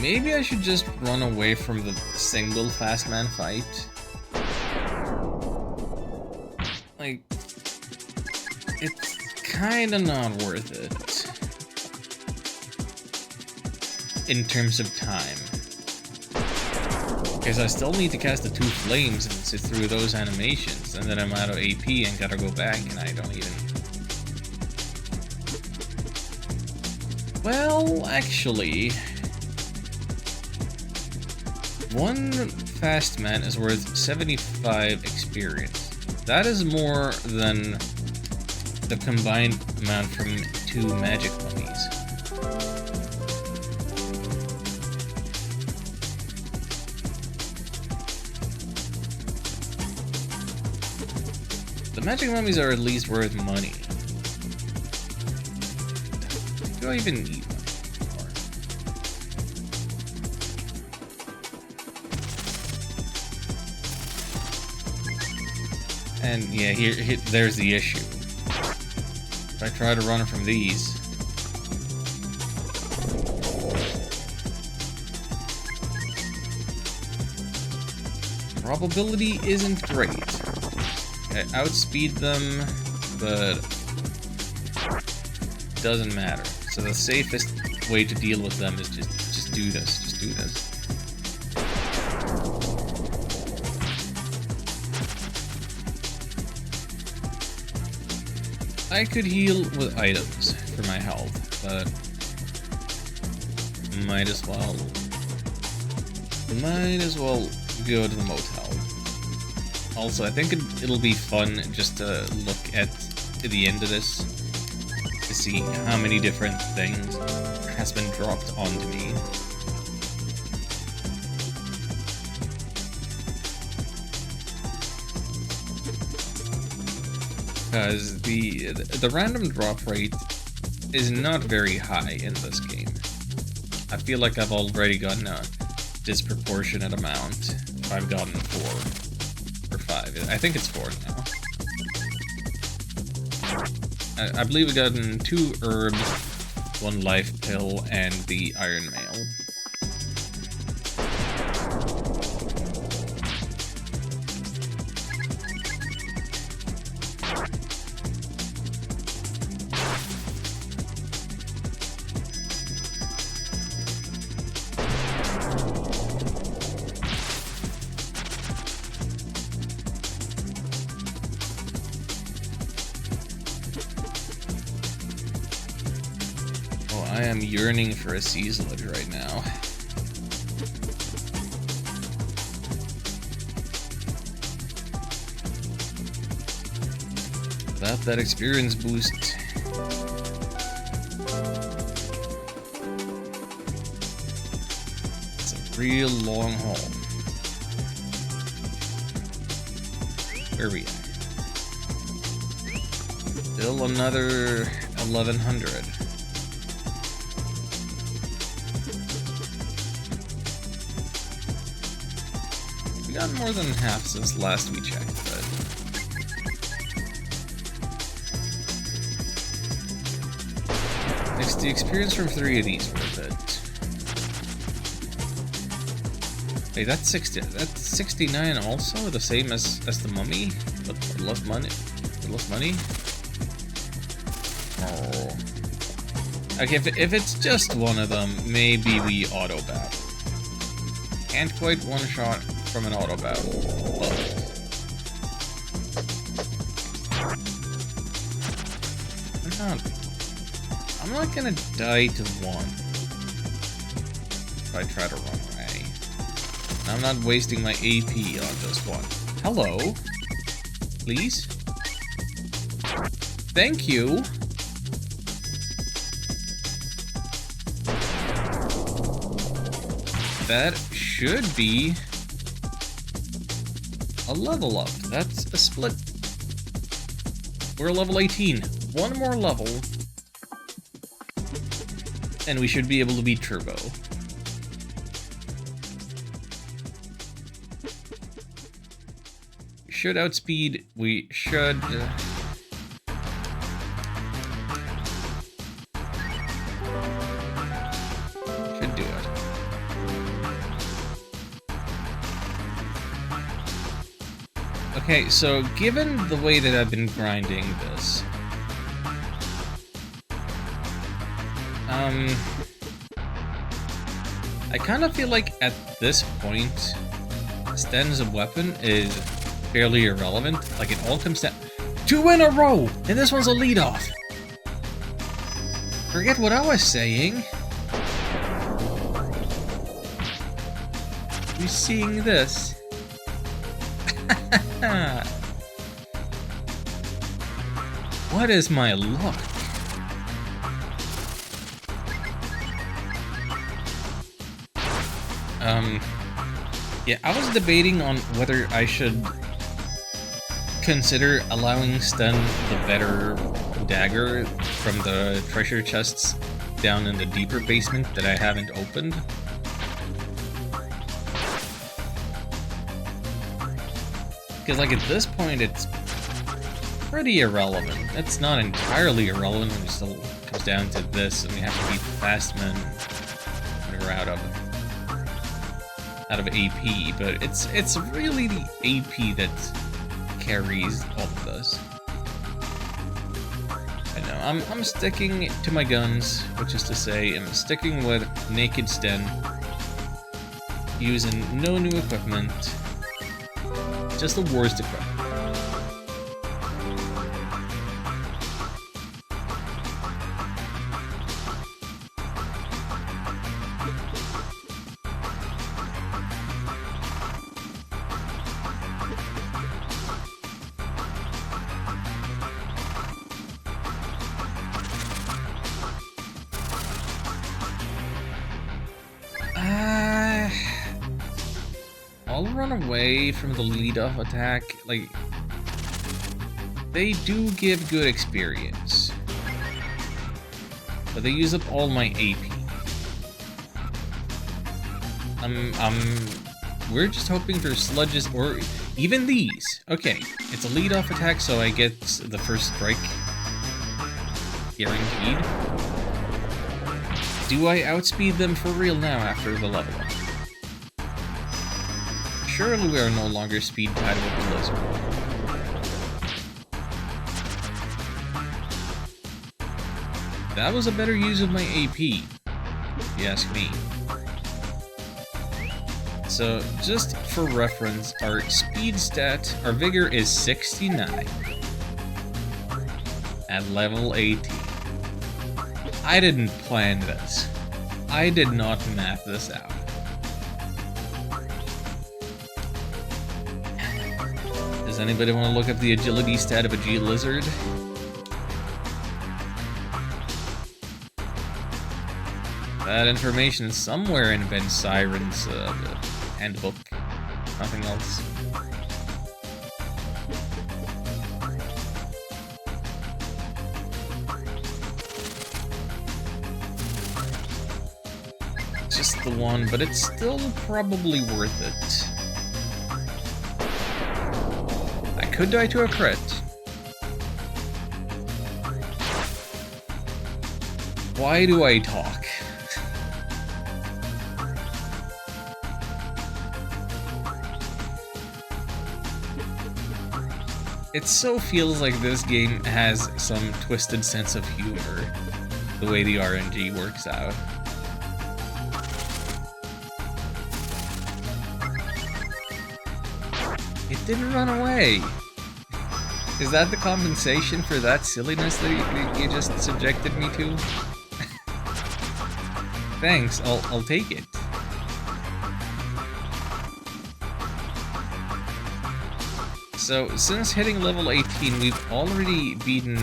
Maybe I should just run away from the single fast man fight. Like, it's kinda not worth it in terms of time. Because I still need to cast the 2 flames and sit through those animations, and then I'm out of AP and gotta go back, and I don't even... Well, actually... 1 fast man is worth 75 experience. That is more than the combined amount from 2 magic mummies. The magic mummies are at least worth money. Do I even need one? And yeah, here, there's the issue. If I try to run from these, probability isn't great. I outspeed them, but doesn't matter. So the safest way to deal with them is just do this. Just do this. I could heal with items for my health, but might as well go to the motel. Also, I think it'll be fun just to look at the end of this to see how many different things has been dropped onto me. Because the random drop rate is not very high in this game. I feel like I've already gotten a disproportionate amount. I've gotten 4 or 5. I think it's 4 now. I believe I've gotten 2 herbs, 1 life pill, and the iron mail. I am yearning for a Seaslage right now. Without that experience boost, real long haul. Where are we at? Still another 1100. We got more than half since last we checked, but... Makes the experience from 3 of these worth it. Hey, that's 60. That's 69 also, the same as the mummy, but less money. Less money. Oh. Okay, if it's just one of them, maybe we auto battle. Can't quite one shot from an auto battle, but I'm not gonna die to one if I try to run away. I'm not wasting my AP on just one. Hello? Please? Thank you! That should be a level up. That's a split. We're level 18. One more level. And we should be able to beat Turbo. We should outspeed. We should... should do it. Okay, so given the way that I've been grinding this, I kind of feel like at this point, Sten's weapon is fairly irrelevant. Like, it all comes down 2 in a row, and this one's a lead off. Forget what I was saying. You seeing this? What is my luck? Yeah, I was debating on whether I should consider allowing Sten the better dagger from the treasure chests down in the deeper basement that I haven't opened. Because, like, at this point, it's pretty irrelevant. It's not entirely irrelevant when it still comes down to this, and we have to beat the Fastman when we're out of AP, but it's really the AP that carries all of this. I know, I'm sticking to my guns, which is to say, I'm sticking with Naked Sten, using no new equipment, just the worst equipment. I'll run away from the lead-off attack. Like, they do give good experience, but they use up all my AP. We're just hoping for sludges or even these. Okay, it's a lead-off attack, so I get the first strike guaranteed. Do I outspeed them for real now after the level up? Surely we are no longer speed tied with the lizard. That was a better use of my AP, if you ask me. So, just for reference, our speed stat, our vigor is 69 at level 18. I didn't plan this. I did not map this out. Does anybody want to look up the agility stat of a G lizard? That information is somewhere in Ben Siren's handbook. Nothing else. Just the one, but it's still probably worth it. I could die to a crit. Why do I talk? It so feels like this game has some twisted sense of humor, the way the RNG works out. It didn't run away. Is that the compensation for that silliness that you just subjected me to? Thanks, I'll take it. So, since hitting level 18, we've already beaten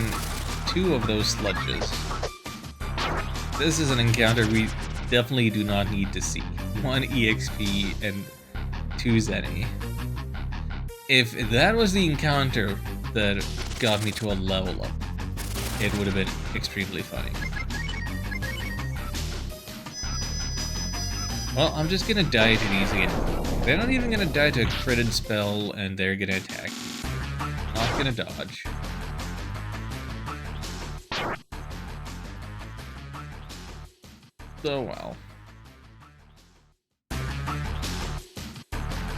2 of those sludges. This is an encounter we definitely do not need to see. 1 EXP and 2 Zenny. If that was the encounter that got me to a level up, it would have been extremely funny. Well, I'm just gonna die to these again. They're not even gonna die to a critted spell, and they're gonna attack me. Not gonna dodge. So well.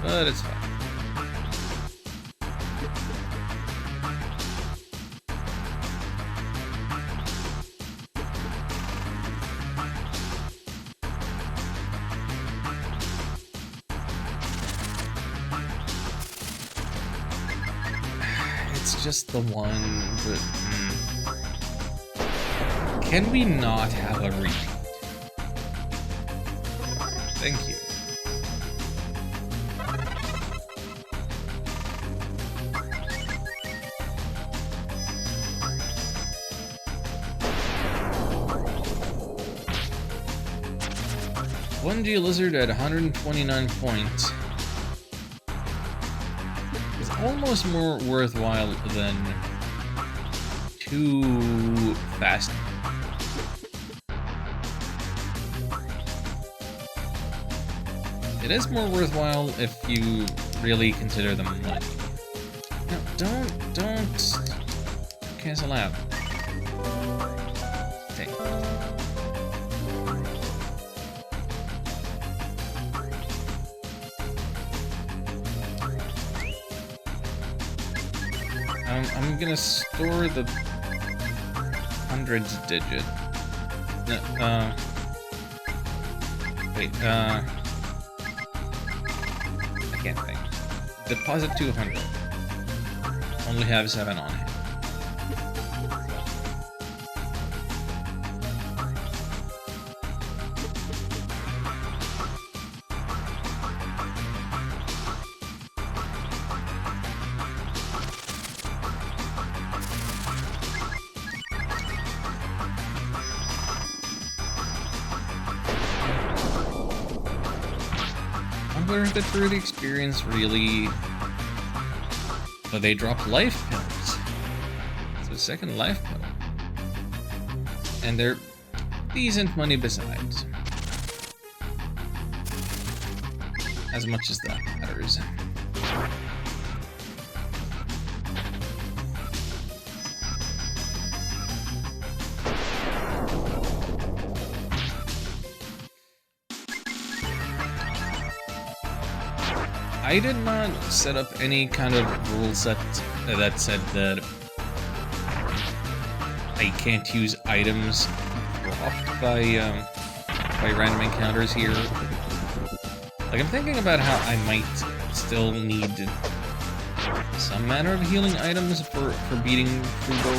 But it's fine. It's just the one that... Can we not have a repeat? Thank you. One G Lizard at 129 points is almost more worthwhile than 2 fast. It is more worthwhile if you really consider them money. No, don't cancel out. Stay. I'm gonna store the hundreds digit. No, wait, I can't think. Deposit 200. Only have 7 on hand. Worth it for the experience, really. But they drop life pills. It's a second life pill. And they're decent money besides. As much as that matters. I did not set up any kind of rule set that said that I can't use items dropped by random encounters here. Like, I'm thinking about how I might still need some manner of healing items for beating Fubo.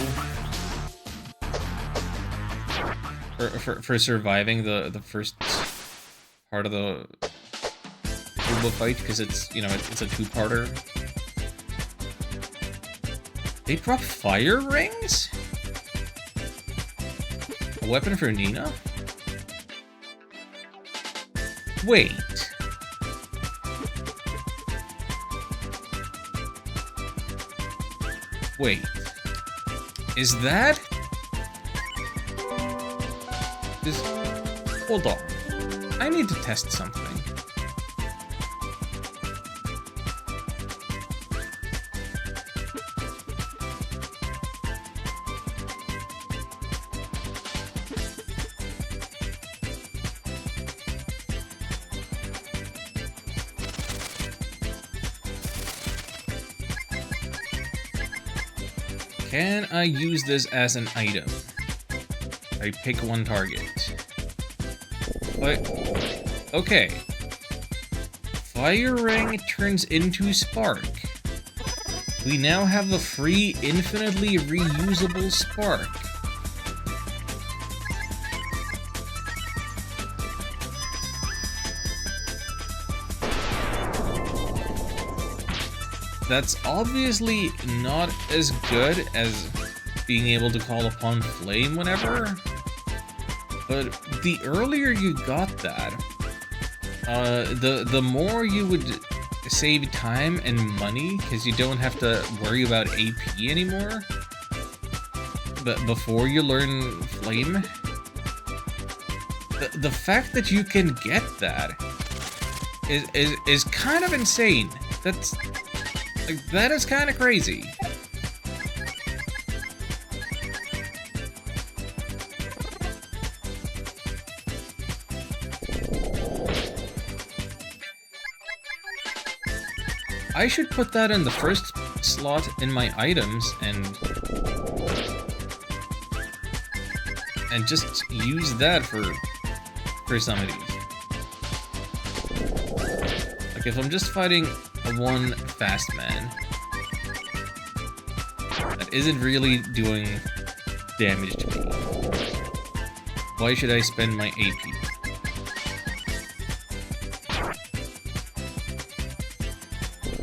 For surviving the first part of the fight, because it's, you know, it's a 2-parter. They drop fire rings? A weapon for Nina? Wait. Wait. Is that... Hold on. I need to test something. Can I use this as an item? I pick one target. But, okay. Firing turns into spark. We now have a free, infinitely reusable spark. That's obviously not as good as being able to call upon flame whenever, but the earlier you got that, the more you would save time and money, because you don't have to worry about AP anymore. But before you learn flame, the fact that you can get that is kind of insane. That is kind of crazy. I should put that in the first slot in my items and just use that for some of these. Like if I'm just fighting one fast man that isn't really doing damage to me, why should I spend my AP?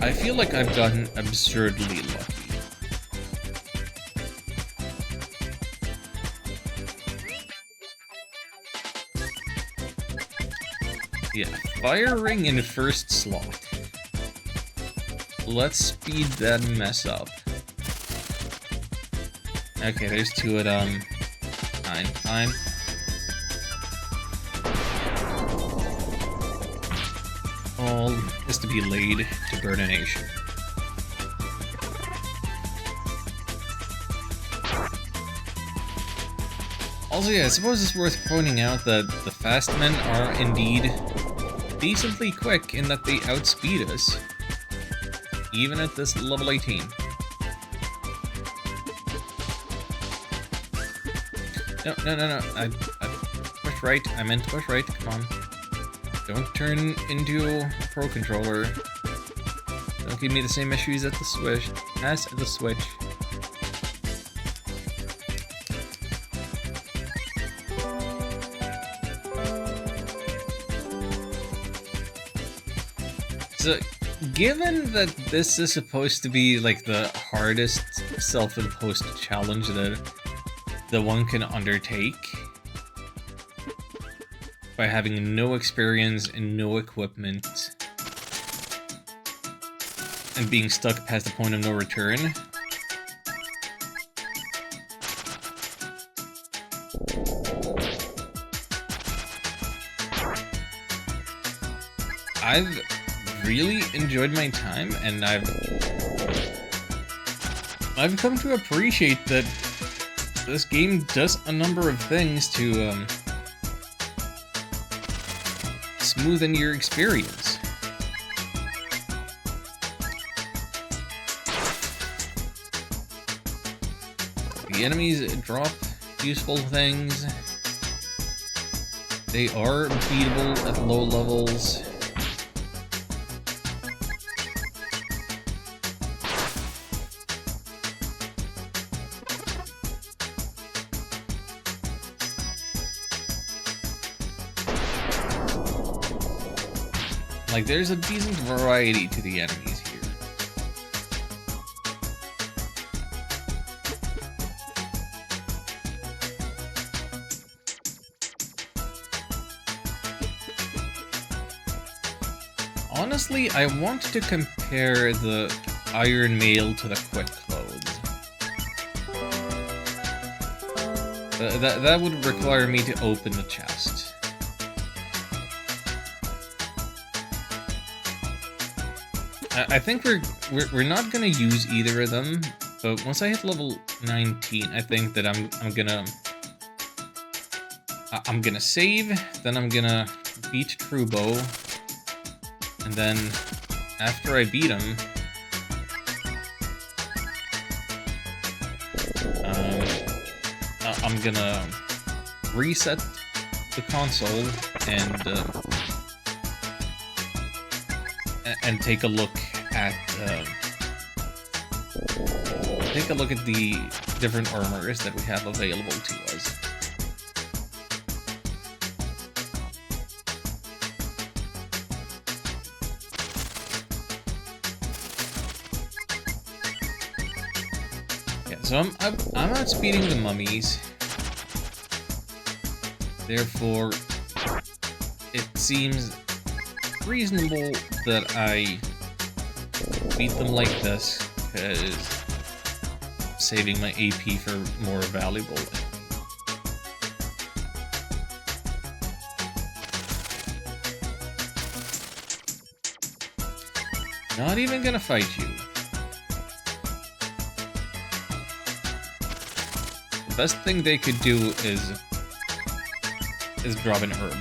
I feel like I've gotten absurdly lucky. Yeah, firing in first slot. Let's speed that mess up. Okay, there's two at, fine. All is to be laid to burn a nation. Also, yeah, I suppose it's worth pointing out that the fast men are indeed decently quick in that they outspeed us, even at this level 18. No, I pushed right. I meant to push right. Come on. Don't turn into a pro controller. Don't give me the same issues at the Switch. As at the Switch. So, given that this is supposed to be like the hardest self-imposed challenge that one can undertake, by having no experience and no equipment, and being stuck past the point of no return, I've really enjoyed my time, and I've come to appreciate that this game does a number of things to smoothen your experience. The enemies drop useful things. They are beatable at low levels. Like, there's a decent variety to the enemies here. Honestly, I want to compare the Iron Mail to the Quick Clothes. That would require me to open the chest. I think we're not gonna use either of them, but once I hit level 19, I think that I'm gonna save, then I'm gonna beat Trubo, and then after I beat him, I'm gonna reset the console and take a look at the different armors that we have available to us. Yeah, so I'm outspeeding the mummies. Therefore, it seems reasonable that I beat them like this, because saving my AP for more valuable. Not even gonna fight you. The best thing they could do is drop an herb.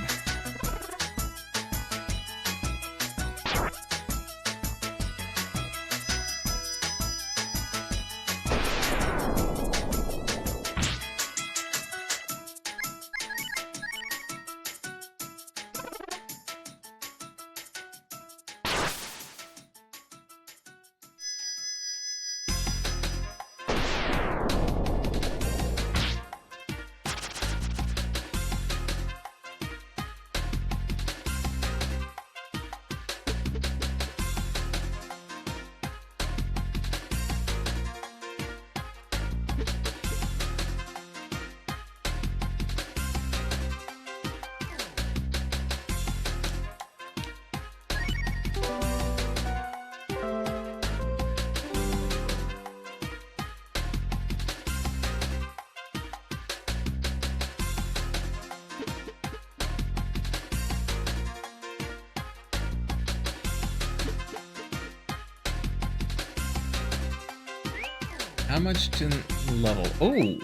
How much to level? Oh,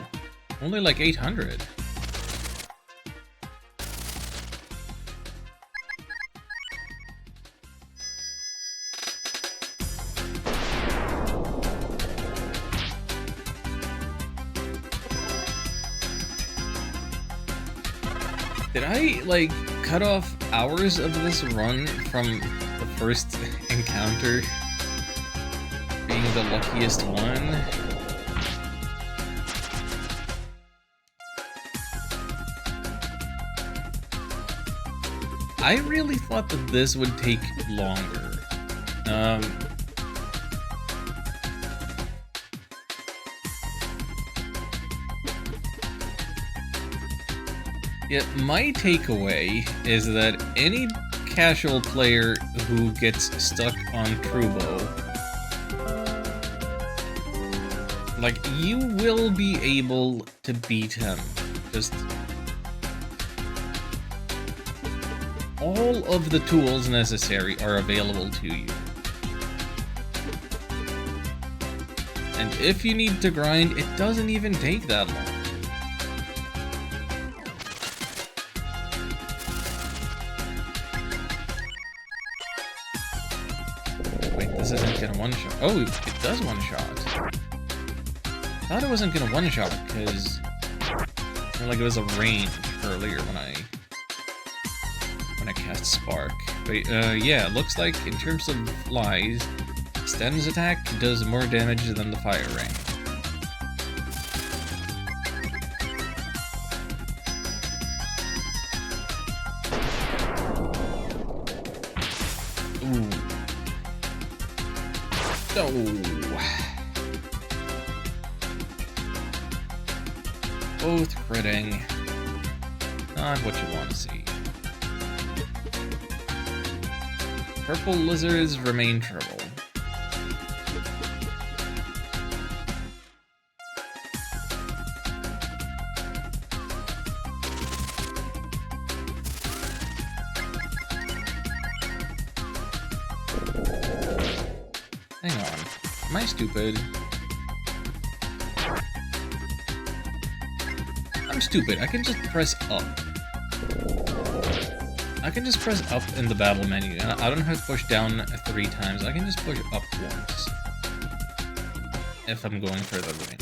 only like 800. Did I, like, cut off hours of this run from the first encounter being the luckiest one? I really thought that this would take longer. Yeah, my takeaway is that any casual player who gets stuck on Trubo, like, you will be able to beat him. Just all of the tools necessary are available to you. And if you need to grind, it doesn't even take that long. Wait, this isn't gonna one-shot. Oh, it does one-shot. I thought it wasn't gonna one-shot, because like it was a range earlier when I cast Spark. But yeah, it looks like in terms of flies, Sten's attack does more damage than the Fire Ring. Ooh. Oh. Both critting. Not what you want to see. Purple lizards remain trouble. Hang on. Am I stupid? I'm stupid. I can just press up. I can just press up in the battle menu. I don't have to push down 3 times. I can just push up once. If I'm going further away.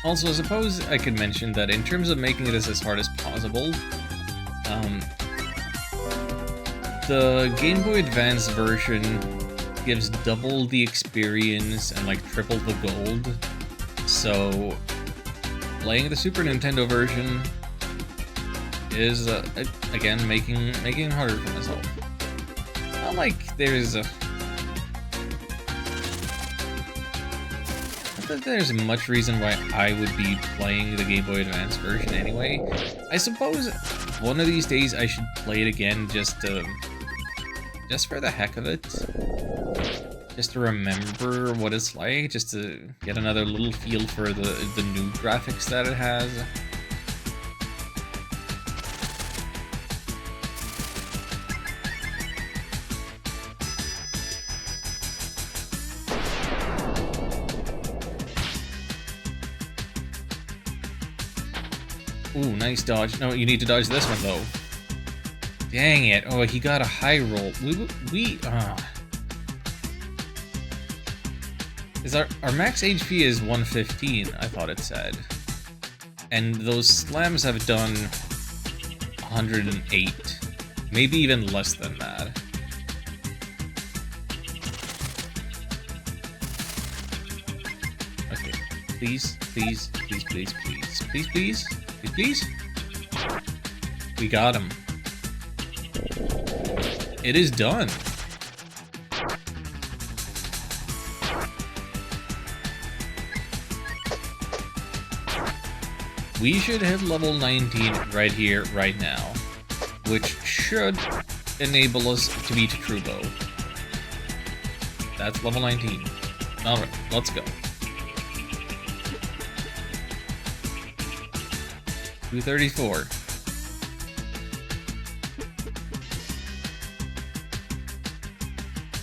Also, I suppose I could mention that in terms of making this as hard as possible, the Game Boy Advance version gives double the experience and like triple the gold. So, playing the Super Nintendo version is again making it harder for myself. Not like there's there's much reason why I would be playing the Game Boy Advance version anyway. I suppose one of these days I should play it again just for the heck of it. Just to remember what it's like, just to get another little feel for the new graphics that it has. Ooh, nice dodge. No, you need to dodge this one, though. Dang it. Oh, he got a high roll. Is our max HP is 115, I thought it said. And those slams have done 108. Maybe even less than that. Okay. Please, please, please, please, please. Please, please. Please? We got him. It is done. We should hit level 19 right here, right now, which should enable us to beat Trubo. That's level 19. Alright, let's go. 234.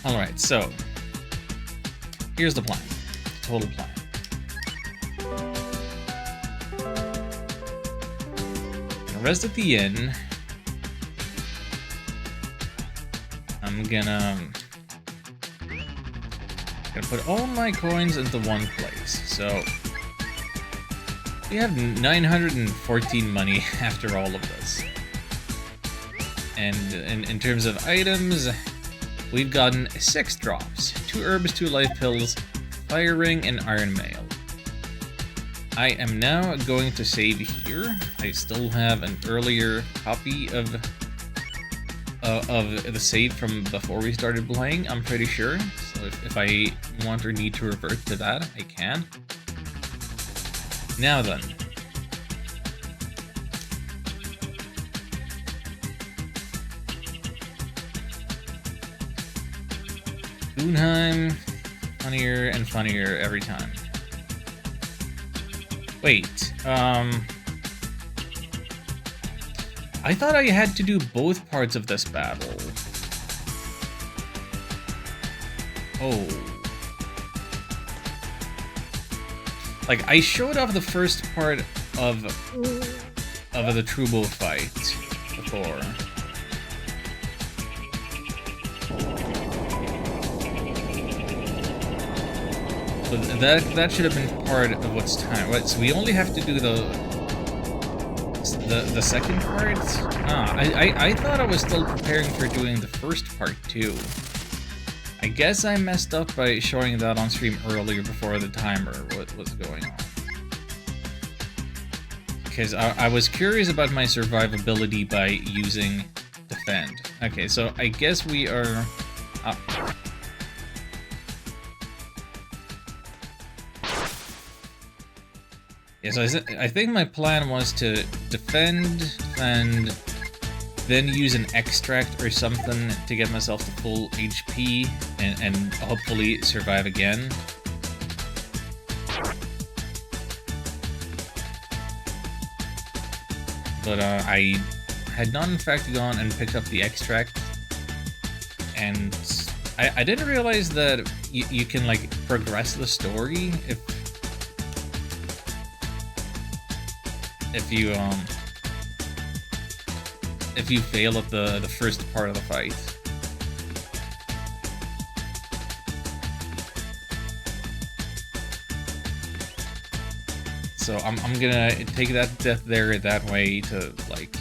Alright, so here's the plan. Total plan. Rest at the inn. I'm gonna put all my coins into one place. So we have 914 money after all of this. And in terms of items, we've gotten 6 drops, 2 herbs, 2 life pills, fire ring, and iron mail. I am now going to save here. I still have an earlier copy of the save from before we started playing, I'm pretty sure. So if I want or need to revert to that, I can. Now then. Boonheim, funnier and funnier every time. Wait, I thought I had to do both parts of this battle. Oh. Like, I showed off the first part of the Trubo fight before. But that should have been part of what's time. Right, so we only have to do the second part? Ah, I thought I was still preparing for doing the first part too. I guess I messed up by showing that on stream earlier before the timer what was going on. Because I was curious about my survivability by using defend. Okay, so I guess we are... Yeah, so I think my plan was to defend, and then use an extract or something to get myself to full HP, and hopefully survive again. But I had not in fact gone and picked up the extract, and I didn't realize that you can like progress the story if you fail at the first part of the fight. So I'm gonna take that death there that way to like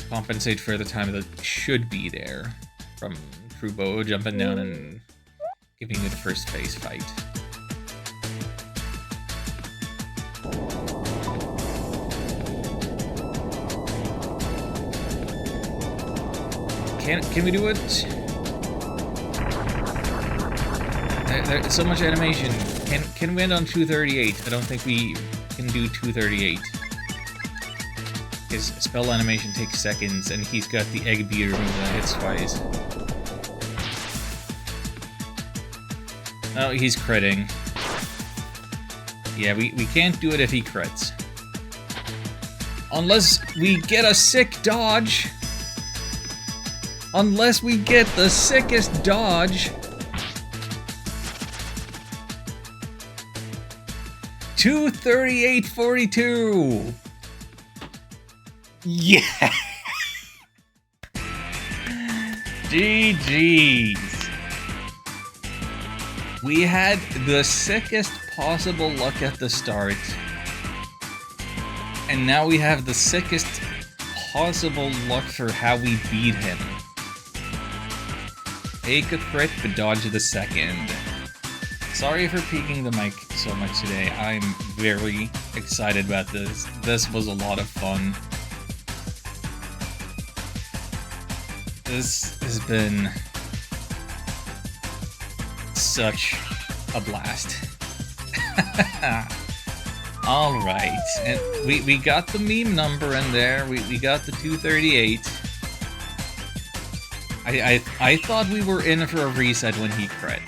compensate for the time that should be there from Trubo jumping down and giving me the first phase fight. Can we do it? There's so much animation. Can we end on 238? I don't think we can do 238. His spell animation takes seconds, and he's got the egg beater move that hits twice. Oh, he's critting. Yeah, we can't do it if he crits. Unless we get a sick dodge. Unless we get the sickest dodge. 238.42. Yeah. GG's. We had the sickest possible luck at the start. And now we have the sickest possible luck for how we beat him. Take a crit, but dodge the second. Sorry for peeking the mic so much today. I'm very excited about this. This was a lot of fun. This has been such a blast. Alright, and we got the meme number in there. We got the 238. I thought we were in for a reset when he crit.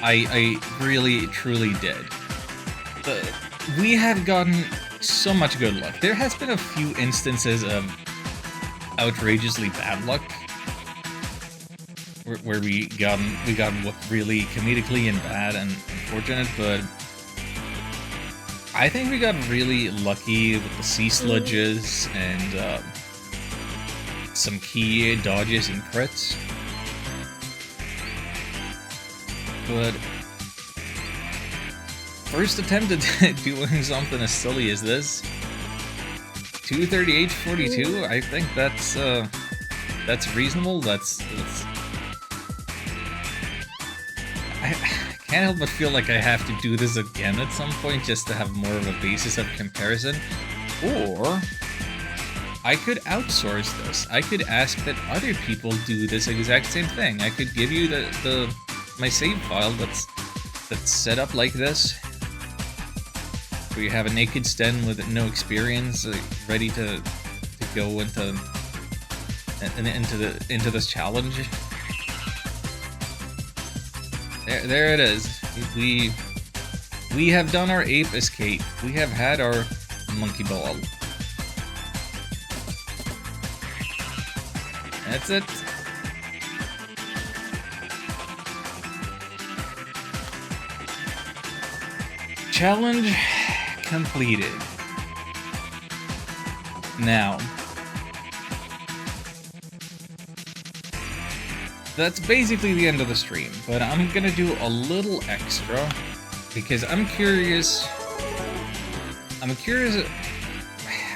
I really, truly did. We have gotten so much good luck. There has been a few instances of outrageously bad luck, where we got whooped really comedically and bad and unfortunate, but I think we got really lucky with the sea sludges and some key dodges and crits. But first attempt at doing something as silly as this, 238.42. I think that's reasonable. I can't help but feel like I have to do this again at some point just to have more of a basis of comparison. Or I could outsource this. I could ask that other people do this exact same thing. I could give you my save file that's set up like this, where you have a naked Sten with no experience, ready to go into this challenge. There it is. We have done our ape escape. We have had our monkey ball. That's it. Challenge completed. Now, that's basically the end of the stream, but I'm gonna do a little extra because I'm curious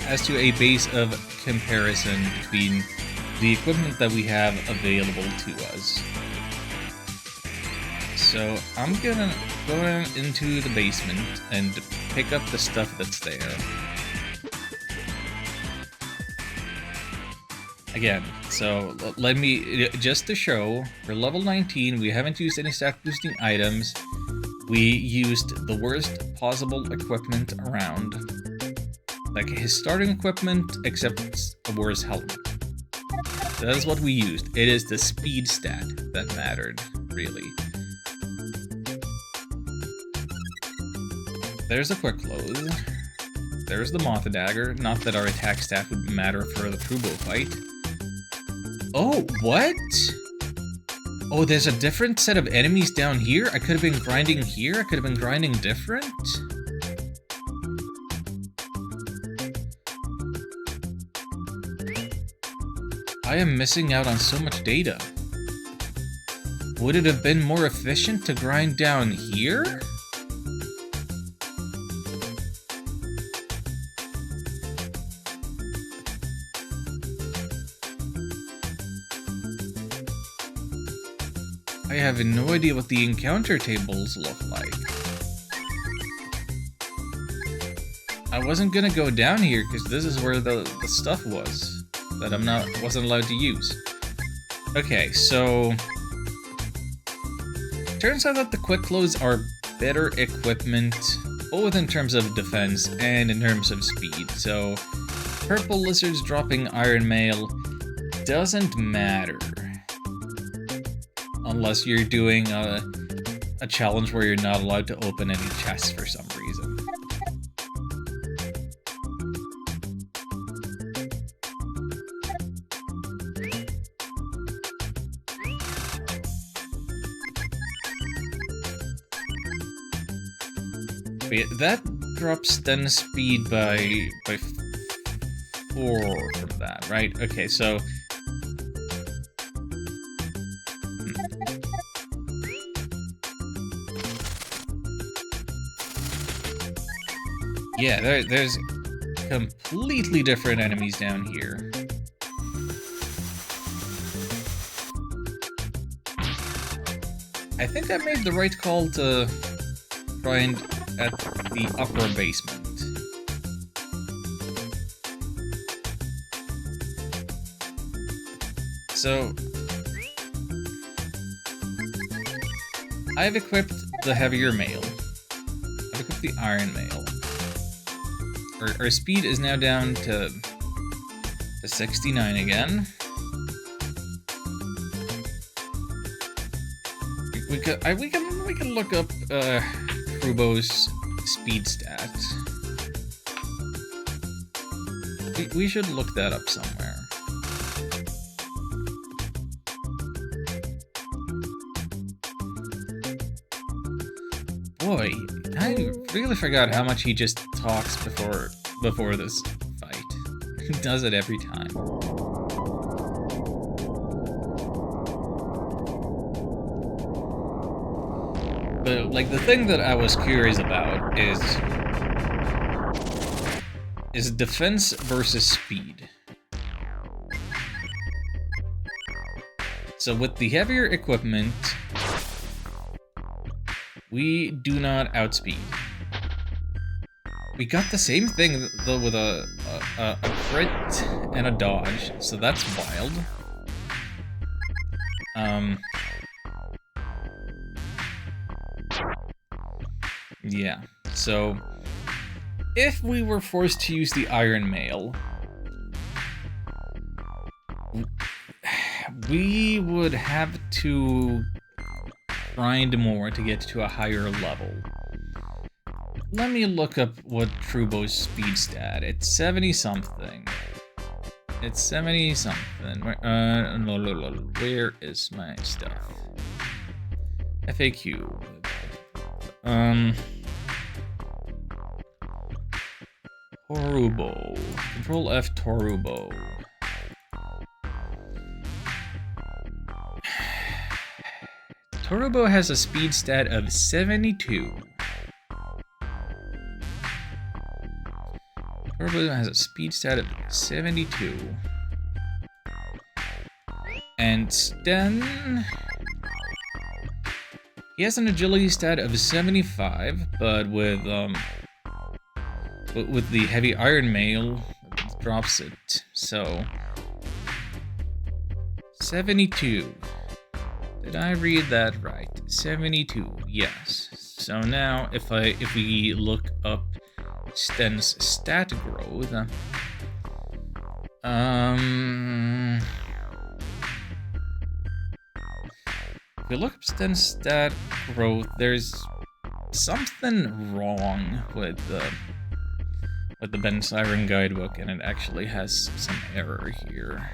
as to a base of comparison between the equipment that we have available to us. So I'm gonna go into the basement and pick up the stuff that's there. Again, so let me, just to show, we're level 19, we haven't used any stat boosting items, we used the worst possible equipment around. Like his starting equipment, except a worse helmet. That is what we used. It is the speed stat that mattered, really. There's a quick close. There's the Moth Dagger. Not that our attack stat would matter for the Trubo fight. Oh, what? Oh, there's a different set of enemies down here? I could have been grinding here? I could have been grinding different? I am missing out on so much data. Would it have been more efficient to grind down here? I have no idea what the encounter tables look like. I wasn't gonna go down here because this is where the stuff was that wasn't allowed to use. Okay, so turns out that the quick clothes are better equipment, both in terms of defense and in terms of speed. So purple lizards dropping iron mail doesn't matter. Unless you're doing a challenge where you're not allowed to open any chests for some reason. But yeah, that drops then speed by 4 from that, right? Okay, so yeah, there's completely different enemies down here. I think I made the right call to grind at the upper basement. So I've equipped the heavier mail. I've equipped the iron mail. Our speed is now down to 69 again. We can look up Trubo's speed stat. We should look that up somewhere. Boy, I really forgot how much he just talks before this fight. He does it every time. But like the thing that I was curious about is defense versus speed. So with the heavier equipment, we do not outspeed. We got the same thing though with a crit and a dodge, so that's wild. Yeah, so if we were forced to use the iron mail, we would have to grind more to get to a higher level. Let me look up what Trubo's speed stat. It's 70 something. It's 70 something. Where is my stuff? FAQ. Torubo. Control F Torubo. Turbo has a speed stat of 72. Turbo has a speed stat of 72. And Sten... he has an agility stat of 75, but with the heavy iron mail, it drops it. So 72. Did I read that right? 72. Yes. So now, if we look up Sten's stat growth, if we look up Sten's stat growth, there's something wrong with the Ben Siren guidebook, and it actually has some error here.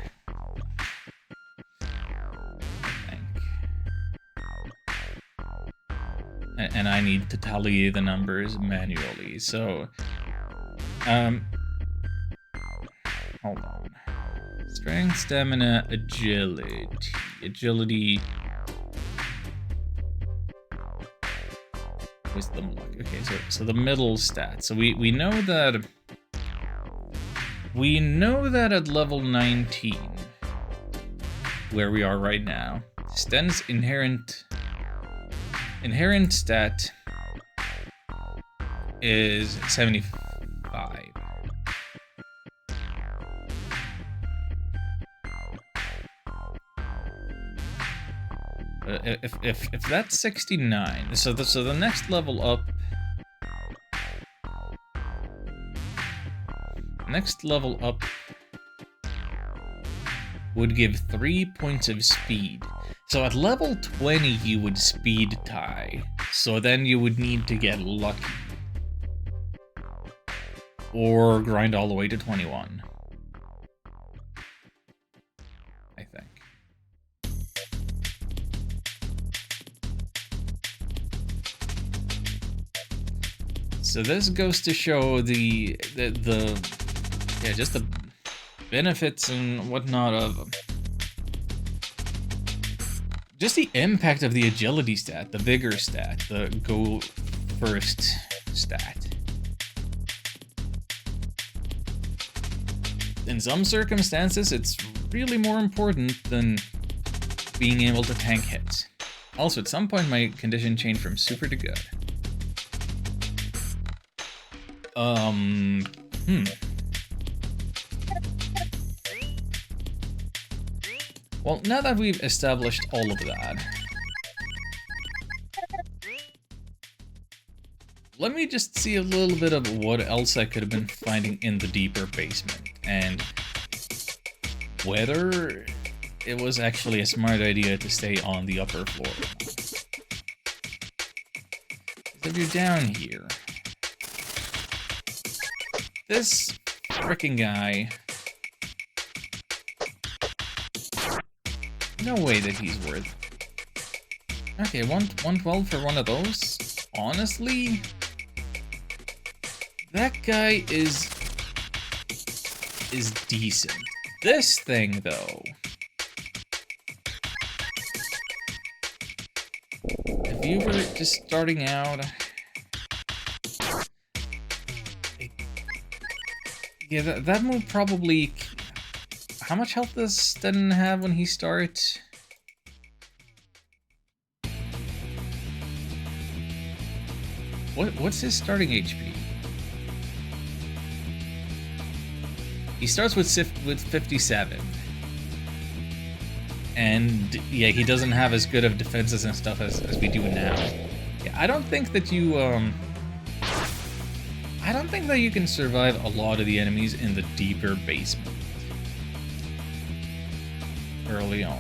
And I need to tally the numbers manually, so... hold on. Strength, stamina, agility. Agility... wisdom, luck. Okay, so the middle stat. So we know that... we know that at level 19, where we are right now, Sten's inherent stat is 75. If that's 69, so the next level up, would give 3 points of speed. So at level 20 you would speed tie, so then you would need to get lucky. Or grind all the way to 21. I think. So this goes to show just the benefits and whatnot of just the impact of the agility stat, the vigor stat, the go first stat. In some circumstances, it's really more important than being able to tank hits. Also, at some point, my condition changed from super to good. Well, now that we've established all of that, let me just see a little bit of what else I could have been finding in the deeper basement, and whether it was actually a smart idea to stay on the upper floor. If you're down here, this frickin' guy... no way that he's worth... okay, 112 for one of those? Honestly? That guy is decent. This thing, though... if you were just starting out... yeah, that move probably... how much health does Sten have when he starts? What's his starting HP? He starts with 57. And yeah, he doesn't have as good of defenses and stuff as we do now. Yeah, I don't think that you can survive a lot of the enemies in the deeper basement early on.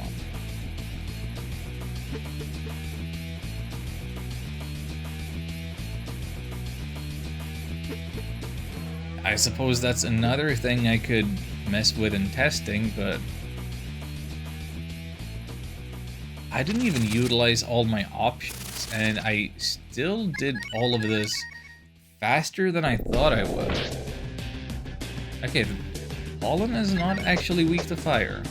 I suppose that's another thing I could mess with in testing, but I didn't even utilize all my options, and I still did all of this faster than I thought I would. Okay, Pollen is not actually weak to fire.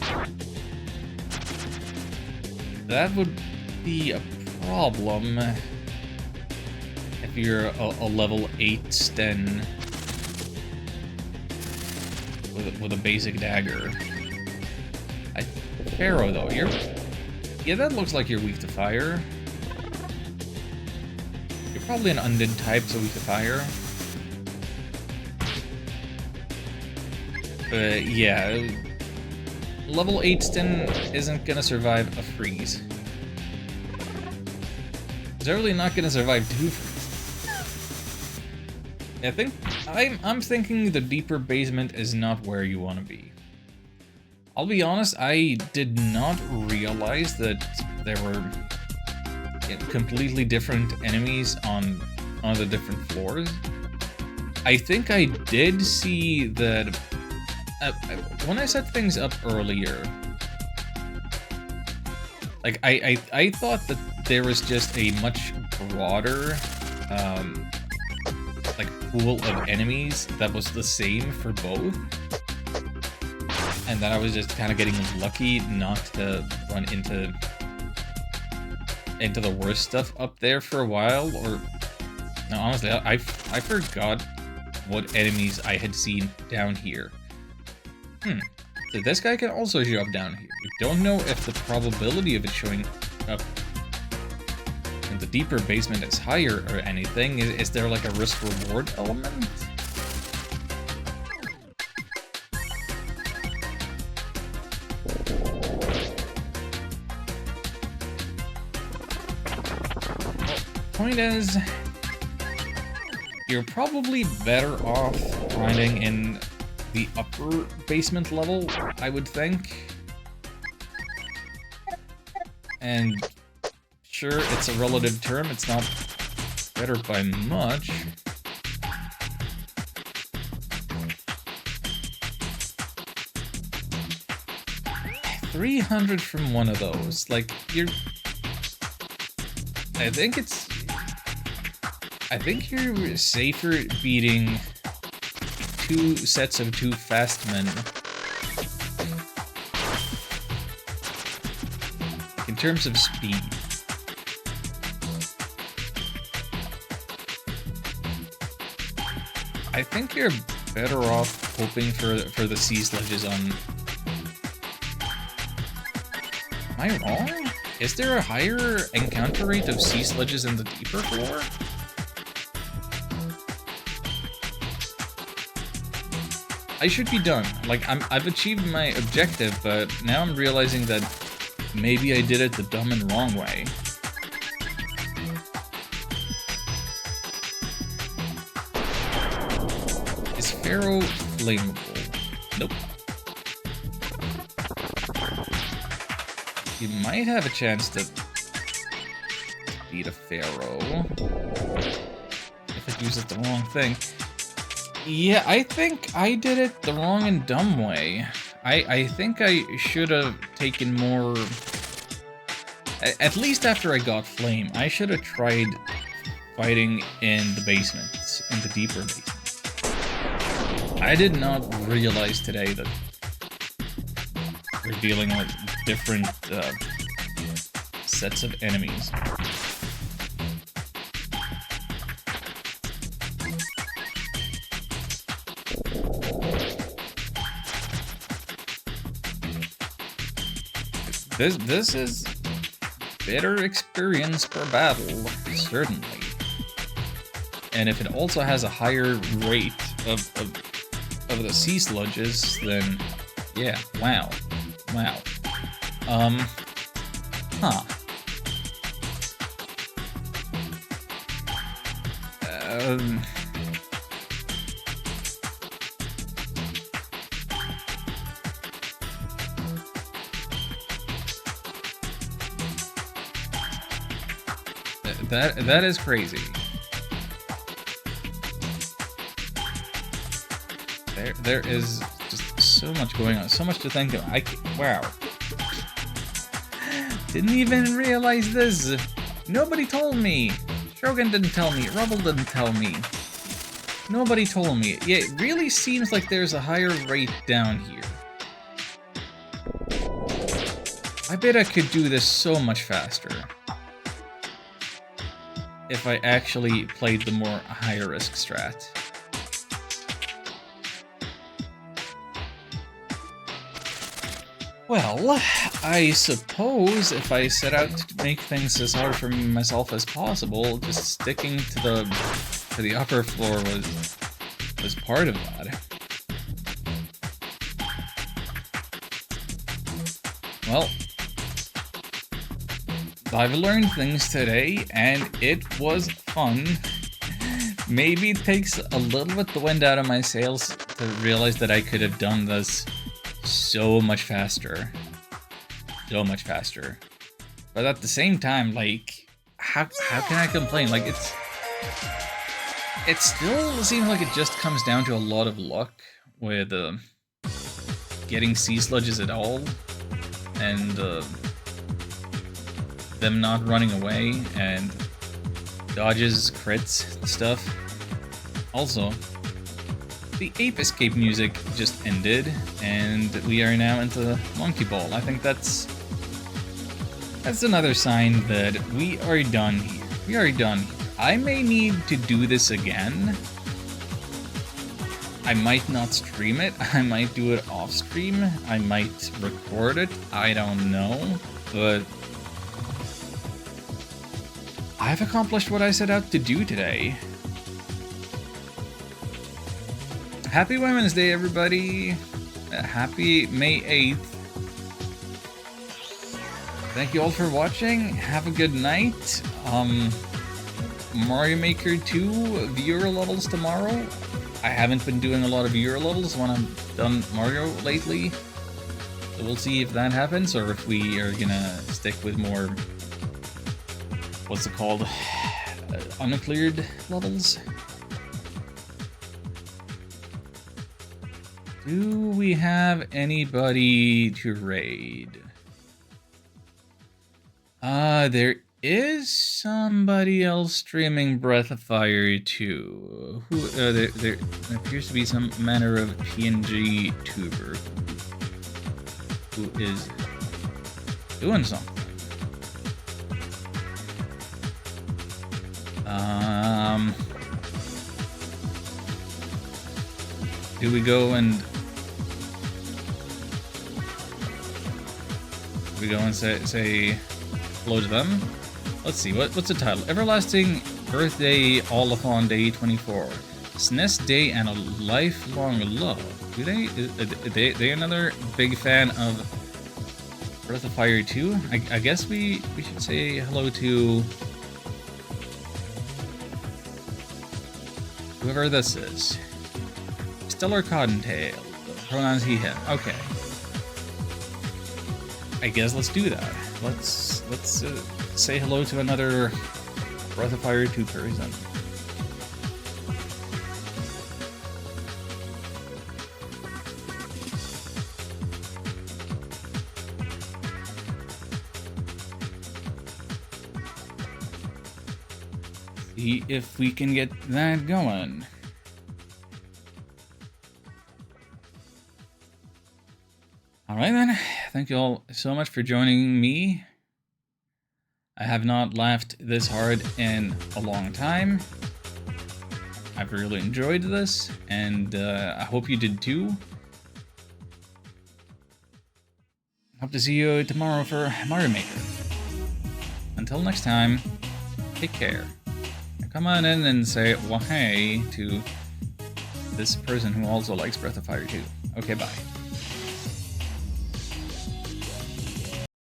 That would be a problem if you're a level 8 Sten with a basic dagger. Pharaoh, though, yeah, that looks like you're weak to fire. You're probably an undead type, so weak to fire. But yeah, level 8 Sten isn't gonna survive a freeze. It's really not gonna survive 2 freezes. I'm thinking the deeper basement is not where you want to be. I'll be honest, I did not realize that there were completely different enemies on the different floors. I think I did see that when I set things up earlier. Like, I thought that there was just a much broader, like, pool of enemies that was the same for both. And that I was just kind of getting lucky not to run into the worst stuff up there for a while, or... No, honestly, I forgot what enemies I had seen down here. So this guy can also show up down here. We don't know if the probability of it showing up in the deeper basement is higher or anything. Is there like a risk-reward element? Point is, you're probably better off grinding in the upper basement level, I would think. And sure, it's a relative term, it's not better by much. $300 from one of those, like, you're... I think you're safer beating 2 sets of 2 fast men. In terms of speed. I think you're better off hoping for the sea sledges on... Am I wrong? Is there a higher encounter rate of sea sledges in the deeper floor? I should be done. Like, I've achieved my objective, but now I'm realizing that maybe I did it the dumb and wrong way. Is Pharaoh flammable? Nope. You might have a chance to beat a Pharaoh if it uses the wrong thing. Yeah, I think I did it the wrong and dumb way. I think I should have taken more... At least after I got Flame, I should have tried fighting in the basements, in the deeper basements. I did not realize today that we're dealing with different sets of enemies. This is better experience per battle, certainly. And if it also has a higher rate of the sea sludges, then yeah, wow. Huh. That is crazy. There is just so much going on, so much to think of. Wow. Didn't even realize this. Nobody told me. Shogun didn't tell me. Rubble didn't tell me. Nobody told me. Yeah, it really seems like there's a higher rate down here. I bet I could do this so much faster. if I actually played the more high-risk strat. Well, I suppose if I set out to make things as hard for myself as possible, just sticking to the upper floor was part of that. Well, I've learned things today, and it was fun. Maybe it takes a little bit the wind out of my sails to realize that I could have done this so much faster. So much faster. But at the same time, like, how can I complain? Like, it still seems like it just comes down to a lot of luck with getting sea sludges at all, and them not running away, and dodges, crits, stuff. Also, the Ape Escape music just ended, and we are now into Monkey Ball. I think that's another sign that we are done here. We are done here. I may need to do this again. I might not stream it. I might do it off stream. I might record it. I don't know. But I've accomplished what I set out to do today. Happy Women's Day, everybody. Happy May 8th. Thank you all for watching. Have a good night. Mario Maker 2 viewer levels tomorrow. I haven't been doing a lot of viewer levels when I've done Mario lately. So we'll see if that happens, or if we are gonna stick with more, what's it called? Uncleared levels. Do we have anybody to raid? There is somebody else streaming Breath of Fire 2. Who? There appears to be some manner of PNG tuber who is doing something. Do we go and say hello to them? Let's see, what's the title? Everlasting Birthday All-a-thon Day 24. SNES Day and a Lifelong Love. Do they another big fan of Breath of Fire 2? I guess we should say hello to whoever this is. Stellar Cottontail. Pronouns he, him. Okay. I guess let's do that. Let's say hello to another Breath of Fire 2 person. See if we can get that going. Alright then, thank you all so much for joining me. I have not laughed this hard in a long time. I've really enjoyed this, and I hope you did too. Hope to see you tomorrow for Mario Maker. Until next time, take care. Now come on in and say well hey to this person who also likes Breath of Fire 2. Okay, bye.